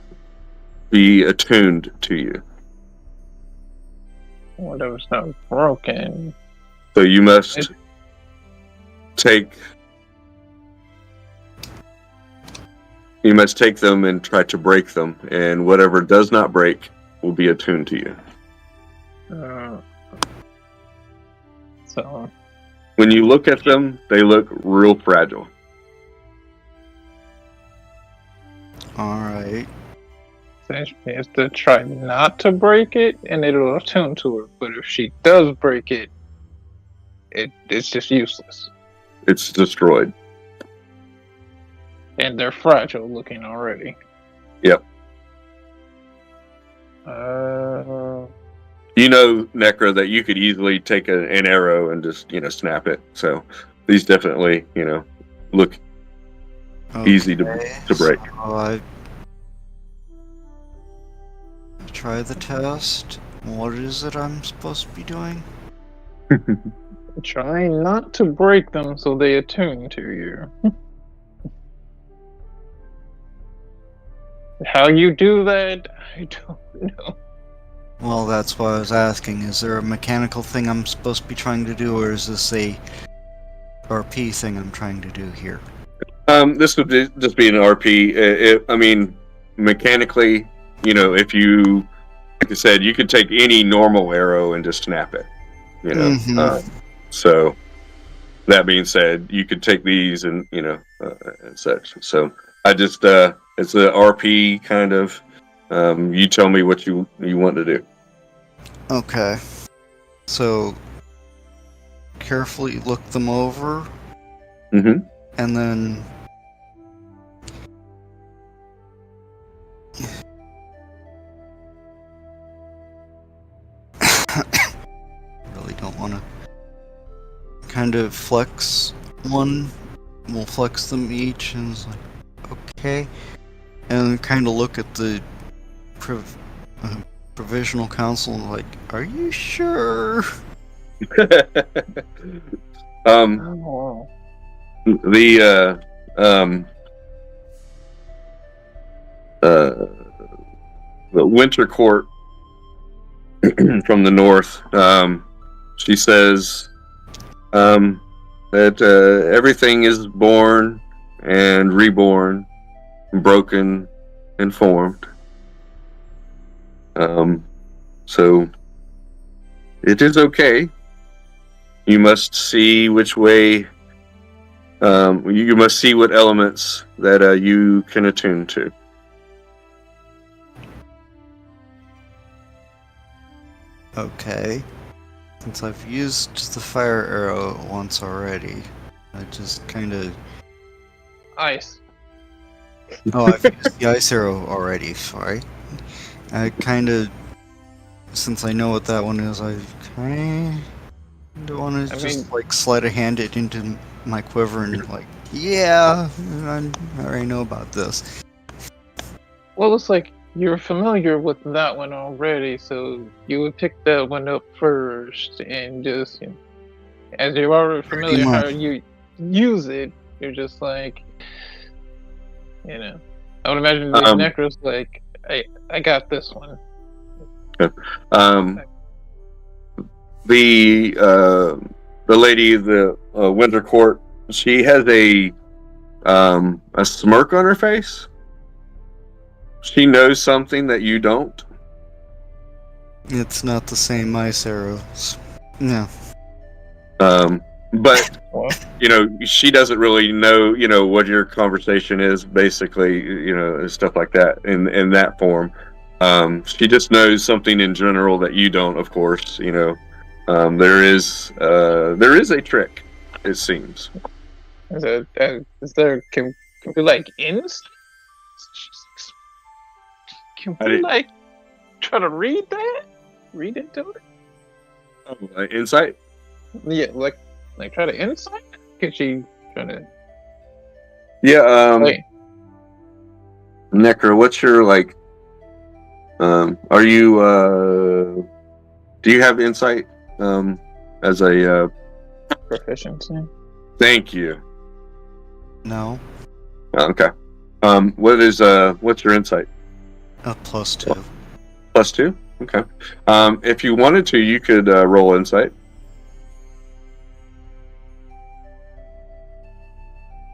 be attuned to you. Whatever's not broken. So you must take them and try to break them, and whatever does not break will be attuned to you. So when you look at them, they look real fragile. Alright. she has to try not to break it, and it'll attune to her. But if she does break it, it's just useless. It's destroyed. And they're fragile looking already. Yep. You know, Necra, that you could easily take an arrow and just, snap it. So these definitely, look easy to break. So I try the test. What is it I'm supposed to be doing? Try not to break them so they attune to you. How you do that, I don't know. Well, that's why I was asking. Is there a mechanical thing I'm supposed to be trying to do, or is this a RP thing I'm trying to do here? This would just be an RP. Mechanically, if you, like I said, you could take any normal arrow and just snap it. So that being said, you could take these and and such. So I just it's a RP kind of. You tell me what you want to do. Okay. So carefully look them over. Mm-hmm. And then really don't want to kind of flex one. We'll flex them each, and it's like, okay. And kind of look at the provisional council and like, are you sure? The Winter Court from the north, she says that everything is born and reborn, broken and formed. So it is okay. You must see which way. You must see what elements that you can attune to. Okay. Since I've used the fire arrow once already, I just kind of... Ice. Oh, I've used the ice arrow already, sorry. I kind of... Since I know what that one is, I kind of want to like sleight of hand it into my quiver and like, yeah, I already know about this. Well, it's like you're familiar with that one already, so you would pick that one up first and just, as you're already familiar how you use it, you're just like, I would imagine the Necro's like, hey, I got this one. The lady, the Winter Court, she has a smirk on her face. She knows something that you don't. It's not the same ice arrows. No. But she doesn't really know, what your conversation is, basically, stuff like that in that form. She just knows something in general that you don't, of course. There is a trick, it seems. Can we like Can we like try to read that? Read into it? Oh, insight? Yeah, like try to insight? Can she try to? Yeah. Wait. Necro, what's your like? Are you? Do you have insight? As a Proficiency. Thank you. No. Okay. What's your insight? +2. +2? Okay. If you wanted to, you could roll insight.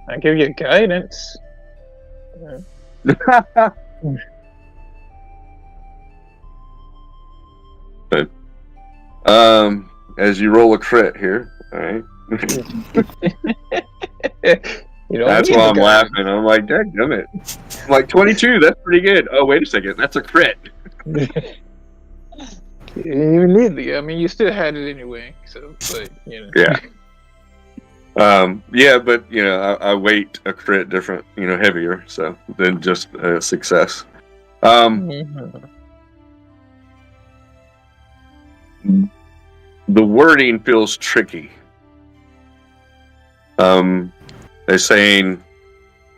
I give you guidance. As you roll a crit here, all right. That's why I'm laughing. I'm like, dadgummit. I'm like 22. That's pretty good. Oh, wait a second. That's a crit. You didn't even need the. I mean, you still had it anyway. So, but you know. Yeah. Yeah, but you know, I weight a crit different, you know, heavier, so than just a success. The wording feels tricky. They're saying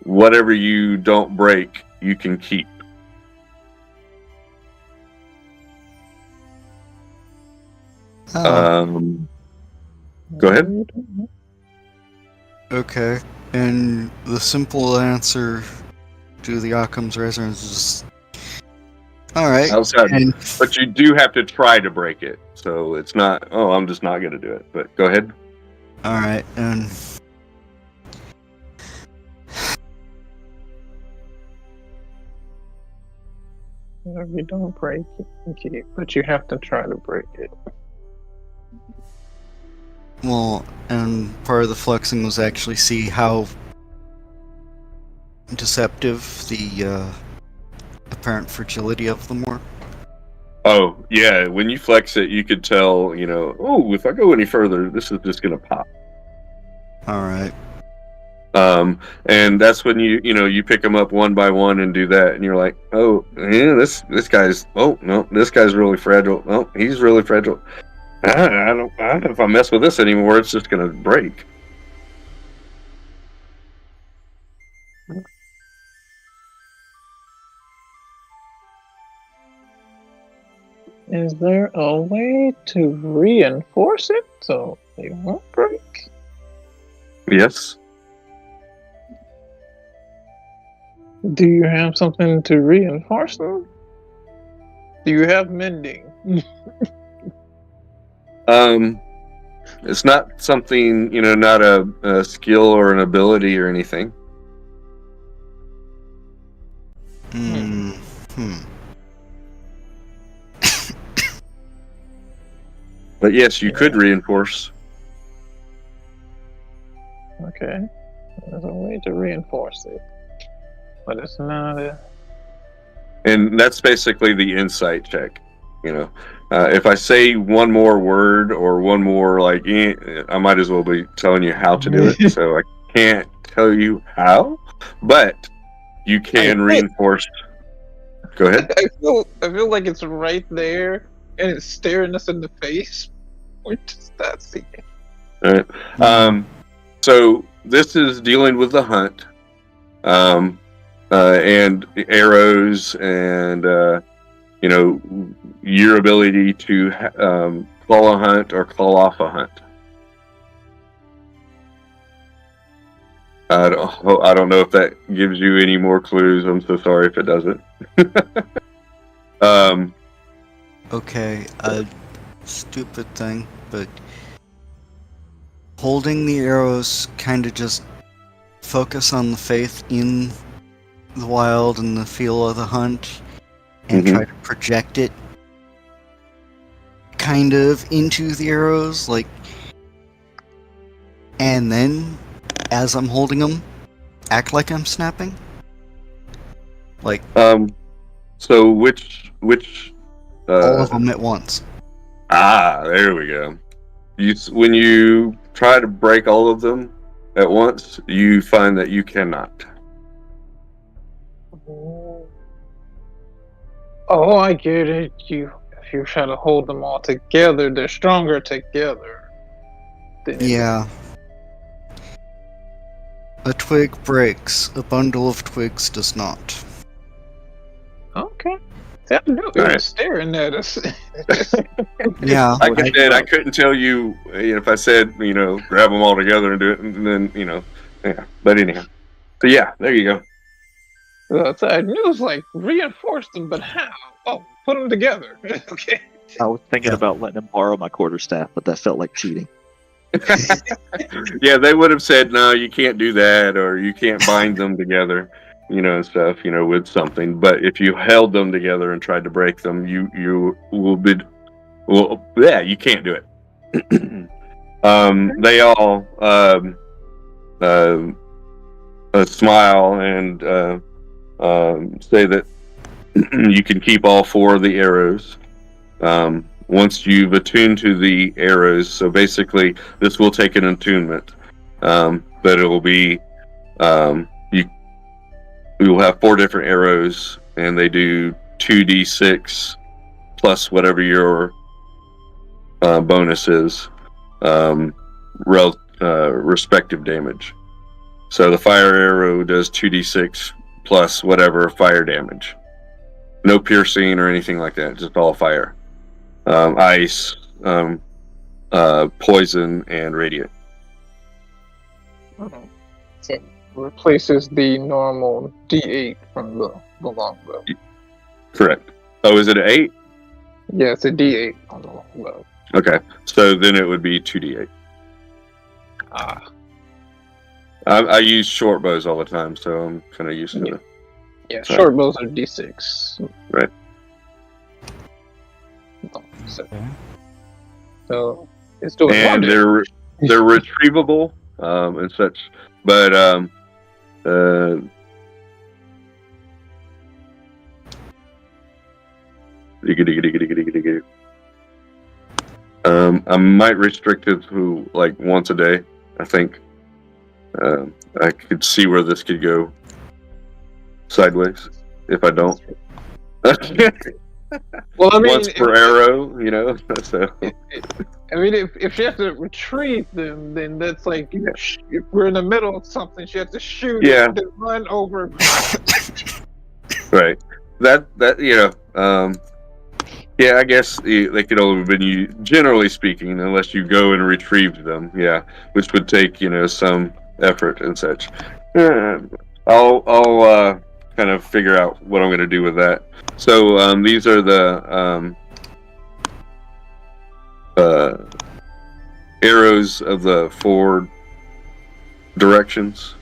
whatever you don't break, you can keep. Go ahead. Okay, and the simple answer to the Occam's razor is just... Alright. But you do have to try to break it. So it's not, oh, I'm just not going to do it. But go ahead. Alright, and... If you don't break it, you keep, but you have to try to break it. Well, and part of the flexing was actually see how deceptive the apparent fragility of them were. Oh, yeah. When you flex it, you could tell, you know, oh, if I go any further, this is just going to pop. Alright. And that's when you pick them up one by one and do that. And you're like, oh, yeah, this guy's, oh, no, this guy's really fragile. Oh, he's really fragile. I don't know if I mess with this anymore, it's just going to break. Is there a way to reinforce it so they won't break? Yes. Do you have something to reinforce them? Do you have mending? It's not something, you know, not a skill or an ability or anything. But yes, you could reinforce. Okay. There's a way to reinforce it. But it's not a... And that's basically the insight check. You know, if I say one more word or one more, like, I might as well be telling you how to do it. So I can't tell you how, but you can reinforce. Go ahead. I feel like it's right there and it's staring us in the face. We're just not seeing it. All right. So this is dealing with the hunt, and arrows, and you know, your ability to call a hunt or call off a hunt. I don't know if that gives you any more clues. I'm so sorry if it doesn't. Okay, a stupid thing, but holding the arrows kind of just focus on the faith in the wild and the feel of the hunt and try to project it kind of into the arrows, like, and then as I'm holding them, act like I'm snapping. Like, so which all of them at once. There we go. When you try to break all of them, at once, you find that you cannot. Oh, I get it. If you try to hold them all together, they're stronger together. Yeah. A twig breaks, a bundle of twigs does not. Okay. See, I knew he was staring at us. Yeah. Like I said, I couldn't tell you, if I said, grab them all together and do it, and then, yeah. But anyhow. So yeah, there you go. So I knew it was like reinforce them, but how? Oh, put them together. Okay. I was thinking about letting him borrow my quarterstaff, but that felt like cheating. Yeah, they would have said, no, you can't do that, or you can't bind them together, and stuff, with something. But if you held them together and tried to break them, you will be, yeah, you can't do it. They all smile and say that you can keep all 4 of the arrows. Once you've attuned to the arrows, so basically this will take an attunement, but it will be we will have 4 different arrows, and they do 2d6 plus whatever your bonus is, respective damage. So the fire arrow does 2d6 plus whatever fire damage. No piercing or anything like that, just all fire. Ice, poison, and radiant. So replaces the normal D8 from the longbow. Correct. Oh, is it an 8? Yeah, it's a D8 on the longbow. Okay, so then it would be 2d8. Ah. I use short bows all the time, so I'm kind of used to it. Yeah, short bows are D6. Right. So it's doing and they're retrievable and such, but I might restrict it to like once a day. I think I could see where this could go sideways if I don't. Well, I mean, once per arrow, So I mean, if she has to retrieve them, then that's like if we're in the middle of something, she has to shoot. Yeah. And then run over. Right. That yeah, I guess they could only have been used, generally speaking, unless you go and retrieve them. Yeah, which would take some effort and such. I'll kind of figure out what I'm going to do with that. So these are the arrows of the 4 directions.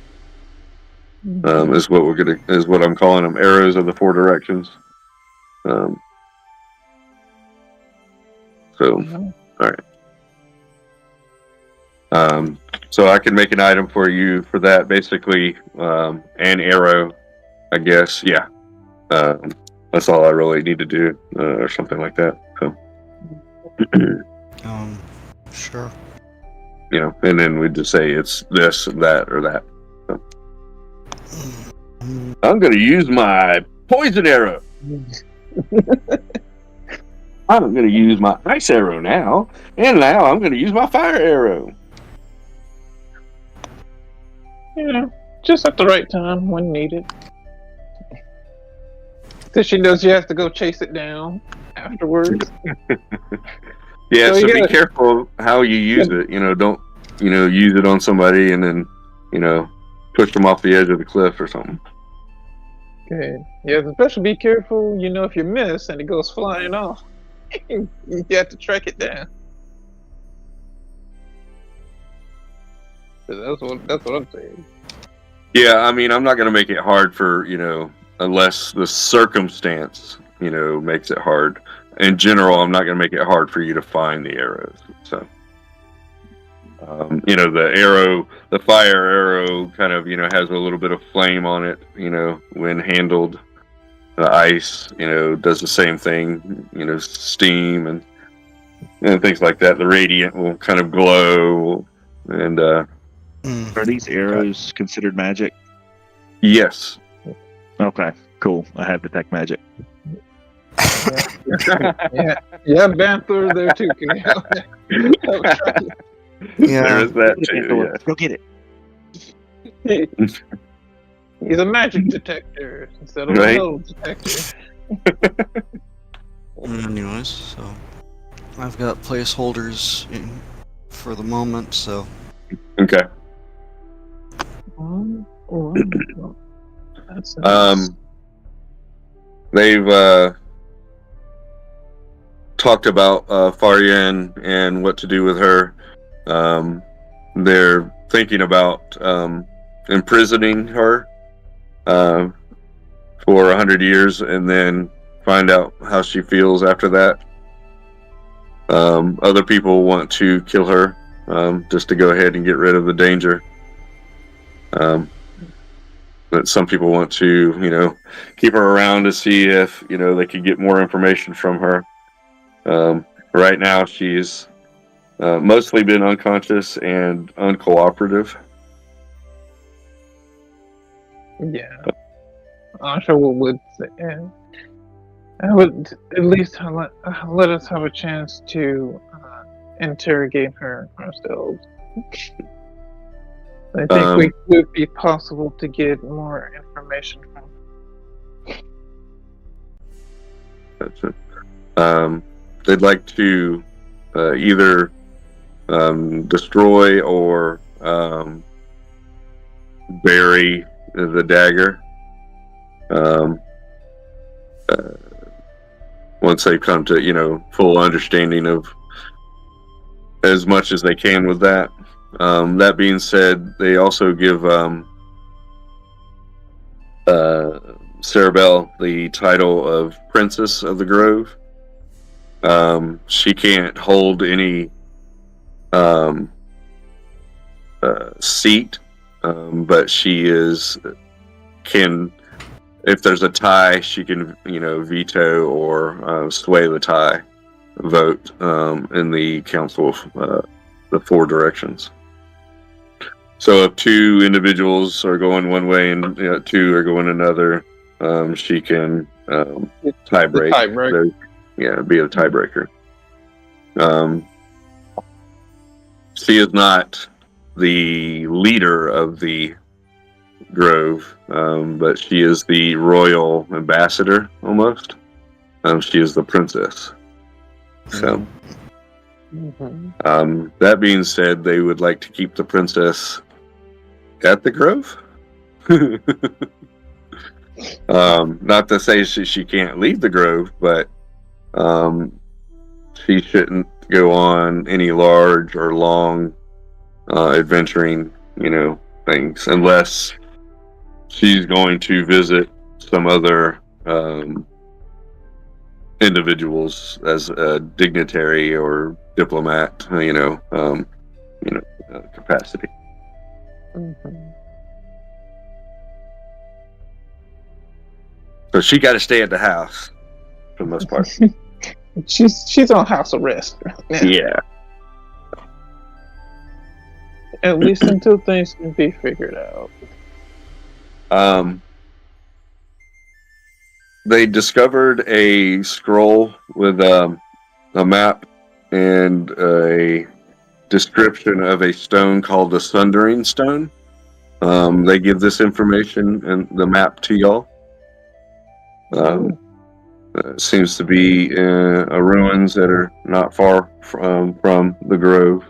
Is what I'm calling them, arrows of the 4 directions. So, all right. So I can make an item for you for that. Basically, an arrow, I guess. Yeah. That's all I really need to do, or something like that. So. Sure. And then we just say it's this, that, or that. So. I'm going to use my poison arrow. I'm going to use my ice arrow now, and now I'm going to use my fire arrow. Just at the right time when needed. So she knows she has to go chase it down afterwards. Yeah, so be careful how you use it. Don't use it on somebody and then push them off the edge of the cliff or something. Okay. Yeah, especially be careful. If you miss and it goes flying off, you have to track it down. So that's what I'm saying. Yeah, I mean, I'm not going to make it hard for unless the circumstance makes it hard. In general, I'm not going to make it hard for you to find the arrows. So, the fire arrow kind of, has a little bit of flame on it, when handled. The ice, does the same thing, steam and things like that. The radiant will kind of glow, and Are these arrows considered magic? Yes. Okay, cool. I have detect magic. Yeah, Banther there too. Yeah. There is that too. Yeah. Go get it. He's a magic detector instead of Right. a metal detector. Anyways, so I've got placeholders in for the moment, so Okay. That's nice. They've talked about Faryan and what to do with her. They're thinking about imprisoning her for 100 years and then find out how she feels after that. Other people want to kill her just to go ahead and get rid of the danger. But some people want to, keep her around to see if, they could get more information from her. Right now, she's mostly been unconscious and uncooperative. Yeah. Asha would say, I would at least let us have a chance to interrogate her ourselves. I think we would be possible to get more information from. They'd like to either destroy or bury the dagger once they come to full understanding of as much as they can with that. That being said, they also give Cerebelle the title of Princess of the Grove. She can't hold any seat, but she can, if there's a tie, she can veto or sway the tie vote in the council of the four directions. So if two individuals are going one way and two are going another, she can tie break. Be a tiebreaker. She is not the leader of the grove, but she is the royal ambassador almost. She is the princess. So, that being said, they would like to keep the princess at the grove. Not to say she can't leave the grove, but she shouldn't go on any large or long adventuring, things, unless she's going to visit some other individuals as a dignitary or diplomat, capacity. So she got to stay at the house for the most part. She's on house arrest right now. Yeah. At least until things can be figured out. They discovered a scroll with a map and a description of a stone called the Sundering Stone. They give this information and the map to y'all. Seems to be ruins that are not far from the grove.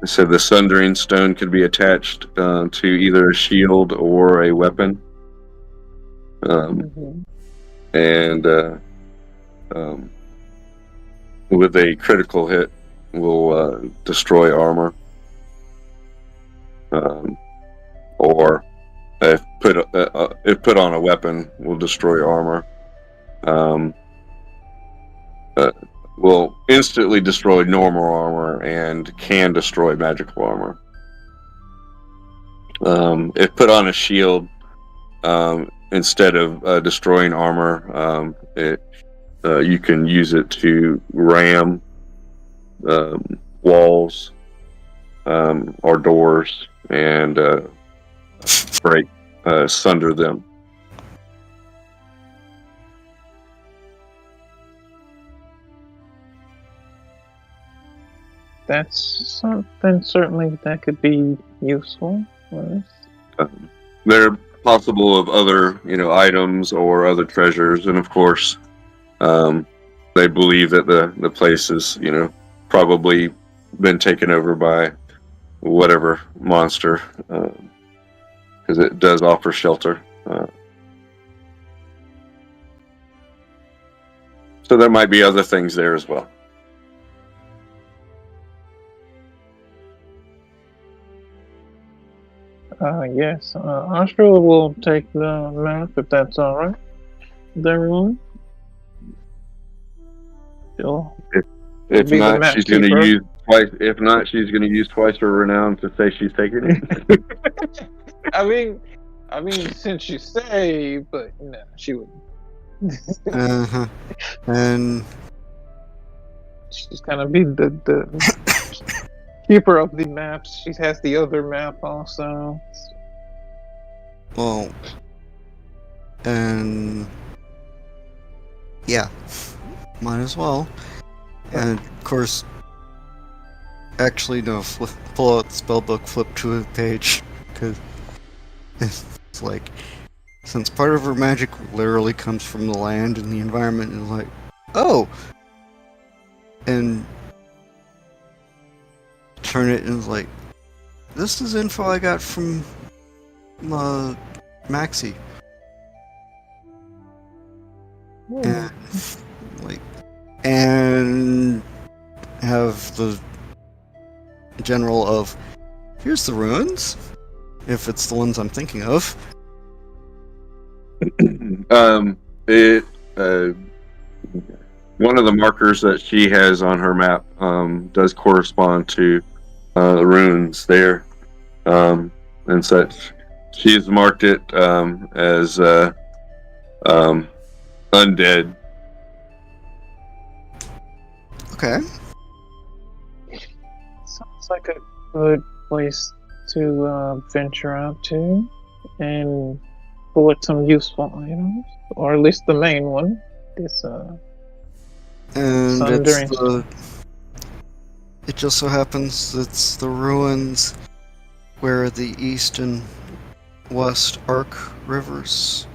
They said the Sundering Stone could be attached to either a shield or a weapon. And with a critical hit will destroy armor, or if put on a weapon will destroy armor. Will instantly destroy normal armor and can destroy magical armor. If put on a shield, instead of destroying armor, you can use it to ram walls, or doors and break sunder them. That's something certainly that could be useful. Yes. They're possible of other, items or other treasures, and of course, they believe that the place is, probably been taken over by whatever monster, because it does offer shelter. So there might be other things there as well. Yes, Astra will take the map if that's all right. With everyone. If not, she's going to use twice. If not, she's going to use twice her renown to say she's taking it. I mean, since you say, but no, she wouldn't. And she's gonna be the keeper of the maps. She has the other map also. well, and yeah, might as well. And of course, actually no, pull out the spellbook, flip to a page, because it's like, since part of her magic literally comes from the land and the environment, is like, oh, and turn it and it's like, this is info I got from Maxie. And, and have the general of, here's the ruins, if it's the ones I'm thinking of. One of the markers that she has on her map does correspond to the ruins there, and such. She's marked it as undead. Okay. Sounds like a good place to venture out to and collect some useful items, or at least the main one. This And Sundering. it just so happens it's the ruins where the east and west Arc rivers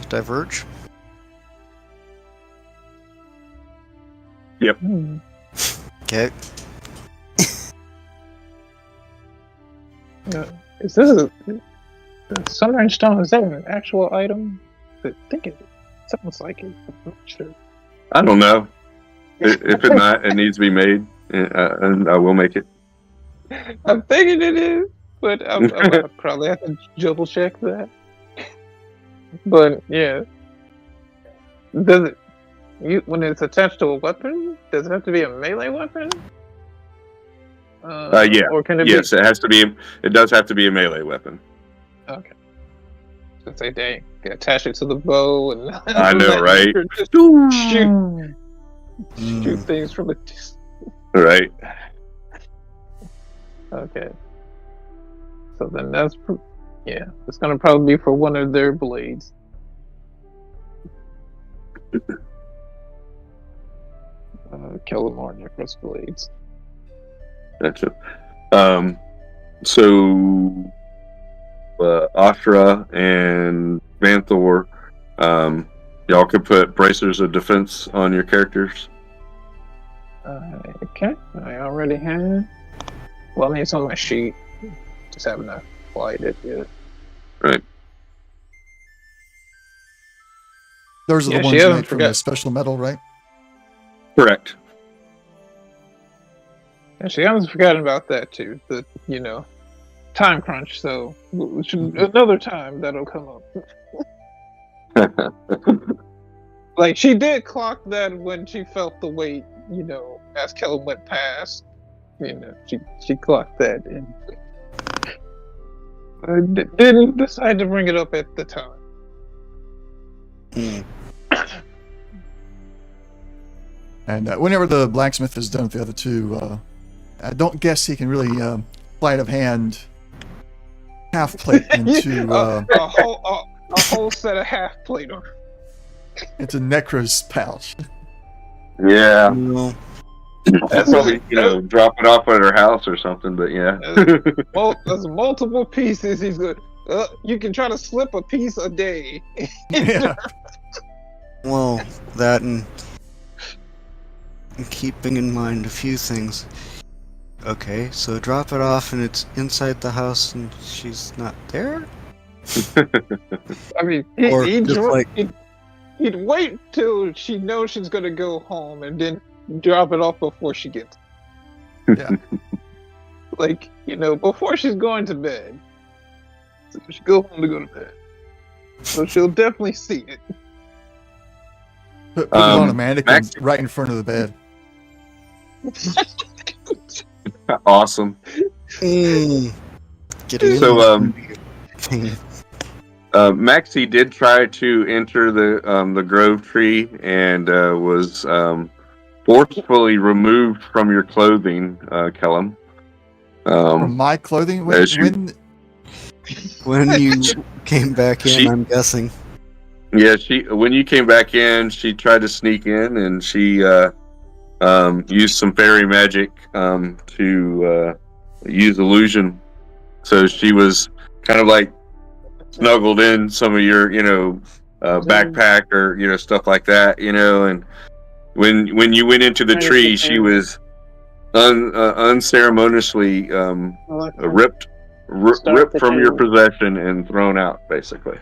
diverge. Okay. Is this the Sundering Stone? Is that an actual item? I think it sounds like it. I'm not sure. I don't know. If it's not, it needs to be made, and I will make it. I'm thinking it is, but I'll probably have to double check that. But yeah, does it? When it's attached to a weapon, does it have to be a melee weapon? Yeah. Or can it Yes, it has to be. It does have to be a melee weapon. Okay. So say they attach it to the bow and I know, right? Just shoot things from a distance. Right. Okay. So then it's gonna probably be for one of their blades. Kellamar Necros blades. Gotcha. So Astra and Vanthor, y'all could put bracers of defense on your characters. Okay, I already have. Well, I mean, it's on my sheet. Just haven't applied it yet. Right. Those are Yeah, the she ones you hasn't made from forgot- the special metal, right? Correct. And she hasn't forgotten about that too. The time crunch. So another time that'll come up. Like she did clock that when she felt the weight. As Kellen went past. She clocked that and didn't decide to bring it up at the time. And whenever the blacksmith is done with the other two, I don't guess he can really sleight of hand half plate into a whole set of half plate. into Necro's pouch. Yeah, No. that's probably drop it off at her house or something. But yeah, There's multiple pieces. He's good. You can try to slip a piece a day. Yeah. Well, that and keeping in mind a few things. Okay, so drop it off and it's inside the house and she's not there? I mean, Or just like- he'd wait till she knows she's gonna go home and then drop it off before she gets. Yeah. Like, before she's going to bed. So she go home to go to bed. So she'll definitely see it. Put it on a mannequin right in front of the bed. awesome. Getting So, in Maxie did try to enter the grove tree and was forcefully removed from your clothing, Kellum. From my clothing? when you came back in, I'm guessing. Yeah, when you came back in, she tried to sneak in, and she used some fairy magic to use illusion. So she was kind of like snuggled in some of your, backpack or stuff like that, and when you went into the tree, she was unceremoniously ripped from your possession and thrown out, basically.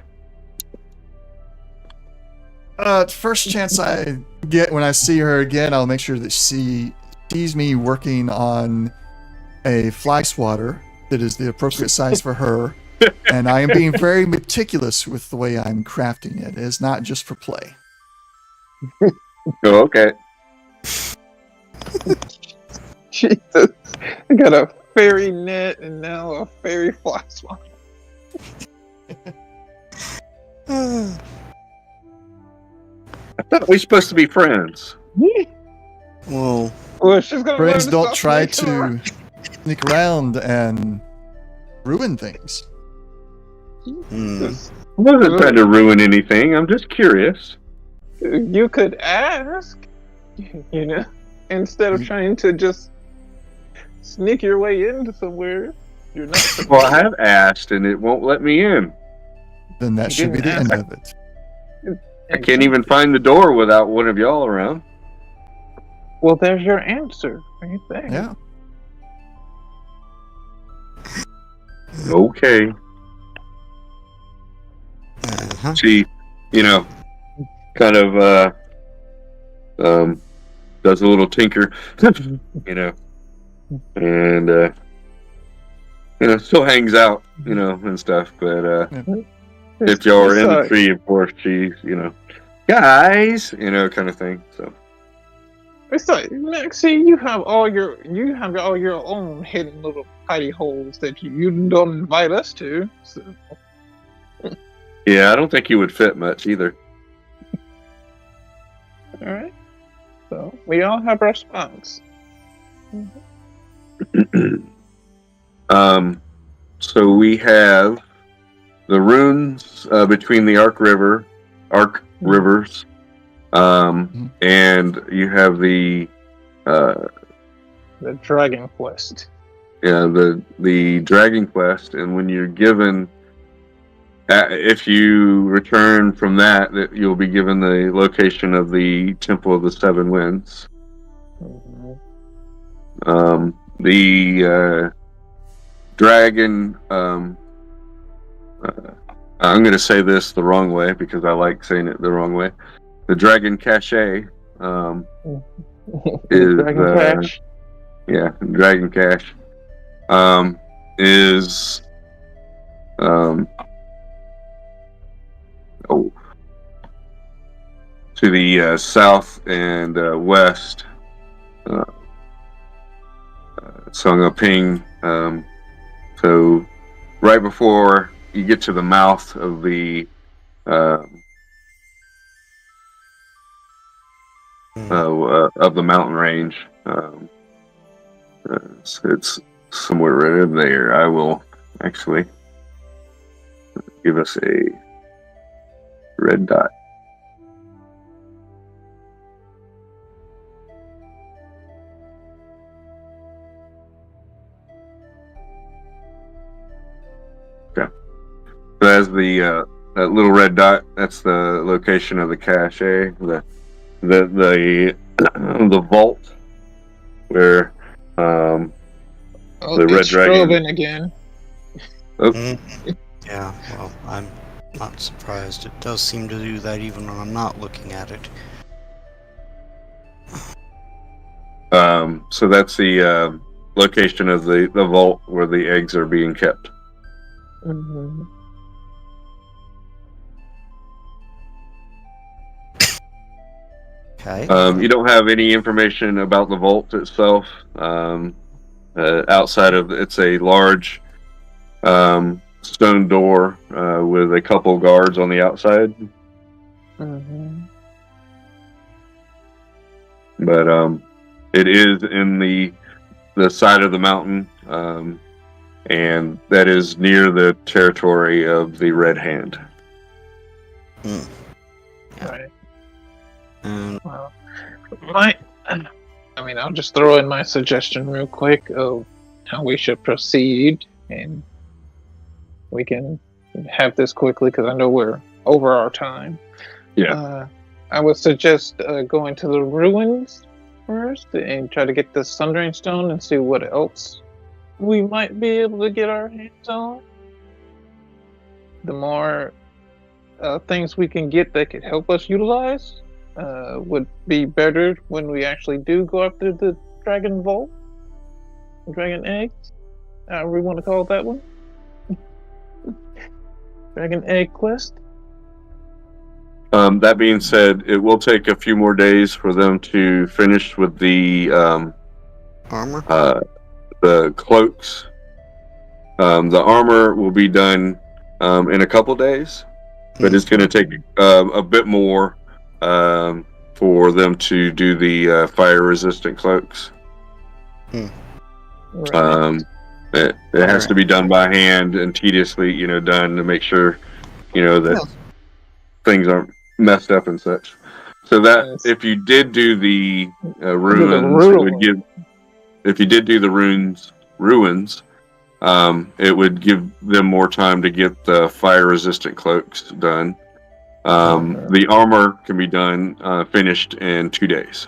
First chance I get when I see her again, I'll make sure that she sees me working on a fly swatter that is the appropriate size for her. And I am being very meticulous with the way I'm crafting it. It is not just for play. Oh, okay. Jesus. I got a fairy net and now a fairy fly swatter. I thought we were supposed to be friends. Well, She's gonna Friends learn don't stop try sneaking around. to sneak around and ruin things. I wasn't trying to ruin anything. I'm just curious. You could ask, instead of trying to just sneak your way into somewhere. You're not. Well, I have asked, and it won't let me in. Then that should be the end of it. I can't even find the door without one of y'all around. Well, there's your answer right there. Yeah. Okay. uh-huh. She, kind of does a little tinker, and still hangs out, and stuff. But if y'all are in the tree, of course, she's, guys, kind of thing. So. It's like, Maxie, you have all your own hidden little hidey holes that you don't invite us to. So. Yeah, I don't think you would fit much either. All right. So we all have our spots. So we have the runes between the Arc rivers, and you have the Dragon Quest. Yeah, the Dragon Quest, and when you're given, if you return from that, you'll be given the location of the Temple of the Seven Winds. The dragon. I'm going to say this the wrong way because I like saying it the wrong way. The Dragon Cache is Dragon Cache. Yeah, Dragon Cache is to the south and west. Sung a ping. So right before you get to the mouth of the of the mountain range, So it's somewhere right in there. I will actually give us a red dot. Okay. So as that little red dot, that's the location of the cache, the the vault where Oh, the red it's dragon. strobing again. Yeah, well, I'm not surprised. It does seem to do that even when I'm not looking at it. So that's the location of the vault where the eggs are being kept. Mm-hmm. Okay. You don't have any information about the vault itself. Outside of it's a large stone door with a couple guards on the outside. Mm-hmm. But it is in the side of the mountain, and that is near the territory of the Red Hand. Yeah. Right. And Well, I'll just throw in my suggestion real quick of how we should proceed, and we can have this quickly because I know we're over our time. Yeah. I would suggest going to the ruins first and try to get the Sundering Stone and see what else we might be able to get our hands on. The more things we can get that could help us utilize would be better when we actually do go after the Dragon Vault, Dragon Eggs, however we want to call that one. Dragon Egg Quest. That being said, it will take a few more days for them to finish with the armor? the cloaks. The armor will be done in a couple days, but it's going to take a bit more for them to do the fire-resistant cloaks. Right. It has to be done by hand and tediously, done to make sure, that things aren't messed up and such. So that Yes. if you did do the ruins, it would give. If you did do the ruins, it would give them more time to get the fire-resistant cloaks done. The armor can be done finished in 2 days.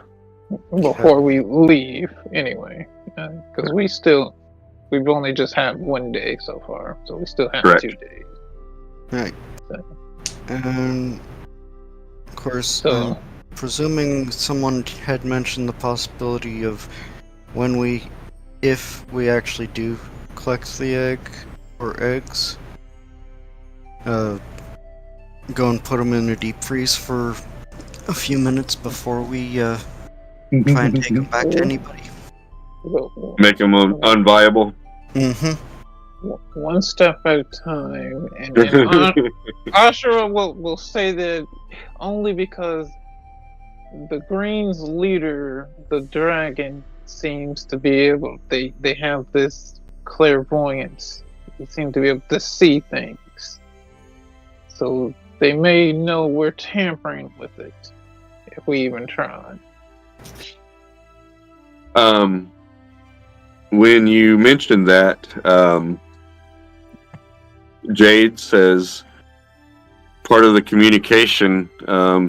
Before we leave, anyway, because we've only just had 1 day so far, so we still have Correct. 2 days. Right. So, And of course, So- presuming someone had mentioned the possibility of if we actually do collect the egg or eggs, go and put them in a deep freeze for a few minutes before we try and take them back to anybody. Make them unviable. Mm-hmm. One step at a time, and Ashura will say that only because the Green's leader, the dragon, seems to be able. They have this clairvoyance. They seem to be able to see things, so they may know we're tampering with it if we even try. When you mentioned that, Jade says part of the communication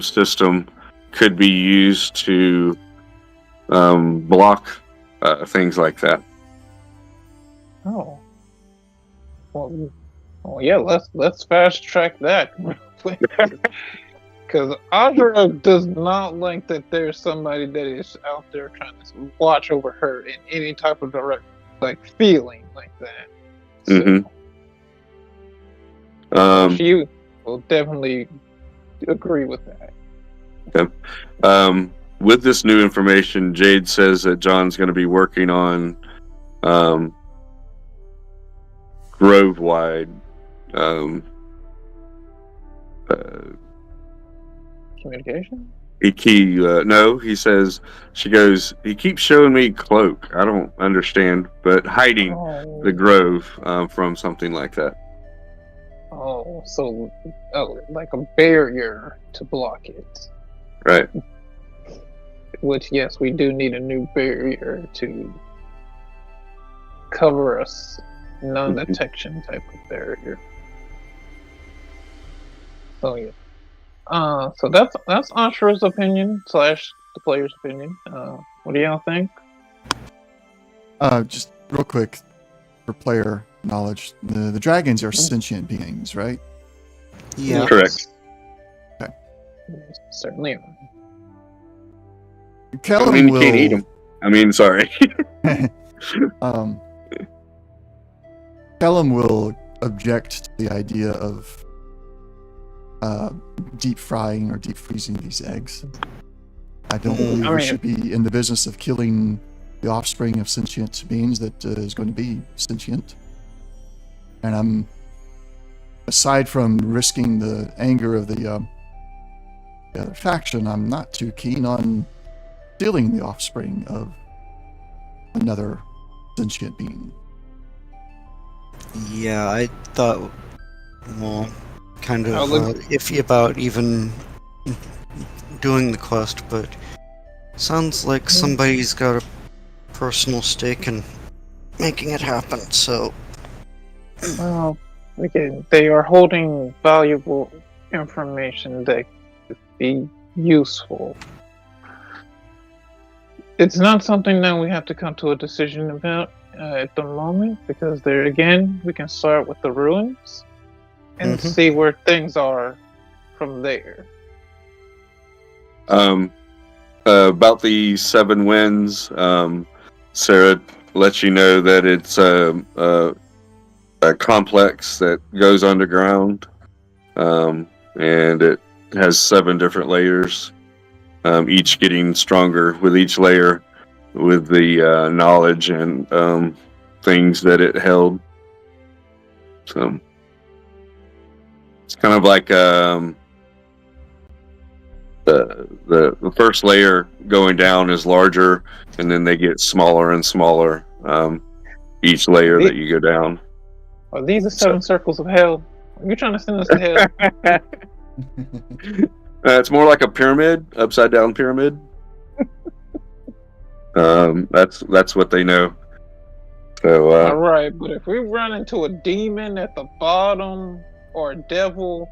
system could be used to block things like that. Oh, well, yeah. Let's fast track that, because Audra does not like that there's somebody that is out there trying to watch over her in any type of direct feeling like that. So, she will definitely agree with that. Okay. With this new information, Jade says that John's going to be working on Grove-wide Communication? No, he says, she goes, he keeps showing me cloak. I don't understand, but hiding the grove from something like that. Like a barrier to block it. Right. Which, yes, we do need a new barrier to cover us. Non-detection type of barrier. So yeah. So that's Ashra's opinion / the player's opinion. What do y'all think? Just real quick for player knowledge, the dragons are sentient beings, right? Yeah. Correct. Okay. Yes, certainly are. Callum you can't eat them. Sorry. Callum will object to the idea of deep frying or deep freezing these eggs. I don't believe we should be in the business of killing the offspring of sentient beings that is going to be sentient. And I'm, aside from risking the anger of the other faction, I'm not too keen on stealing the offspring of another sentient being. Yeah, I thought, kind of iffy about even doing the quest, but sounds like somebody's got a personal stake in making it happen, so... Well, again, they are holding valuable information that could be useful. It's not something that we have to come to a decision about at the moment, because there again, we can start with the ruins and see where things are from there. About the 7 winds, Sarah lets you know that it's a complex that goes underground, and it has 7 different layers, each getting stronger with each layer, with the knowledge and things that it held. So it's kind of like the first layer going down is larger, and then they get smaller and smaller each layer that you go down. Are these the 7 circles of hell? Are you trying to send us to hell? It's more like a pyramid, upside down pyramid. That's what they know. So all right, but if we run into a demon at the bottom or a devil,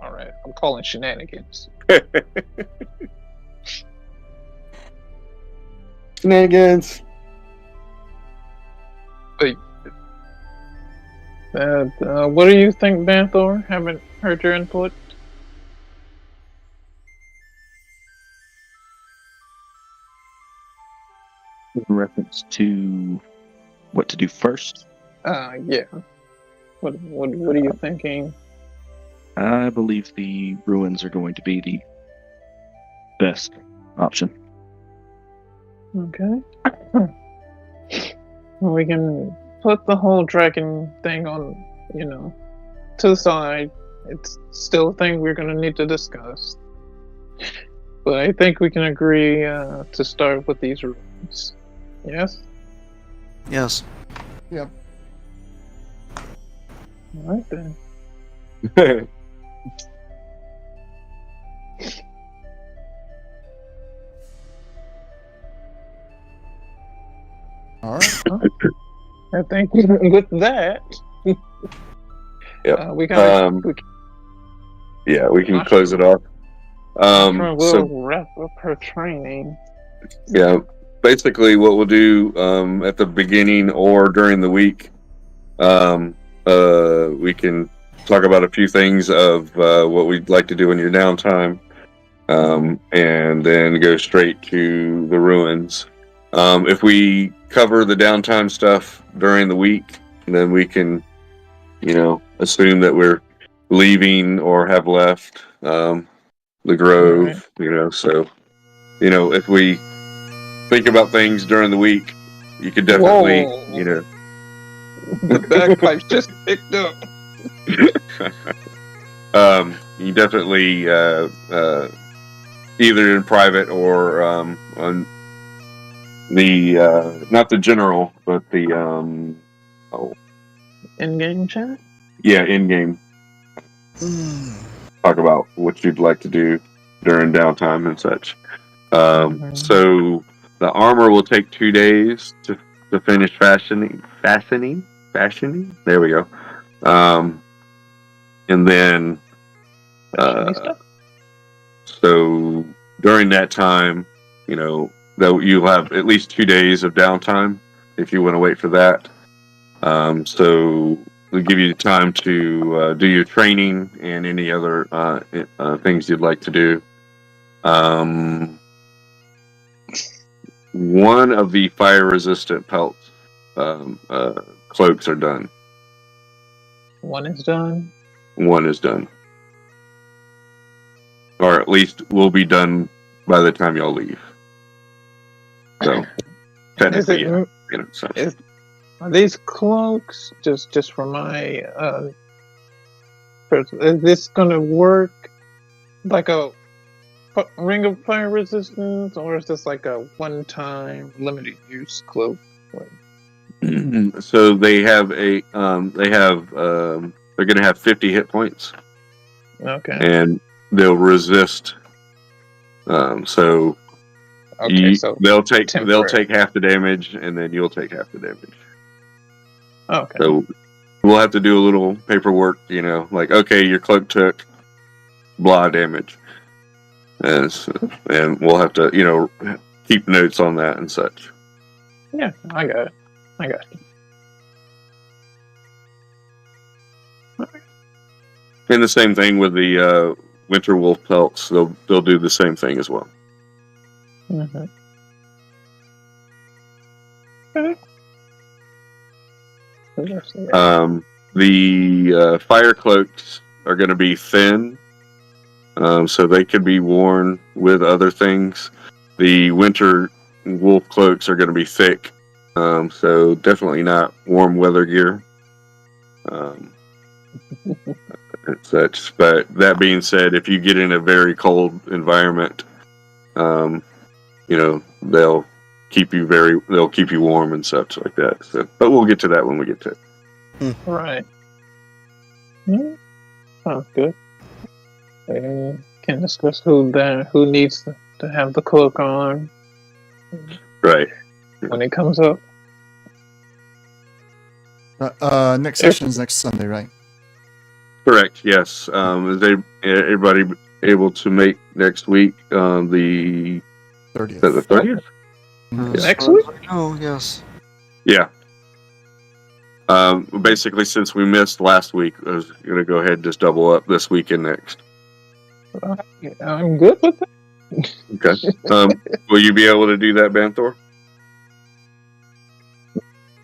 all right, I'm calling shenanigans. Shenanigans. What do you think, Banthor? Haven't heard your input. In reference to what to do first? Yeah. What are you thinking? I believe the ruins are going to be the best option. Okay. We can put the whole dragon thing on, to the side. It's still a thing we're going to need to discuss. But I think we can agree to start with these ruins. Yes? Yes. Yep. Alright then. All right. I think with that, Yep. we can close it off. We'll wrap up her training. Yeah, basically what we'll do at the beginning or during the week, we can talk about a few things of what we'd like to do in your downtime, and then go straight to the ruins. If we cover the downtime stuff during the week, then we can, assume that we're leaving or have left the grove, so, if we think about things during the week, you could definitely, The bagpipes just picked up. you definitely either in private or on the not the general, but the In-game chat? in game. Talk about what you'd like to do during downtime and such. So the armor will take 2 days to finish fashioning. There we go. And then so during that time, you'll have at least 2 days of downtime if you want to wait for that. So we'll give you time to do your training and any other things you'd like to do. One of the fire-resistant pelts cloaks are done. One is done. One is done, or at least will be done by the time y'all leave. So technically, Are these cloaks just for my? Is this gonna work like a ring of fire resistance, or is this like a one-time limited use cloak? So they have they're gonna have 50 hit points. Okay. And they'll resist. So they'll take half the damage, and then you'll take half the damage. Okay. So we'll have to do a little paperwork, like, okay, your cloak took blah damage, and we'll have to, keep notes on that and such. Yeah, I got it. And the same thing with the winter wolf pelts. They'll do the same thing as well. Mm-hmm. Okay. The fire cloaks are going to be thin, so they can be worn with other things. The winter wolf cloaks are going to be thick, so definitely not warm weather gear. And such. But that being said, if you get in a very cold environment, they'll keep you warm and such like that. So, but we'll get to that when we get to it. Right. Sounds good. We can discuss who needs to have the cloak on. Right. When it comes up. Next session is next Sunday, right? Correct. Yes. Is everybody able to make next week the 30th? Is that the 30th? Next week? Oh, yes. Yeah. Basically, since we missed last week, I was going to go ahead and just double up this week and next. I'm good with that. Okay. Will you be able to do that, Banthor?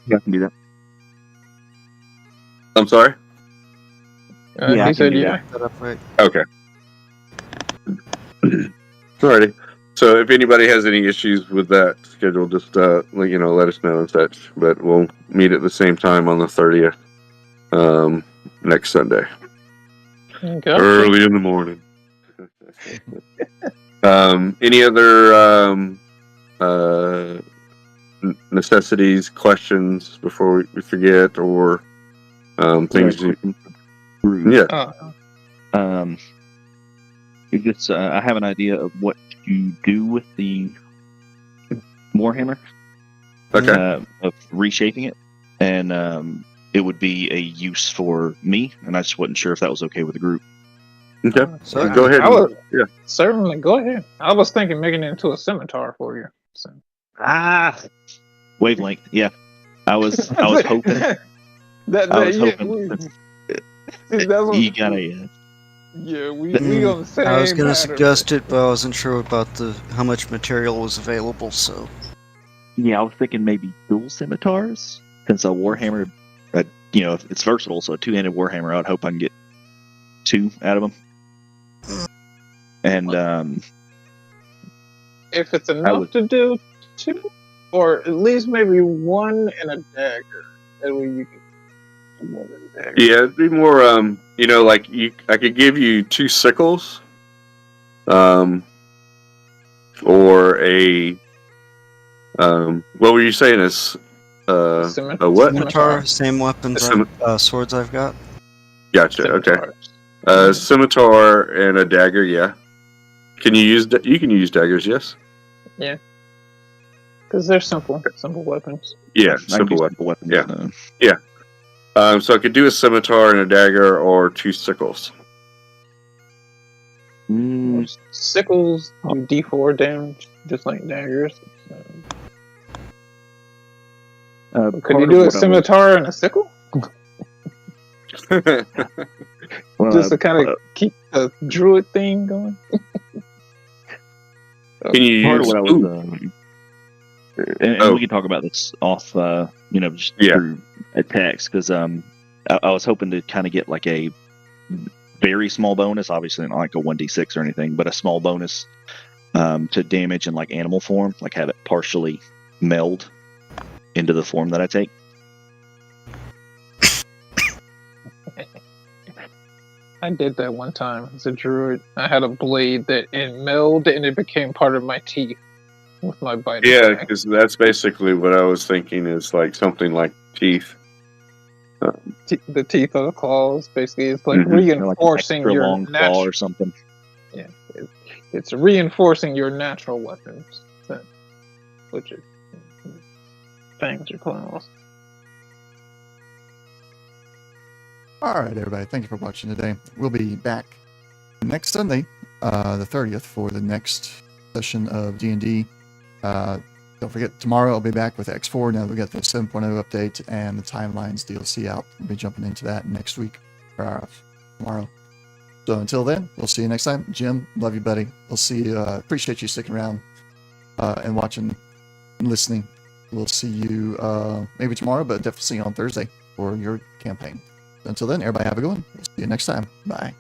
Yeah, I can do that. I'm sorry? Yeah, he said yeah. Okay. Alrighty. So if anybody has any issues with that schedule, just let us know and such. But we'll meet at the same time on the 30th, next Sunday, early in the morning. Any other necessities, questions before we forget, or things? Yeah. I have an idea of what you do with the Warhammer. Okay. Of reshaping it, and it would be a use for me, and I just wasn't sure if that was okay with the group. Okay. So go ahead. Certainly, go ahead. I was thinking making it into a scimitar for you. So. Wavelength. Yeah, I was hoping. You gotta. Yeah, we on the same. I was gonna pattern. suggest it, but I wasn't sure about how much material was available. So. Yeah, I was thinking maybe dual scimitars, since a Warhammer, if it's versatile, so a two-handed Warhammer, I'd hope I can get 2 out of them. And if it's enough to do 2, or at least maybe 1 and a dagger, that way you can. Yeah, it'd be more. I could give you 2 sickles, or a what were you saying? Is a what? Scimitar, same weapons, swords I've got. Gotcha. Okay. Scimitar and a dagger. Yeah. Can you use? You can use daggers. Yes. Yeah. Because they're simple weapons. Yeah, simple weapons. Yeah. So I could do a scimitar and a dagger, or 2 sickles. Sickles do D4 damage, just like daggers. Could you do a scimitar and a sickle? Just to kind of keep the druid theme going. Can you part use? of what I was, and we can talk about this off, just through a text, because I was hoping to kind of get like a very small bonus, obviously not like a 1d6 or anything, but a small bonus to damage in like animal form, like have it partially meld into the form that I take. I did that one time as a druid. I had a blade that it melded and it became part of my teeth with my bite. Yeah, because that's basically what I was thinking, is like something like teeth. The teeth of the claws, basically, it's like reinforcing like your long claw or something. Yeah, it's reinforcing your natural weapons, which is fangs or claws. All right, everybody. Thank you for watching today. We'll be back next Sunday, the 30th, for the next session of D&D. Don't forget, tomorrow I'll be back with X4. Now we got the 7.0 update and the Timelines DLC out. We'll be jumping into that next week, or tomorrow. So until then, we'll see you next time. Jim, love you, buddy. We'll see you. Appreciate you sticking around and watching and listening. We'll see you maybe tomorrow, but definitely see you on Thursday for your campaign. Until then, everybody have a good one. We'll see you next time. Bye.